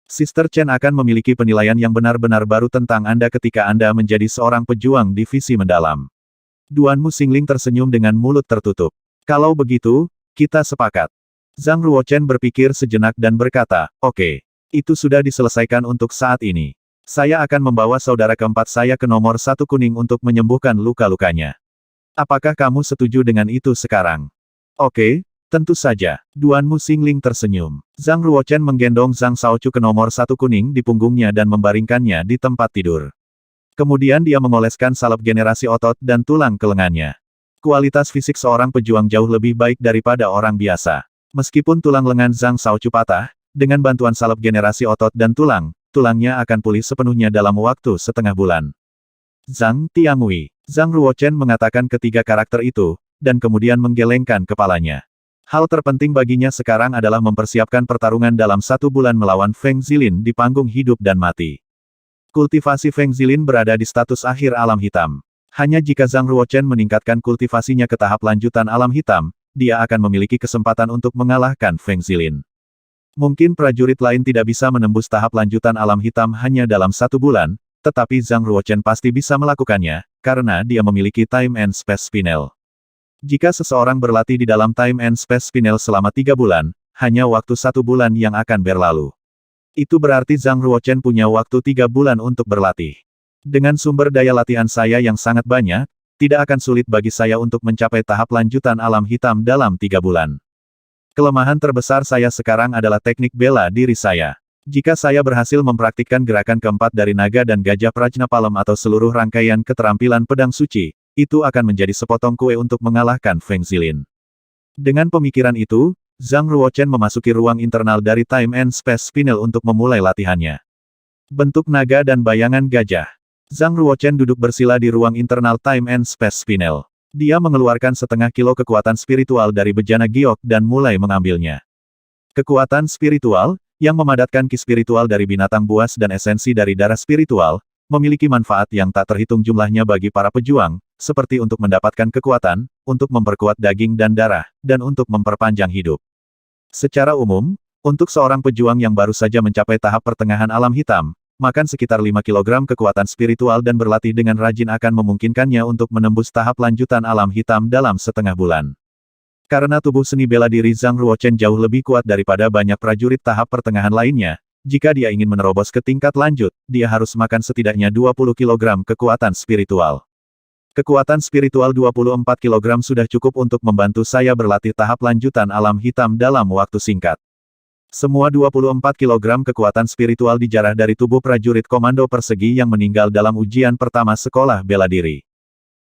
[SPEAKER 1] Sister Chen akan memiliki penilaian yang benar-benar baru tentang Anda ketika Anda menjadi seorang pejuang divisi mendalam. Duan Muxingling tersenyum dengan mulut tertutup. Kalau begitu, kita sepakat. Zhang Ruochen berpikir sejenak dan berkata, oke. Itu sudah diselesaikan untuk saat ini. Saya akan membawa saudara keempat saya ke nomor 1 kuning untuk menyembuhkan luka-lukanya. Apakah kamu setuju dengan itu sekarang? Oke, tentu saja. Duan Muxingling tersenyum. Zhang Ruochen menggendong Zhang Shaochu ke nomor 1 kuning di punggungnya dan membaringkannya di tempat tidur. Kemudian dia mengoleskan salep generasi otot dan tulang ke lengannya. Kualitas fisik seorang pejuang jauh lebih baik daripada orang biasa. Meskipun tulang lengan Zhang Shaochu patah, dengan bantuan salep generasi otot dan tulang, tulangnya akan pulih sepenuhnya dalam waktu setengah bulan. Zhang Tiangui. Zhang Ruochen mengatakan ketiga karakter itu, dan kemudian menggelengkan kepalanya. Hal terpenting baginya sekarang adalah mempersiapkan pertarungan dalam 1 bulan melawan Feng Zilin di panggung hidup dan mati. Kultivasi Feng Zilin berada di status akhir alam hitam. Hanya jika Zhang Ruochen meningkatkan kultivasinya ke tahap lanjutan alam hitam, dia akan memiliki kesempatan untuk mengalahkan Feng Zilin. Mungkin prajurit lain tidak bisa menembus tahap lanjutan alam hitam hanya dalam 1 bulan, tetapi Zhang Ruochen pasti bisa melakukannya, karena dia memiliki Time and Space Spinel. Jika seseorang berlatih di dalam Time and Space Spinel selama 3 bulan, hanya waktu 1 bulan yang akan berlalu. Itu berarti Zhang Ruochen punya waktu 3 bulan untuk berlatih. Dengan sumber daya latihan saya yang sangat banyak, tidak akan sulit bagi saya untuk mencapai tahap lanjutan alam hitam dalam 3 bulan. Kelemahan terbesar saya sekarang adalah teknik bela diri saya. Jika saya berhasil mempraktikkan gerakan keempat dari naga dan gajah Prajnapalem atau seluruh rangkaian keterampilan pedang suci, itu akan menjadi sepotong kue untuk mengalahkan Feng Zilin. Dengan pemikiran itu, Zhang Ruochen memasuki ruang internal dari Time and Space Spinel untuk memulai latihannya. Bentuk naga dan bayangan gajah. Zhang Ruochen duduk bersila di ruang internal Time and Space Spinel. Dia mengeluarkan setengah kilo kekuatan spiritual dari bejana giok dan mulai mengambilnya. Kekuatan spiritual, yang memadatkan ki spiritual dari binatang buas dan esensi dari darah spiritual, memiliki manfaat yang tak terhitung jumlahnya bagi para pejuang, seperti untuk mendapatkan kekuatan, untuk memperkuat daging dan darah, dan untuk memperpanjang hidup. Secara umum, untuk seorang pejuang yang baru saja mencapai tahap pertengahan alam hitam, makan sekitar 5 kg kekuatan spiritual dan berlatih dengan rajin akan memungkinkannya untuk menembus tahap lanjutan alam hitam dalam setengah bulan. Karena tubuh seni bela diri Zhang Ruochen jauh lebih kuat daripada banyak prajurit tahap pertengahan lainnya, jika dia ingin menerobos ke tingkat lanjut, dia harus makan setidaknya 20 kg kekuatan spiritual. Kekuatan spiritual 24 kg sudah cukup untuk membantu saya berlatih tahap lanjutan alam hitam dalam waktu singkat. Semua 24 kg kekuatan spiritual dijarah dari tubuh prajurit komando persegi yang meninggal dalam ujian pertama sekolah bela diri.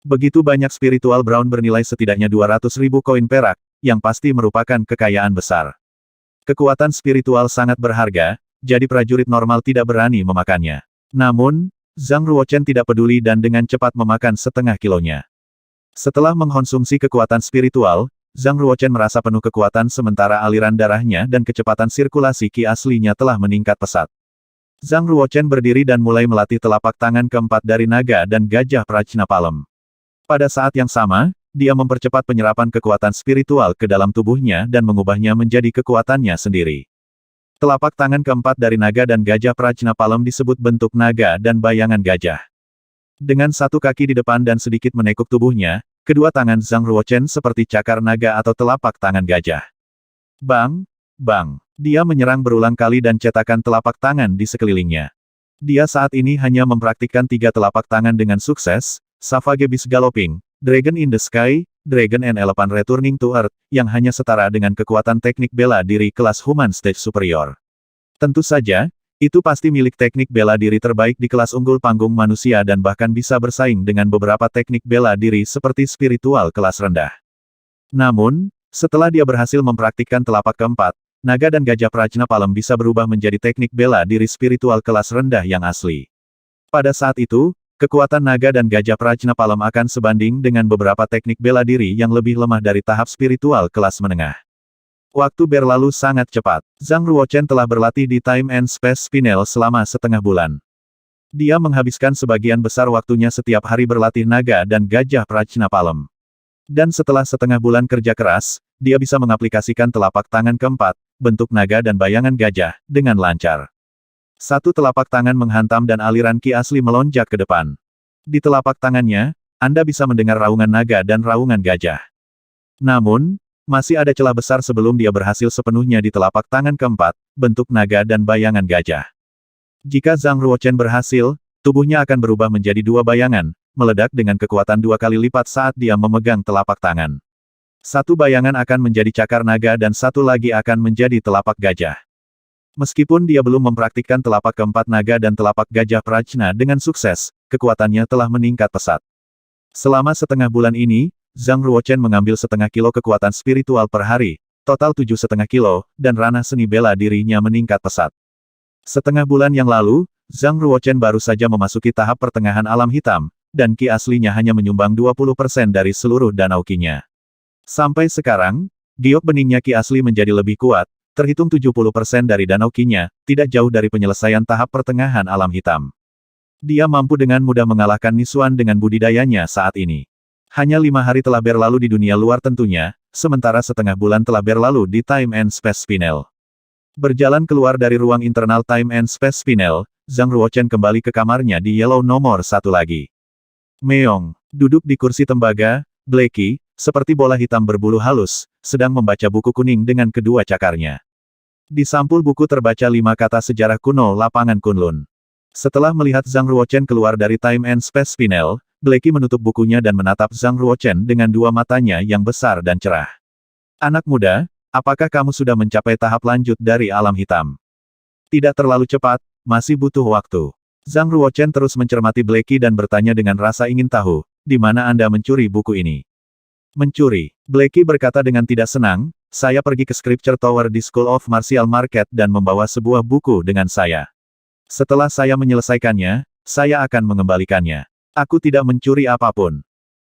[SPEAKER 1] Begitu banyak spiritual Brown bernilai setidaknya 200.000 koin perak, yang pasti merupakan kekayaan besar. Kekuatan spiritual sangat berharga, jadi prajurit normal tidak berani memakannya. Namun, Zhang Ruochen tidak peduli dan dengan cepat memakan setengah kilonya. Setelah mengkonsumsi kekuatan spiritual, Zhang Ruochen merasa penuh kekuatan sementara aliran darahnya dan kecepatan sirkulasi ki aslinya telah meningkat pesat. Zhang Ruochen berdiri dan mulai melatih telapak tangan keempat dari naga dan gajah Prajnapalem. Pada saat yang sama, dia mempercepat penyerapan kekuatan spiritual ke dalam tubuhnya dan mengubahnya menjadi kekuatannya sendiri. Telapak tangan keempat dari naga dan gajah Prajnapalem disebut bentuk naga dan bayangan gajah. Dengan satu kaki di depan dan sedikit menekuk tubuhnya, kedua tangan Zhang Ruochen seperti cakar naga atau telapak tangan gajah. Bang! Bang! Dia menyerang berulang kali dan cetakan telapak tangan di sekelilingnya. Dia saat ini hanya mempraktikkan 3 telapak tangan dengan sukses, Savage Beast Galloping, Dragon in the Sky, Dragon and Elephant Returning to Earth, yang hanya setara dengan kekuatan teknik bela diri kelas Human Stage Superior. Tentu saja, itu pasti milik teknik bela diri terbaik di kelas unggul panggung manusia dan bahkan bisa bersaing dengan beberapa teknik bela diri seperti spiritual kelas rendah. Namun, setelah dia berhasil mempraktikkan telapak keempat, naga dan gajah Prajnapalem bisa berubah menjadi teknik bela diri spiritual kelas rendah yang asli. Pada saat itu, kekuatan naga dan gajah Prajnapalem akan sebanding dengan beberapa teknik bela diri yang lebih lemah dari tahap spiritual kelas menengah. Waktu berlalu sangat cepat. Zhang Ruochen telah berlatih di Time and Space Spinel selama setengah bulan. Dia menghabiskan sebagian besar waktunya setiap hari berlatih naga dan gajah Prajnapalem. Dan setelah setengah bulan kerja keras, dia bisa mengaplikasikan telapak tangan keempat, bentuk naga dan bayangan gajah, dengan lancar. Satu telapak tangan menghantam dan aliran ki asli melonjak ke depan. Di telapak tangannya, Anda bisa mendengar raungan naga dan raungan gajah. Namun, masih ada celah besar sebelum dia berhasil sepenuhnya di telapak tangan keempat, bentuk naga dan bayangan gajah. Jika Zhang Ruochen berhasil, tubuhnya akan berubah menjadi 2 bayangan, meledak dengan kekuatan 2 kali lipat saat dia memegang telapak tangan. Satu bayangan akan menjadi cakar naga dan satu lagi akan menjadi telapak gajah. Meskipun dia belum mempraktikkan telapak keempat naga dan telapak gajah Prajna dengan sukses, kekuatannya telah meningkat pesat. Selama setengah bulan ini, Zhang Ruochen mengambil setengah kilo kekuatan spiritual per hari, total 7,5 kilo, dan ranah seni bela dirinya meningkat pesat. Setengah bulan yang lalu, Zhang Ruochen baru saja memasuki tahap pertengahan alam hitam, dan ki aslinya hanya menyumbang 20% dari seluruh danau ki-nya. Sampai sekarang, giok beningnya ki asli menjadi lebih kuat, terhitung 70% dari danau ki-nya, tidak jauh dari penyelesaian tahap pertengahan alam hitam. Dia mampu dengan mudah mengalahkan Nisuan dengan budidayanya saat ini. Hanya 5 hari telah berlalu di dunia luar tentunya, sementara setengah bulan telah berlalu di Time and Space Spinel. Berjalan keluar dari ruang internal Time and Space Spinel, Zhang Ruochen kembali ke kamarnya di Yellow nomor 1 lagi. Meong, duduk di kursi tembaga, Blacky, seperti bola hitam berbulu halus, sedang membaca buku kuning dengan kedua cakarnya. Di sampul buku terbaca 5 kata sejarah kuno lapangan Kunlun. Setelah melihat Zhang Ruochen keluar dari Time and Space Spinel, Blacky menutup bukunya dan menatap Zhang Ruochen dengan 2 matanya yang besar dan cerah. Anak muda, apakah kamu sudah mencapai tahap lanjut dari alam hitam? Tidak terlalu cepat, masih butuh waktu. Zhang Ruochen terus mencermati Blacky dan bertanya dengan rasa ingin tahu, di mana Anda mencuri buku ini? Mencuri. Blacky berkata dengan tidak senang, saya pergi ke Scripture Tower di School of Martial Market dan membawa sebuah buku dengan saya. Setelah saya menyelesaikannya, saya akan mengembalikannya. Aku tidak mencuri apapun.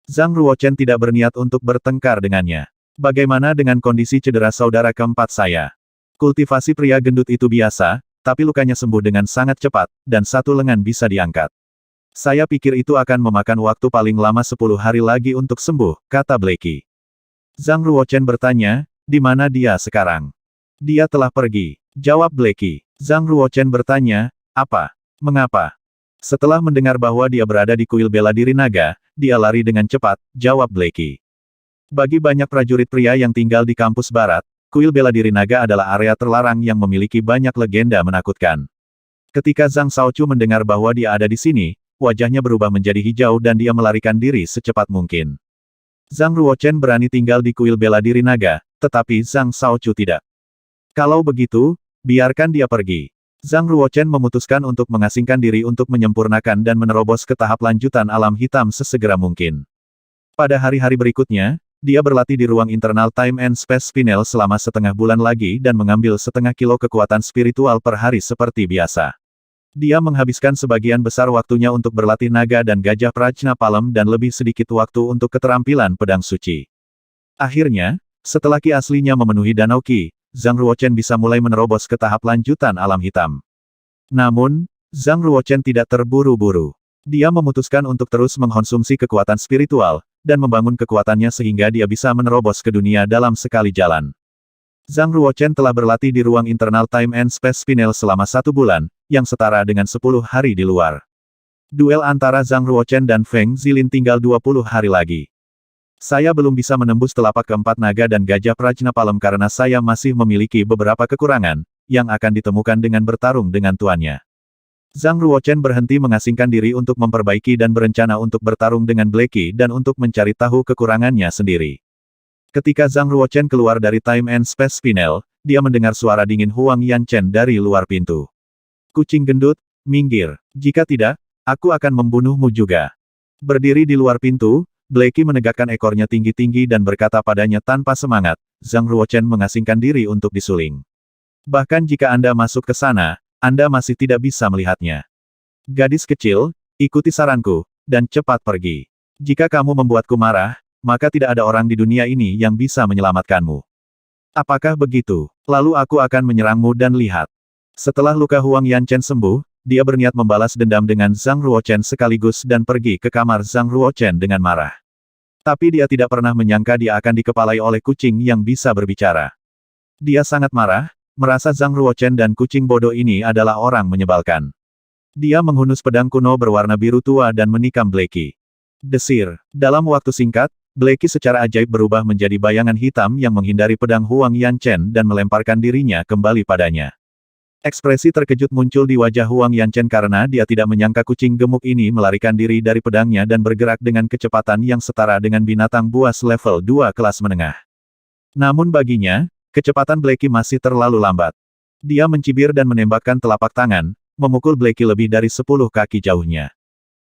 [SPEAKER 1] Zhang Ruochen tidak berniat untuk bertengkar dengannya. Bagaimana dengan kondisi cedera saudara keempat saya? Kultivasi pria gendut itu biasa, tapi lukanya sembuh dengan sangat cepat, dan satu lengan bisa diangkat. Saya pikir itu akan memakan waktu paling lama 10 hari lagi untuk sembuh, kata Blacky. Zhang Ruochen bertanya, di mana dia sekarang? Dia telah pergi, jawab Blacky. Zhang Ruochen bertanya, apa? Mengapa? Setelah mendengar bahwa dia berada di kuil bela diri naga, dia lari dengan cepat, jawab Blacky. Bagi banyak prajurit pria yang tinggal di kampus barat, kuil bela diri naga adalah area terlarang yang memiliki banyak legenda menakutkan. Ketika Zhang Shaochu mendengar bahwa dia ada di sini, wajahnya berubah menjadi hijau dan dia melarikan diri secepat mungkin. Zhang Ruochen berani tinggal di kuil bela diri naga, tetapi Zhang Shaochu tidak. Kalau begitu, biarkan dia pergi. Zhang Ruochen memutuskan untuk mengasingkan diri untuk menyempurnakan dan menerobos ke tahap lanjutan alam hitam sesegera mungkin. Pada hari-hari berikutnya, dia berlatih di ruang internal Time and Space Spinel selama setengah bulan lagi dan mengambil setengah kilo kekuatan spiritual per hari seperti biasa. Dia menghabiskan sebagian besar waktunya untuk berlatih naga dan gajah Prajna Palem dan lebih sedikit waktu untuk keterampilan pedang suci. Akhirnya, setelah ki aslinya memenuhi Danau Qi, Zhang Ruochen bisa mulai menerobos ke tahap lanjutan alam hitam. Namun, Zhang Ruochen tidak terburu-buru. Dia memutuskan untuk terus mengkonsumsi kekuatan spiritual, dan membangun kekuatannya sehingga dia bisa menerobos ke dunia dalam sekali jalan. Zhang Ruochen telah berlatih di ruang internal Time and Space Spinel selama 1 bulan, yang setara dengan 10 hari di luar. Duel antara Zhang Ruochen dan Feng Zilin tinggal 20 hari lagi. Saya belum bisa menembus telapak keempat naga dan gajah Prajna Palem karena saya masih memiliki beberapa kekurangan, yang akan ditemukan dengan bertarung dengan tuannya. Zhang Ruochen berhenti mengasingkan diri untuk memperbaiki dan berencana untuk bertarung dengan Blacky dan untuk mencari tahu kekurangannya sendiri. Ketika Zhang Ruochen keluar dari Time and Space Spinel, dia mendengar suara dingin Huang Yanchen dari luar pintu. Kucing gendut, minggir. Jika tidak, aku akan membunuhmu juga. Berdiri di luar pintu, Blacky menegakkan ekornya tinggi-tinggi dan berkata padanya tanpa semangat, Zhang Ruochen mengasingkan diri untuk disuling. Bahkan jika Anda masuk ke sana, Anda masih tidak bisa melihatnya. Gadis kecil, ikuti saranku, dan cepat pergi. Jika kamu membuatku marah, maka tidak ada orang di dunia ini yang bisa menyelamatkanmu. Apakah begitu? Lalu aku akan menyerangmu dan lihat. Setelah luka Huang Yanchen sembuh, dia berniat membalas dendam dengan Zhang Ruochen sekaligus dan pergi ke kamar Zhang Ruochen dengan marah. Tapi dia tidak pernah menyangka dia akan dikepalai oleh kucing yang bisa berbicara. Dia sangat marah, merasa Zhang Ruochen dan kucing bodoh ini adalah orang menyebalkan. Dia menghunus pedang kuno berwarna biru tua dan menikam Blacky. Desir. Dalam waktu singkat, Blacky secara ajaib berubah menjadi bayangan hitam yang menghindari pedang Huang Yanchen dan melemparkan dirinya kembali padanya. Ekspresi terkejut muncul di wajah Huang Yanchen karena dia tidak menyangka kucing gemuk ini melarikan diri dari pedangnya dan bergerak dengan kecepatan yang setara dengan binatang buas level 2 kelas menengah. Namun baginya, kecepatan Blacky masih terlalu lambat. Dia mencibir dan menembakkan telapak tangan, memukul Blacky lebih dari 10 kaki jauhnya.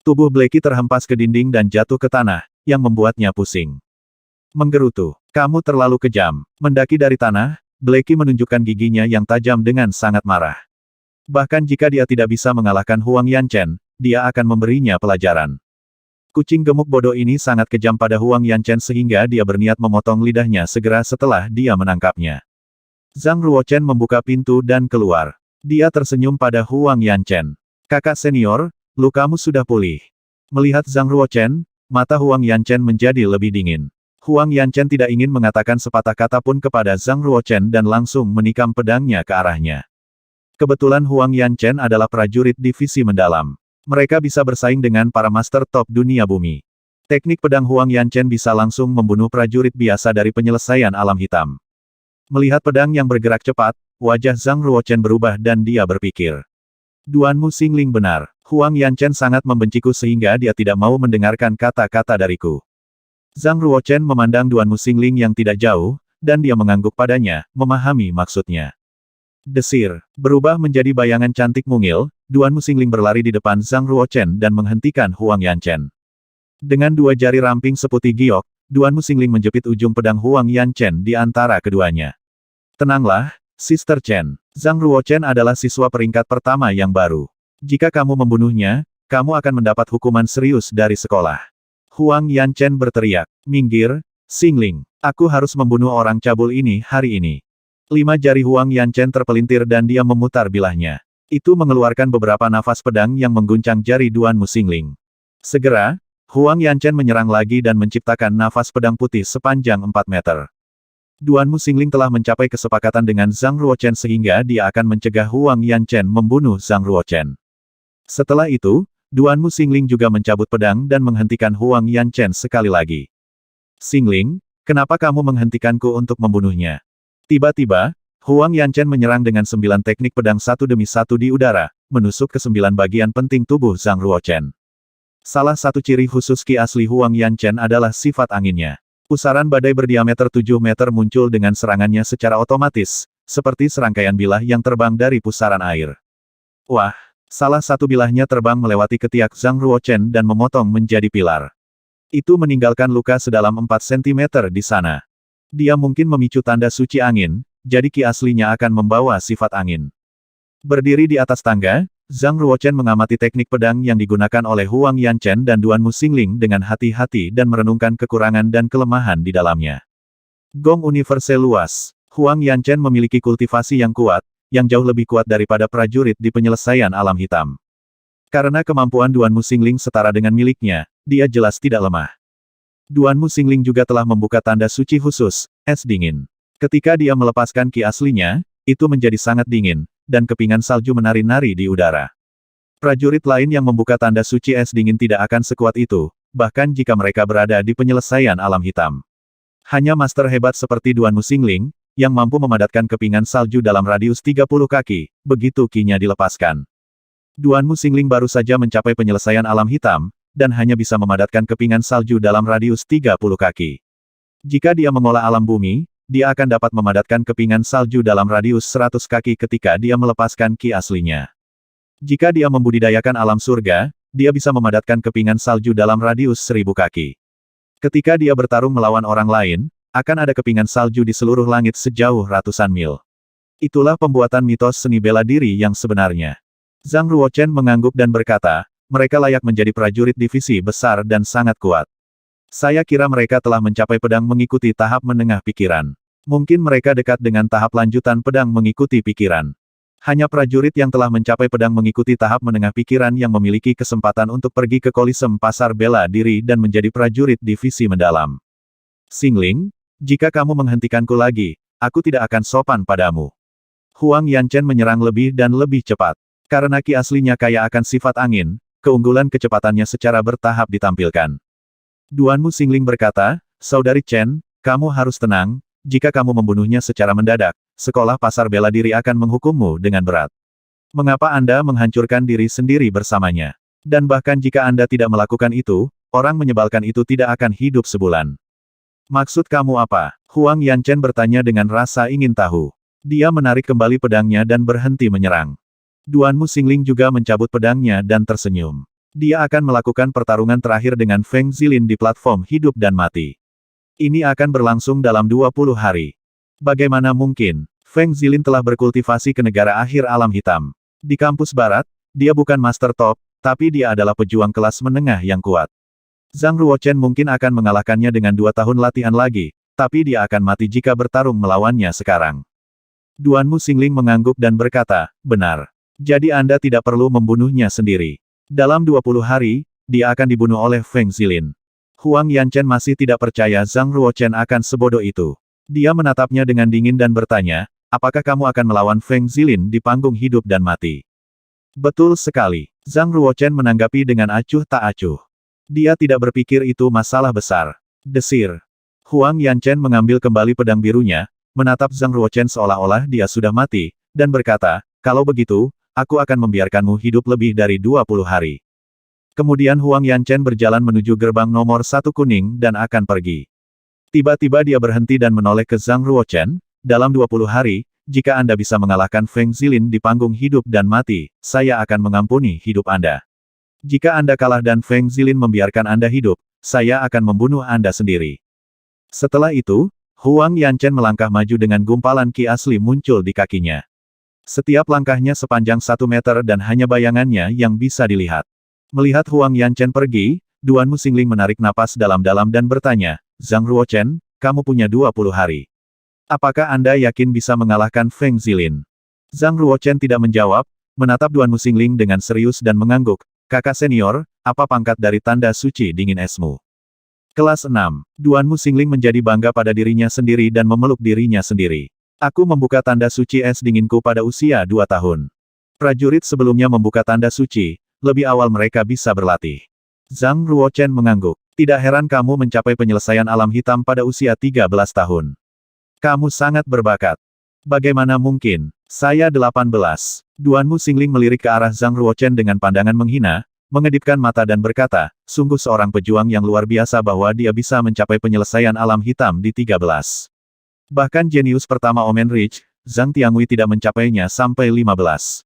[SPEAKER 1] Tubuh Blacky terhempas ke dinding dan jatuh ke tanah, yang membuatnya pusing. Menggerutu. Kamu terlalu kejam. Mendaki dari tanah, Blacky menunjukkan giginya yang tajam dengan sangat marah. Bahkan jika dia tidak bisa mengalahkan Huang Yanchen, dia akan memberinya pelajaran. Kucing gemuk bodoh ini sangat kejam pada Huang Yanchen sehingga dia berniat memotong lidahnya segera setelah dia menangkapnya. Zhang Ruochen membuka pintu dan keluar. Dia tersenyum pada Huang Yanchen. Kakak senior, lukamu sudah pulih. Melihat Zhang Ruochen, mata Huang Yanchen menjadi lebih dingin. Huang Yanchen tidak ingin mengatakan sepatah kata pun kepada Zhang Ruochen dan langsung menikam pedangnya ke arahnya. Kebetulan Huang Yanchen adalah prajurit divisi mendalam. Mereka bisa bersaing dengan para master top dunia bumi. Teknik pedang Huang Yanchen bisa langsung membunuh prajurit biasa dari penyelesaian alam hitam. Melihat pedang yang bergerak cepat, wajah Zhang Ruochen berubah dan dia berpikir. Duanmu Xingling benar. Huang Yanchen sangat membenciku sehingga dia tidak mau mendengarkan kata-kata dariku. Zhang Ruochen memandang Duanmu Xingling yang tidak jauh, dan dia mengangguk padanya, memahami maksudnya. Desir. Berubah menjadi bayangan cantik mungil, Duanmu Xingling berlari di depan Zhang Ruochen dan menghentikan Huang Yanchen. Dengan 2 jari ramping seputih giok, Duanmu Xingling menjepit ujung pedang Huang Yanchen di antara keduanya. Tenanglah, Sister Chen. Zhang Ruochen adalah siswa peringkat pertama yang baru. Jika kamu membunuhnya, kamu akan mendapat hukuman serius dari sekolah. Huang Yanchen berteriak. Minggir, Xingling. Aku harus membunuh orang cabul ini hari ini. 5 jari Huang Yanchen terpelintir dan dia memutar bilahnya. Itu mengeluarkan beberapa nafas pedang yang mengguncang jari Duanmu Xingling. Segera, Huang Yanchen menyerang lagi dan menciptakan nafas pedang putih sepanjang 4 meter. Duanmu Xingling telah mencapai kesepakatan dengan Zhang Ruochen sehingga dia akan mencegah Huang Yanchen membunuh Zhang Ruochen. Setelah itu, Duanmu Xingling juga mencabut pedang dan menghentikan Huang Yanchen sekali lagi. Xingling, kenapa kamu menghentikanku untuk membunuhnya? Tiba-tiba, Huang Yanchen menyerang dengan 9 teknik pedang satu demi satu di udara, menusuk ke 9 bagian penting tubuh Zhang Ruochen. Salah satu ciri khusus ki asli Huang Yanchen adalah sifat anginnya. Pusaran badai berdiameter 7 meter muncul dengan serangannya secara otomatis, seperti serangkaian bilah yang terbang dari pusaran air. Wah, salah satu bilahnya terbang melewati ketiak Zhang Ruochen dan memotong menjadi pilar. Itu meninggalkan luka sedalam 4 sentimeter di sana. Dia mungkin memicu tanda suci angin, jadi ki aslinya akan membawa sifat angin. Berdiri di atas tangga, Zhang Ruochen mengamati teknik pedang yang digunakan oleh Huang Yanchen dan Duan Muxingling dengan hati-hati dan merenungkan kekurangan dan kelemahan di dalamnya. Gong Universal luas. Huang Yanchen memiliki kultivasi yang kuat, yang jauh lebih kuat daripada prajurit di penyelesaian alam hitam. Karena kemampuan Duan Muxingling setara dengan miliknya, dia jelas tidak lemah. Duan Muxingling juga telah membuka tanda suci khusus, es dingin. Ketika dia melepaskan ki aslinya, itu menjadi sangat dingin, dan kepingan salju menari-nari di udara. Prajurit lain yang membuka tanda suci es dingin tidak akan sekuat itu, bahkan jika mereka berada di penyelesaian alam hitam. Hanya master hebat seperti Duan Muxingling, yang mampu memadatkan kepingan salju dalam radius 30 kaki, begitu kinya dilepaskan. Duan Muxingling baru saja mencapai penyelesaian alam hitam, dan hanya bisa memadatkan kepingan salju dalam radius 30 kaki. Jika dia mengolah alam bumi, dia akan dapat memadatkan kepingan salju dalam radius 100 kaki ketika dia melepaskan ki aslinya. Jika dia membudidayakan alam surga, dia bisa memadatkan kepingan salju dalam radius 1000 kaki. Ketika dia bertarung melawan orang lain, akan ada kepingan salju di seluruh langit sejauh ratusan mil. Itulah pembuatan mitos seni bela diri yang sebenarnya. Zhang Ruochen mengangguk dan berkata, mereka layak menjadi prajurit divisi besar dan sangat kuat. Saya kira mereka telah mencapai pedang mengikuti tahap menengah pikiran. Mungkin mereka dekat dengan tahap lanjutan pedang mengikuti pikiran. Hanya prajurit yang telah mencapai pedang mengikuti tahap menengah pikiran yang memiliki kesempatan untuk pergi ke kolisem pasar bela diri dan menjadi prajurit divisi mendalam. Xingling, jika kamu menghentikanku lagi, aku tidak akan sopan padamu. Huang Yanchen menyerang lebih dan lebih cepat. Karena ki aslinya kaya akan sifat angin, keunggulan kecepatannya secara bertahap ditampilkan. Duan Muxingling berkata, Saudari Chen, kamu harus tenang, jika kamu membunuhnya secara mendadak, sekolah pasar bela diri akan menghukummu dengan berat. Mengapa Anda menghancurkan diri sendiri bersamanya? Dan bahkan jika Anda tidak melakukan itu, orang menyebalkan itu tidak akan hidup sebulan. Maksud kamu apa? Huang Yanchen bertanya dengan rasa ingin tahu. Dia menarik kembali pedangnya dan berhenti menyerang. Duan Muxingling juga mencabut pedangnya dan tersenyum. Dia akan melakukan pertarungan terakhir dengan Feng Zilin di platform hidup dan mati. Ini akan berlangsung dalam 20 hari. Bagaimana mungkin? Feng Zilin telah berkultivasi ke negara akhir alam hitam. Di kampus barat, dia bukan master top, tapi dia adalah pejuang kelas menengah yang kuat. Zhang Ruochen mungkin akan mengalahkannya dengan 2 tahun latihan lagi, tapi dia akan mati jika bertarung melawannya sekarang. Duan Muxingling mengangguk dan berkata, benar. Jadi Anda tidak perlu membunuhnya sendiri. Dalam 20 hari, dia akan dibunuh oleh Feng Zilin. Huang Yanchen masih tidak percaya Zhang Ruochen akan sebodoh itu. Dia menatapnya dengan dingin dan bertanya, apakah kamu akan melawan Feng Zilin di panggung hidup dan mati? Betul sekali. Zhang Ruochen menanggapi dengan acuh tak acuh. Dia tidak berpikir itu masalah besar. Desir. Huang Yanchen mengambil kembali pedang birunya, menatap Zhang Ruochen seolah-olah dia sudah mati, dan berkata, kalau begitu, aku akan membiarkanmu hidup lebih dari 20 hari. Kemudian Huang Yanchen berjalan menuju gerbang nomor 1 kuning dan akan pergi. Tiba-tiba dia berhenti dan menoleh ke Zhang Ruochen, dalam 20 hari, jika Anda bisa mengalahkan Feng Zilin di panggung hidup dan mati, saya akan mengampuni hidup Anda. Jika Anda kalah dan Feng Zilin membiarkan Anda hidup, saya akan membunuh Anda sendiri. Setelah itu, Huang Yanchen melangkah maju dengan gumpalan ki asli muncul di kakinya. Setiap langkahnya sepanjang 1 meter dan hanya bayangannya yang bisa dilihat. Melihat Huang Yanchen pergi, Duan Muxingling menarik napas dalam-dalam dan bertanya, Zhang Ruochen, kamu punya 20 hari. Apakah Anda yakin bisa mengalahkan Feng Zilin? Zhang Ruochen tidak menjawab, menatap Duan Muxingling dengan serius dan mengangguk, kakak senior, apa pangkat dari tanda suci dingin esmu? Kelas 6. Duan Muxingling menjadi bangga pada dirinya sendiri dan memeluk dirinya sendiri. Aku membuka tanda suci es dinginku pada usia 2 tahun. Prajurit sebelumnya membuka tanda suci, lebih awal mereka bisa berlatih. Zhang Ruochen mengangguk. Tidak heran kamu mencapai penyelesaian alam hitam pada usia 13 tahun. Kamu sangat berbakat. Bagaimana mungkin? Saya 18. Duan Muxingling melirik ke arah Zhang Ruochen dengan pandangan menghina, mengedipkan mata dan berkata, sungguh seorang pejuang yang luar biasa bahwa dia bisa mencapai penyelesaian alam hitam di 13. Bahkan jenius pertama Omen Ridge, Zhang Tiangui tidak mencapainya sampai 15.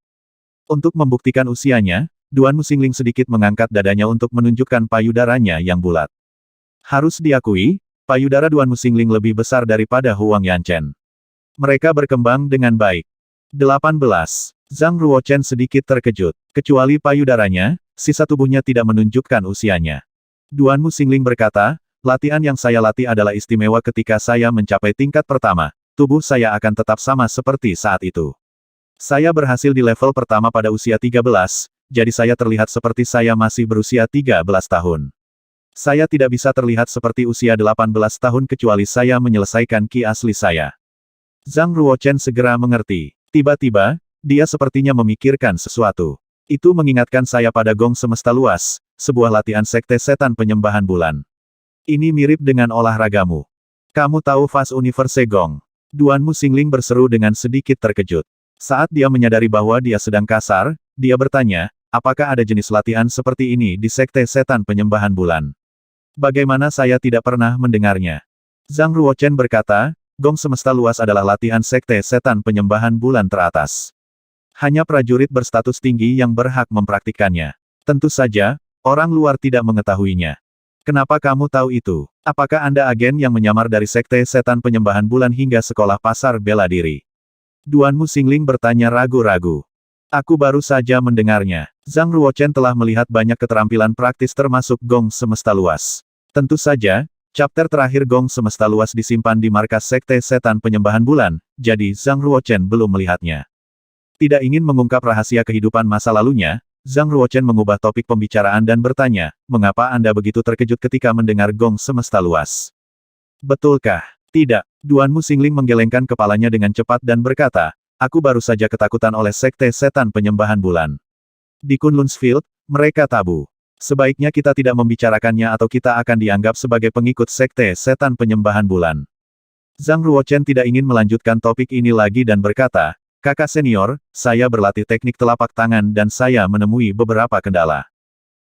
[SPEAKER 1] Untuk membuktikan usianya, Duan Muxingling sedikit mengangkat dadanya untuk menunjukkan payudaranya yang bulat. Harus diakui, payudara Duan Muxingling lebih besar daripada Huang Yanchen. Mereka berkembang dengan baik. 18. Zhang Ruochen sedikit terkejut. Kecuali payudaranya, sisa tubuhnya tidak menunjukkan usianya. Duan Muxingling berkata, latihan yang saya latih adalah istimewa ketika saya mencapai tingkat pertama. Tubuh saya akan tetap sama seperti saat itu. Saya berhasil di level pertama pada usia 13, jadi saya terlihat seperti saya masih berusia 13 tahun. Saya tidak bisa terlihat seperti usia 18 tahun kecuali saya menyelesaikan ki asli saya. Zhang Ruochen segera mengerti. Tiba-tiba, dia sepertinya memikirkan sesuatu. Itu mengingatkan saya pada Gong Semesta Luas, sebuah latihan sekte setan penyembahan bulan. Ini mirip dengan olahragamu. Kamu tahu Fast Universe Gong? Duan Muxingling berseru dengan sedikit terkejut. Saat dia menyadari bahwa dia sedang kasar, dia bertanya, apakah ada jenis latihan seperti ini di sekte setan penyembahan bulan? Bagaimana saya tidak pernah mendengarnya? Zhang Ruochen berkata, Gong Semesta Luas adalah latihan sekte setan penyembahan bulan teratas. Hanya prajurit berstatus tinggi yang berhak mempraktikkannya. Tentu saja, orang luar tidak mengetahuinya. Kenapa kamu tahu itu? Apakah Anda agen yang menyamar dari sekte setan penyembahan bulan hingga sekolah pasar bela diri? Duan Muxingling bertanya ragu-ragu. Aku baru saja mendengarnya. Zhang Ruochen telah melihat banyak keterampilan praktis termasuk Gong Semesta Luas. Tentu saja, chapter terakhir Gong Semesta Luas disimpan di markas sekte setan penyembahan bulan, jadi Zhang Ruochen belum melihatnya. Tidak ingin mengungkap rahasia kehidupan masa lalunya, Zhang Ruochen mengubah topik pembicaraan dan bertanya, mengapa Anda begitu terkejut ketika mendengar Gong Semesta Luas? Betulkah? Tidak. Duan Muxingling menggelengkan kepalanya dengan cepat dan berkata, aku baru saja ketakutan oleh sekte setan penyembahan bulan. Di Kunlunsfield, mereka tabu. Sebaiknya kita tidak membicarakannya atau kita akan dianggap sebagai pengikut sekte setan penyembahan bulan. Zhang Ruochen tidak ingin melanjutkan topik ini lagi dan berkata, kakak senior, saya berlatih teknik telapak tangan dan saya menemui beberapa kendala.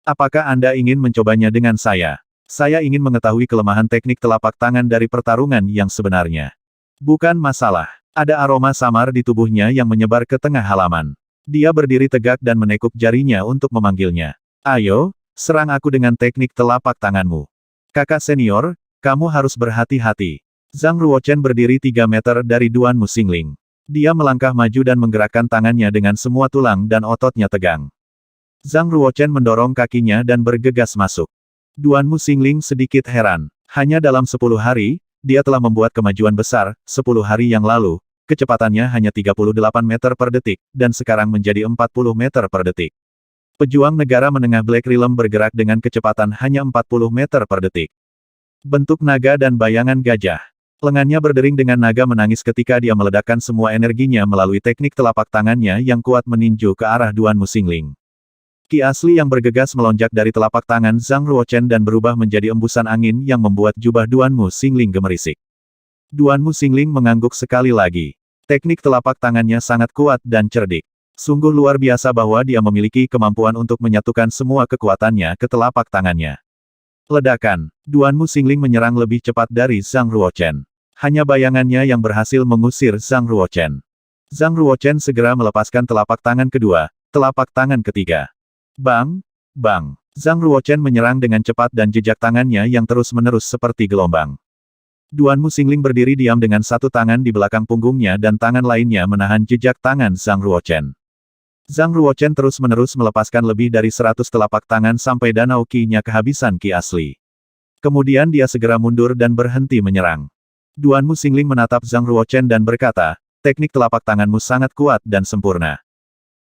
[SPEAKER 1] Apakah Anda ingin mencobanya dengan saya? Saya ingin mengetahui kelemahan teknik telapak tangan dari pertarungan yang sebenarnya. Bukan masalah. Ada aroma samar di tubuhnya yang menyebar ke tengah halaman. Dia berdiri tegak dan menekuk jarinya untuk memanggilnya. Ayo, serang aku dengan teknik telapak tanganmu. Kakak senior, kamu harus berhati-hati. Zhang Ruochen berdiri 3 meter dari Duan Muxingling. Dia melangkah maju dan menggerakkan tangannya dengan semua tulang dan ototnya tegang. Zhang Ruochen mendorong kakinya dan bergegas masuk. Duan Muxingling sedikit heran. Hanya dalam 10 hari, dia telah membuat kemajuan besar. 10 hari yang lalu, kecepatannya hanya 38 meter per detik, dan sekarang menjadi 40 meter per detik. Pejuang negara menengah Black Realm bergerak dengan kecepatan hanya 40 meter per detik. Bentuk naga dan bayangan gajah. Lengannya berdering dengan naga menangis ketika dia meledakkan semua energinya melalui teknik telapak tangannya yang kuat meninju ke arah Duan Muxingling. Ki asli yang bergegas melonjak dari telapak tangan Zhang Ruochen dan berubah menjadi embusan angin yang membuat jubah Duan Muxingling gemerisik. Duan Muxingling mengangguk sekali lagi. Teknik telapak tangannya sangat kuat dan cerdik. Sungguh luar biasa bahwa dia memiliki kemampuan untuk menyatukan semua kekuatannya ke telapak tangannya. Ledakan. Duan Muxingling menyerang lebih cepat dari Zhang Ruochen. Hanya bayangannya yang berhasil mengusir Zhang Ruochen. Zhang Ruochen segera melepaskan telapak tangan kedua, telapak tangan ketiga. Bang! Bang! Zhang Ruochen menyerang dengan cepat dan jejak tangannya yang terus-menerus seperti gelombang. Duan Muxingling berdiri diam dengan satu tangan di belakang punggungnya dan tangan lainnya menahan jejak tangan Zhang Ruochen. Zhang Ruochen terus-menerus melepaskan lebih dari 100 telapak tangan sampai danau ki-nya kehabisan ki asli. Kemudian dia segera mundur dan berhenti menyerang. Duan Muxingling menatap Zhang Ruochen dan berkata, teknik telapak tanganmu sangat kuat dan sempurna.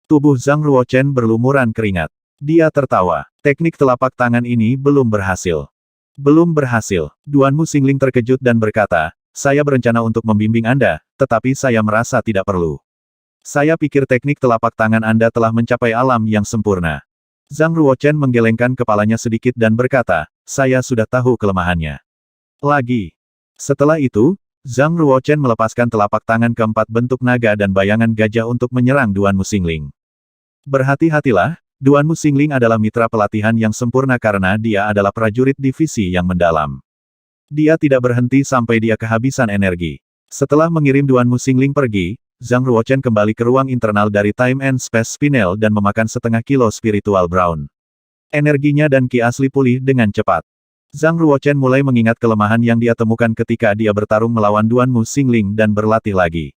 [SPEAKER 1] Tubuh Zhang Ruochen berlumuran keringat. Dia tertawa. Teknik telapak tangan ini belum berhasil. Belum berhasil. Duan Muxingling terkejut dan berkata, saya berencana untuk membimbing Anda, tetapi saya merasa tidak perlu. Saya pikir teknik telapak tangan Anda telah mencapai alam yang sempurna. Zhang Ruochen menggelengkan kepalanya sedikit dan berkata, saya sudah tahu kelemahannya. Lagi. Setelah itu, Zhang Ruochen melepaskan telapak tangan keempat bentuk naga dan bayangan gajah untuk menyerang Duan Muxingling. Berhati-hatilah, Duan Muxingling adalah mitra pelatihan yang sempurna karena dia adalah prajurit divisi yang mendalam. Dia tidak berhenti sampai dia kehabisan energi. Setelah mengirim Duan Muxingling pergi, Zhang Ruochen kembali ke ruang internal dari Time and Space Spinel dan memakan setengah kilo spiritual brown. Energinya dan ki asli pulih dengan cepat. Zhang Ruochen mulai mengingat kelemahan yang dia temukan ketika dia bertarung melawan Duan Mu Xingling dan berlatih lagi.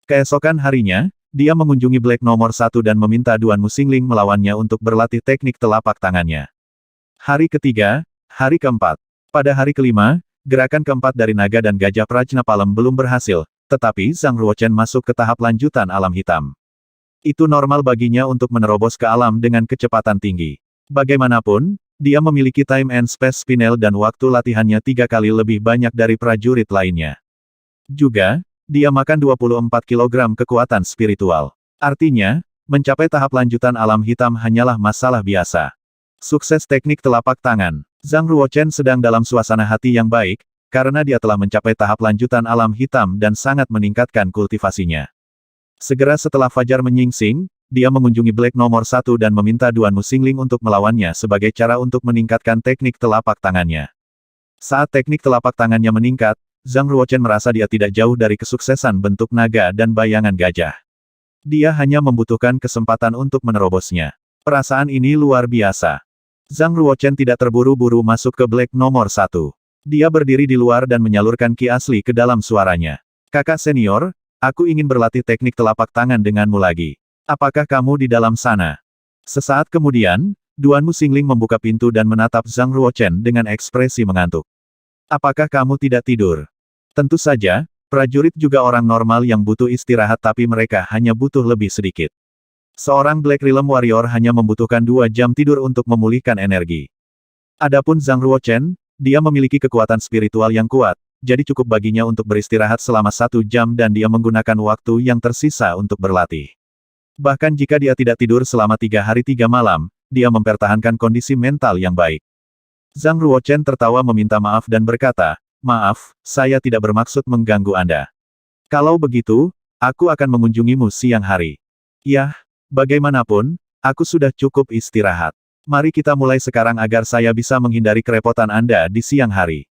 [SPEAKER 1] Keesokan harinya, dia mengunjungi Black nomor 1 dan meminta Duan Mu Xingling melawannya untuk berlatih teknik telapak tangannya. Hari ketiga, hari keempat. Pada hari kelima, gerakan keempat dari naga dan gajah Prajnapalem belum berhasil, tetapi Zhang Ruochen masuk ke tahap lanjutan alam hitam. Itu normal baginya untuk menerobos ke alam dengan kecepatan tinggi. Bagaimanapun, dia memiliki time and space spinel dan waktu latihannya 3 kali lebih banyak dari prajurit lainnya. Juga, dia makan 24 kg kekuatan spiritual. Artinya, mencapai tahap lanjutan alam hitam hanyalah masalah biasa. Sukses teknik telapak tangan. Zhang Ruochen sedang dalam suasana hati yang baik, karena dia telah mencapai tahap lanjutan alam hitam dan sangat meningkatkan kultivasinya. Segera setelah fajar menyingsing, dia mengunjungi Black nomor 1 dan meminta Duan Mu Xingling untuk melawannya sebagai cara untuk meningkatkan teknik telapak tangannya. Saat teknik telapak tangannya meningkat, Zhang Ruochen merasa dia tidak jauh dari kesuksesan bentuk naga dan bayangan gajah. Dia hanya membutuhkan kesempatan untuk menerobosnya. Perasaan ini luar biasa. Zhang Ruochen tidak terburu-buru masuk ke Black nomor 1. Dia berdiri di luar dan menyalurkan ki asli ke dalam suaranya. Kakak senior, aku ingin berlatih teknik telapak tangan denganmu lagi. Apakah kamu di dalam sana? Sesaat kemudian, Duan Mu Xingling membuka pintu dan menatap Zhang Ruochen dengan ekspresi mengantuk. Apakah kamu tidak tidur? Tentu saja, prajurit juga orang normal yang butuh istirahat tapi mereka hanya butuh lebih sedikit. Seorang Black Realm Warrior hanya membutuhkan 2 jam tidur untuk memulihkan energi. Adapun Zhang Ruochen, dia memiliki kekuatan spiritual yang kuat, jadi cukup baginya untuk beristirahat selama 1 jam dan dia menggunakan waktu yang tersisa untuk berlatih. Bahkan jika dia tidak tidur selama 3 hari 3 malam, dia mempertahankan kondisi mental yang baik. Zhang Ruochen tertawa meminta maaf dan berkata, "Maaf, saya tidak bermaksud mengganggu Anda. Kalau begitu, aku akan mengunjungimu siang hari." "Yah, bagaimanapun, aku sudah cukup istirahat. Mari kita mulai sekarang agar saya bisa menghindari kerepotan Anda di siang hari.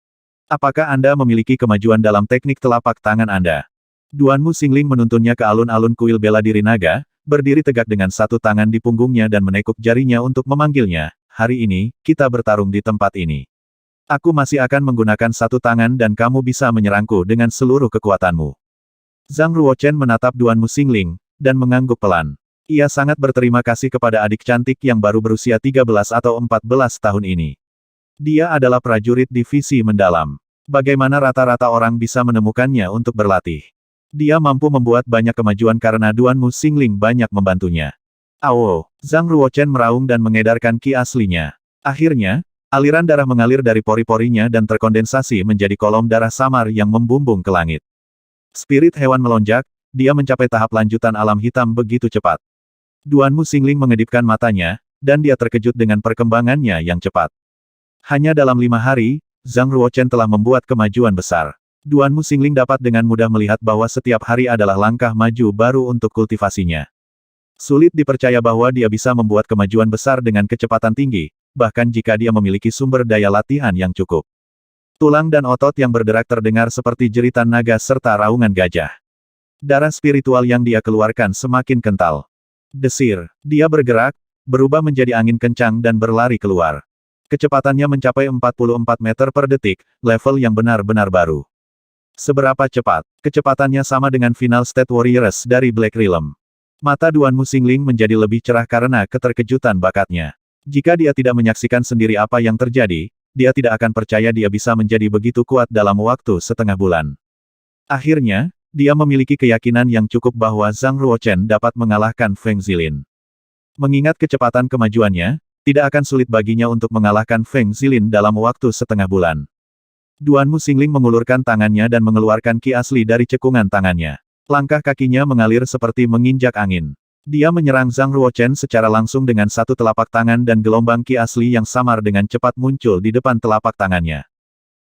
[SPEAKER 1] Apakah Anda memiliki kemajuan dalam teknik telapak tangan Anda?" Duan Mu Xingling menuntunnya ke alun-alun kuil bela diri naga, berdiri tegak dengan satu tangan di punggungnya dan menekuk jarinya untuk memanggilnya. "Hari ini, kita bertarung di tempat ini. Aku masih akan menggunakan satu tangan dan kamu bisa menyerangku dengan seluruh kekuatanmu." Zhang Ruochen menatap Duan Mu Xingling, dan mengangguk pelan. Ia sangat berterima kasih kepada adik cantik yang baru berusia 13 atau 14 tahun ini. Dia adalah prajurit divisi mendalam. Bagaimana rata-rata orang bisa menemukannya untuk berlatih? Dia mampu membuat banyak kemajuan karena Duan Mu Xingling banyak membantunya. "Awo!" Zhang Ruochen meraung dan mengedarkan ki aslinya. Akhirnya, aliran darah mengalir dari pori-porinya dan terkondensasi menjadi kolom darah samar yang membumbung ke langit. Spirit hewan melonjak, dia mencapai tahap lanjutan alam hitam begitu cepat. Duan Mu Xingling mengedipkan matanya, dan dia terkejut dengan perkembangannya yang cepat. Hanya dalam 5 hari, Zhang Ruochen telah membuat kemajuan besar. Duan Mu Xingling dapat dengan mudah melihat bahwa setiap hari adalah langkah maju baru untuk kultivasinya. Sulit dipercaya bahwa dia bisa membuat kemajuan besar dengan kecepatan tinggi, bahkan jika dia memiliki sumber daya latihan yang cukup. Tulang dan otot yang berderak terdengar seperti jeritan naga serta raungan gajah. Darah spiritual yang dia keluarkan semakin kental. Desir, dia bergerak, berubah menjadi angin kencang dan berlari keluar. Kecepatannya mencapai 44 meter per detik, level yang benar-benar baru. Seberapa cepat? Kecepatannya sama dengan final State Warriors dari Black Realm. Mata Duan Mu Xingling menjadi lebih cerah karena keterkejutan bakatnya. Jika dia tidak menyaksikan sendiri apa yang terjadi, dia tidak akan percaya dia bisa menjadi begitu kuat dalam waktu setengah bulan. Akhirnya, dia memiliki keyakinan yang cukup bahwa Zhang Ruochen dapat mengalahkan Feng Zilin. Mengingat kecepatan kemajuannya, tidak akan sulit baginya untuk mengalahkan Feng Zilin dalam waktu setengah bulan. Duan Mu Xingling mengulurkan tangannya dan mengeluarkan ki asli dari cekungan tangannya. Langkah kakinya mengalir seperti menginjak angin. Dia menyerang Zhang Ruochen secara langsung dengan satu telapak tangan dan gelombang ki asli yang samar dengan cepat muncul di depan telapak tangannya.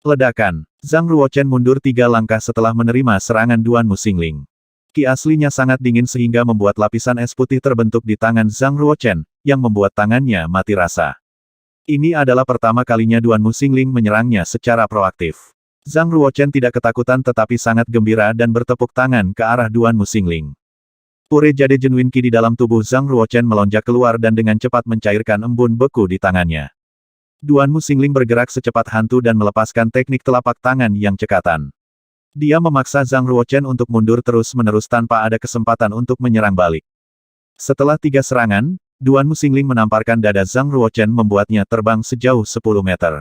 [SPEAKER 1] Ledakan. Zhang Ruochen mundur 3 langkah setelah menerima serangan Duan Mu Xingling. Ki aslinya sangat dingin sehingga membuat lapisan es putih terbentuk di tangan Zhang Ruochen, yang membuat tangannya mati rasa. Ini adalah pertama kalinya Duan Mu Xingling menyerangnya secara proaktif. Zhang Ruochen tidak ketakutan tetapi sangat gembira dan bertepuk tangan ke arah Duan Mu Xingling. Pure jade genuine ki di dalam tubuh Zhang Ruochen melonjak keluar dan dengan cepat mencairkan embun beku di tangannya. Duan Muxingling bergerak secepat hantu dan melepaskan teknik telapak tangan yang cekatan. Dia memaksa Zhang Ruochen untuk mundur terus-menerus tanpa ada kesempatan untuk menyerang balik. Setelah 3 serangan, Duan Muxingling menamparkan dada Zhang Ruochen membuatnya terbang sejauh 10 meter.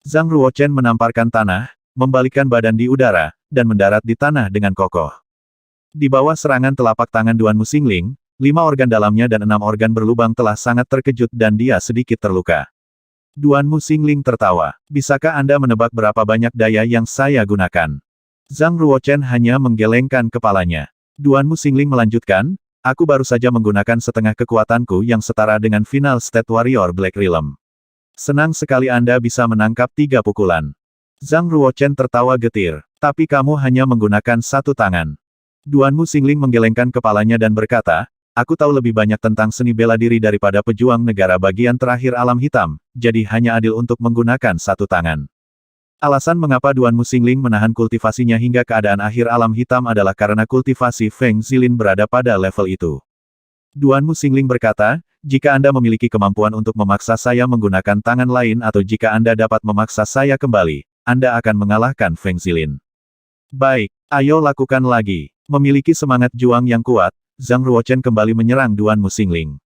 [SPEAKER 1] Zhang Ruochen menamparkan tanah, membalikkan badan di udara, dan mendarat di tanah dengan kokoh. Di bawah serangan telapak tangan Duan Muxingling, 5 organ dalamnya dan 6 organ berlubang telah sangat terkejut dan dia sedikit terluka. Duan Muxingling tertawa. Bisakah Anda menebak berapa banyak daya yang saya gunakan? Zhang Ruochen hanya menggelengkan kepalanya. Duan Muxingling melanjutkan, aku baru saja menggunakan setengah kekuatanku yang setara dengan Final State Warrior Black Realm. Senang sekali Anda bisa menangkap 3 pukulan. Zhang Ruochen tertawa getir. Tapi kamu hanya menggunakan 1 tangan. Duan Muxingling menggelengkan kepalanya dan berkata, aku tahu lebih banyak tentang seni bela diri daripada pejuang negara bagian terakhir alam hitam, jadi hanya adil untuk menggunakan 1 tangan. Alasan mengapa Duan Muxingling menahan kultivasinya hingga keadaan akhir alam hitam adalah karena kultivasi Feng Zilin berada pada level itu. Duan Muxingling berkata, jika Anda memiliki kemampuan untuk memaksa saya menggunakan tangan lain atau jika Anda dapat memaksa saya kembali, Anda akan mengalahkan Feng Zilin. Baik, ayo lakukan lagi. Memiliki semangat juang yang kuat, Zhang Ruochen kembali menyerang Duan Muxingling.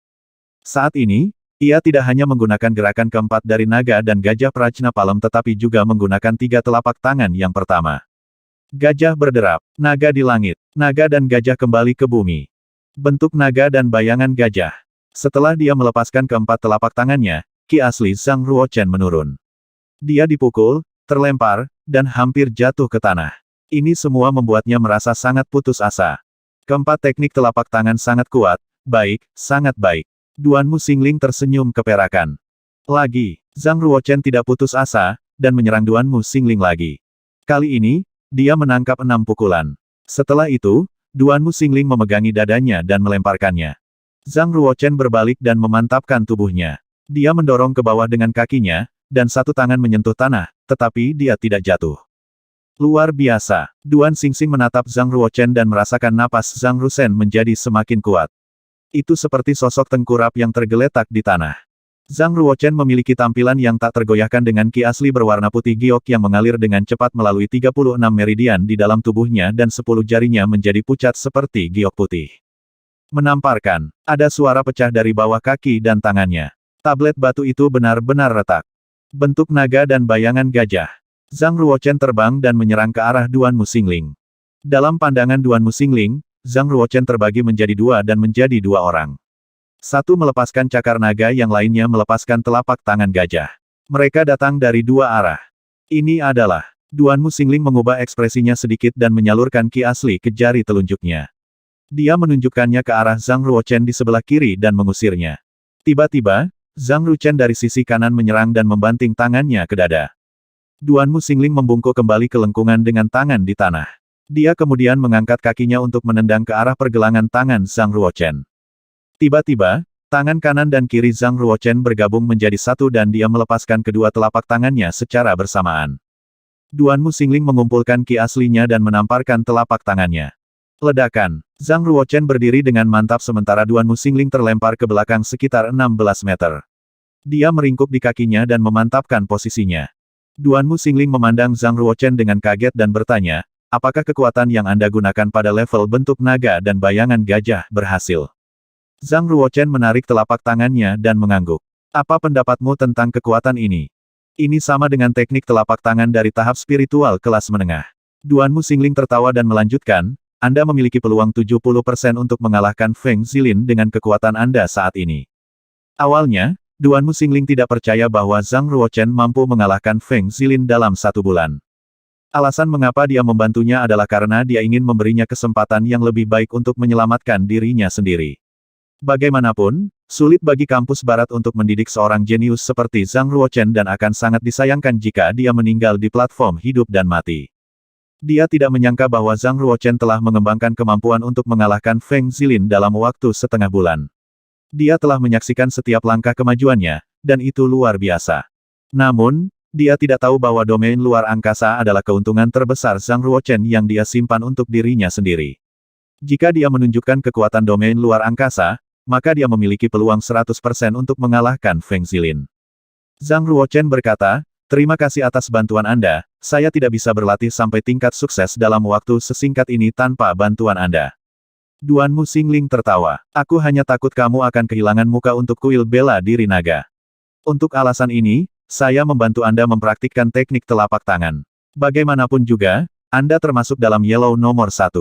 [SPEAKER 1] Saat ini, ia tidak hanya menggunakan gerakan keempat dari naga dan gajah Prajna Palem tetapi juga menggunakan 3 telapak tangan yang pertama. Gajah berderap, naga di langit, naga dan gajah kembali ke bumi. Bentuk naga dan bayangan gajah. Setelah dia melepaskan keempat telapak tangannya, ki asli Zhang Ruochen menurun. Dia dipukul, terlempar, dan hampir jatuh ke tanah. Ini semua membuatnya merasa sangat putus asa. Keempat teknik telapak tangan sangat kuat, baik, sangat baik. Duan Muxingling tersenyum keperakan. Lagi, Zhang Ruochen tidak putus asa, dan menyerang Duan Muxingling lagi. Kali ini, dia menangkap 6 pukulan. Setelah itu, Duan Muxingling memegangi dadanya dan melemparkannya. Zhang Ruochen berbalik dan memantapkan tubuhnya. Dia mendorong ke bawah dengan kakinya, dan 1 tangan menyentuh tanah, tetapi dia tidak jatuh. Luar biasa. Duan Xingxing menatap Zhang Ruochen dan merasakan napas Zhang Ruochen menjadi semakin kuat. Itu seperti sosok tengkurap yang tergeletak di tanah. Zhang Ruochen memiliki tampilan yang tak tergoyahkan dengan ki asli berwarna putih giok yang mengalir dengan cepat melalui 36 meridian di dalam tubuhnya dan 10 jarinya menjadi pucat seperti giok putih. Menamparkan. Ada suara pecah dari bawah kaki dan tangannya. Tablet batu itu benar-benar retak. Bentuk naga dan bayangan gajah. Zhang Ruochen terbang dan menyerang ke arah Duan Muxingling. Dalam pandangan Duan Muxingling, Zhang Ruochen terbagi menjadi 2 dan menjadi 2 orang. Satu melepaskan cakar naga yang lainnya melepaskan telapak tangan gajah. Mereka datang dari 2 arah. Ini adalah. Duan Muxingling mengubah ekspresinya sedikit dan menyalurkan ki asli ke jari telunjuknya. Dia menunjukkannya ke arah Zhang Ruochen di sebelah kiri dan mengusirnya. Tiba-tiba, Zhang Ruochen dari sisi kanan menyerang dan membanting tangannya ke dada. Duan Muxingling membungkuk kembali ke lengkungan dengan tangan di tanah. Dia kemudian mengangkat kakinya untuk menendang ke arah pergelangan tangan Zhang Ruochen. Tiba-tiba, tangan kanan dan kiri Zhang Ruochen bergabung menjadi satu dan dia melepaskan kedua telapak tangannya secara bersamaan. Duan Muxingling mengumpulkan ki aslinya dan menamparkan telapak tangannya. Ledakan. Zhang Ruochen berdiri dengan mantap sementara Duan Muxingling terlempar ke belakang sekitar 16 meter. Dia meringkuk di kakinya dan memantapkan posisinya. Duan Muxingling memandang Zhang Ruochen dengan kaget dan bertanya, apakah kekuatan yang Anda gunakan pada level bentuk naga dan bayangan gajah berhasil? Zhang Ruochen menarik telapak tangannya dan mengangguk. Apa pendapatmu tentang kekuatan ini? Ini sama dengan teknik telapak tangan dari tahap spiritual kelas menengah. Duan Muxingling tertawa dan melanjutkan, Anda memiliki peluang 70% untuk mengalahkan Feng Zilin dengan kekuatan Anda saat ini. Awalnya, Duan Muxingling tidak percaya bahwa Zhang Ruochen mampu mengalahkan Feng Zilin dalam 1 bulan. Alasan mengapa dia membantunya adalah karena dia ingin memberinya kesempatan yang lebih baik untuk menyelamatkan dirinya sendiri. Bagaimanapun, sulit bagi kampus barat untuk mendidik seorang jenius seperti Zhang Ruochen dan akan sangat disayangkan jika dia meninggal di platform hidup dan mati. Dia tidak menyangka bahwa Zhang Ruochen telah mengembangkan kemampuan untuk mengalahkan Feng Zilin dalam waktu setengah bulan. Dia telah menyaksikan setiap langkah kemajuannya, dan itu luar biasa. Namun, dia tidak tahu bahwa domain luar angkasa adalah keuntungan terbesar Zhang Ruochen yang dia simpan untuk dirinya sendiri. Jika dia menunjukkan kekuatan domain luar angkasa, maka dia memiliki peluang 100% untuk mengalahkan Feng Zilin. Zhang Ruochen berkata, terima kasih atas bantuan Anda, saya tidak bisa berlatih sampai tingkat sukses dalam waktu sesingkat ini tanpa bantuan Anda. Duanmu Xingling tertawa. Aku hanya takut kamu akan kehilangan muka untuk kuil bela diri naga. Untuk alasan ini, saya membantu Anda mempraktikkan teknik telapak tangan. Bagaimanapun juga, Anda termasuk dalam Yellow nomor 1.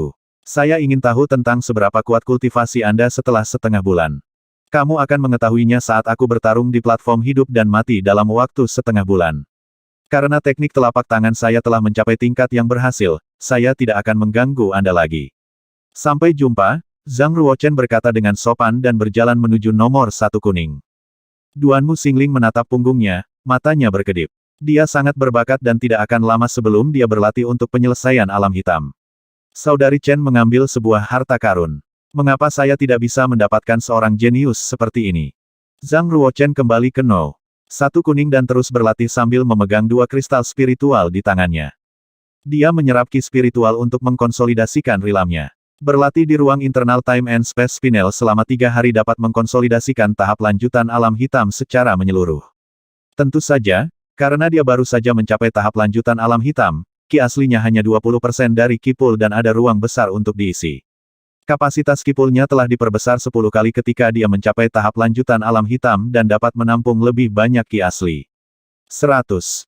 [SPEAKER 1] Saya ingin tahu tentang seberapa kuat kultivasi Anda setelah setengah bulan. Kamu akan mengetahuinya saat aku bertarung di platform hidup dan mati dalam waktu setengah bulan. Karena teknik telapak tangan saya telah mencapai tingkat yang berhasil, saya tidak akan mengganggu Anda lagi. Sampai jumpa, Zhang Ruochen berkata dengan sopan dan berjalan menuju nomor 1 kuning. Duanmu Xingling menatap punggungnya, matanya berkedip. Dia sangat berbakat dan tidak akan lama sebelum dia berlatih untuk penyelesaian alam hitam. Saudari Chen mengambil sebuah harta karun. Mengapa saya tidak bisa mendapatkan seorang jenius seperti ini? Zhang Ruochen kembali ke No. 1 kuning dan terus berlatih sambil memegang 2 kristal spiritual di tangannya. Dia menyerap ki spiritual untuk mengkonsolidasikan rilamnya. Berlatih di ruang internal Time and Space Spinel selama 3 hari dapat mengkonsolidasikan tahap lanjutan alam hitam secara menyeluruh. Tentu saja, karena dia baru saja mencapai tahap lanjutan alam hitam, ki aslinya hanya 20% dari ki pool dan ada ruang besar untuk diisi. Kapasitas ki poolnya telah diperbesar 10 kali ketika dia mencapai tahap lanjutan alam hitam dan dapat menampung lebih banyak ki asli. 100.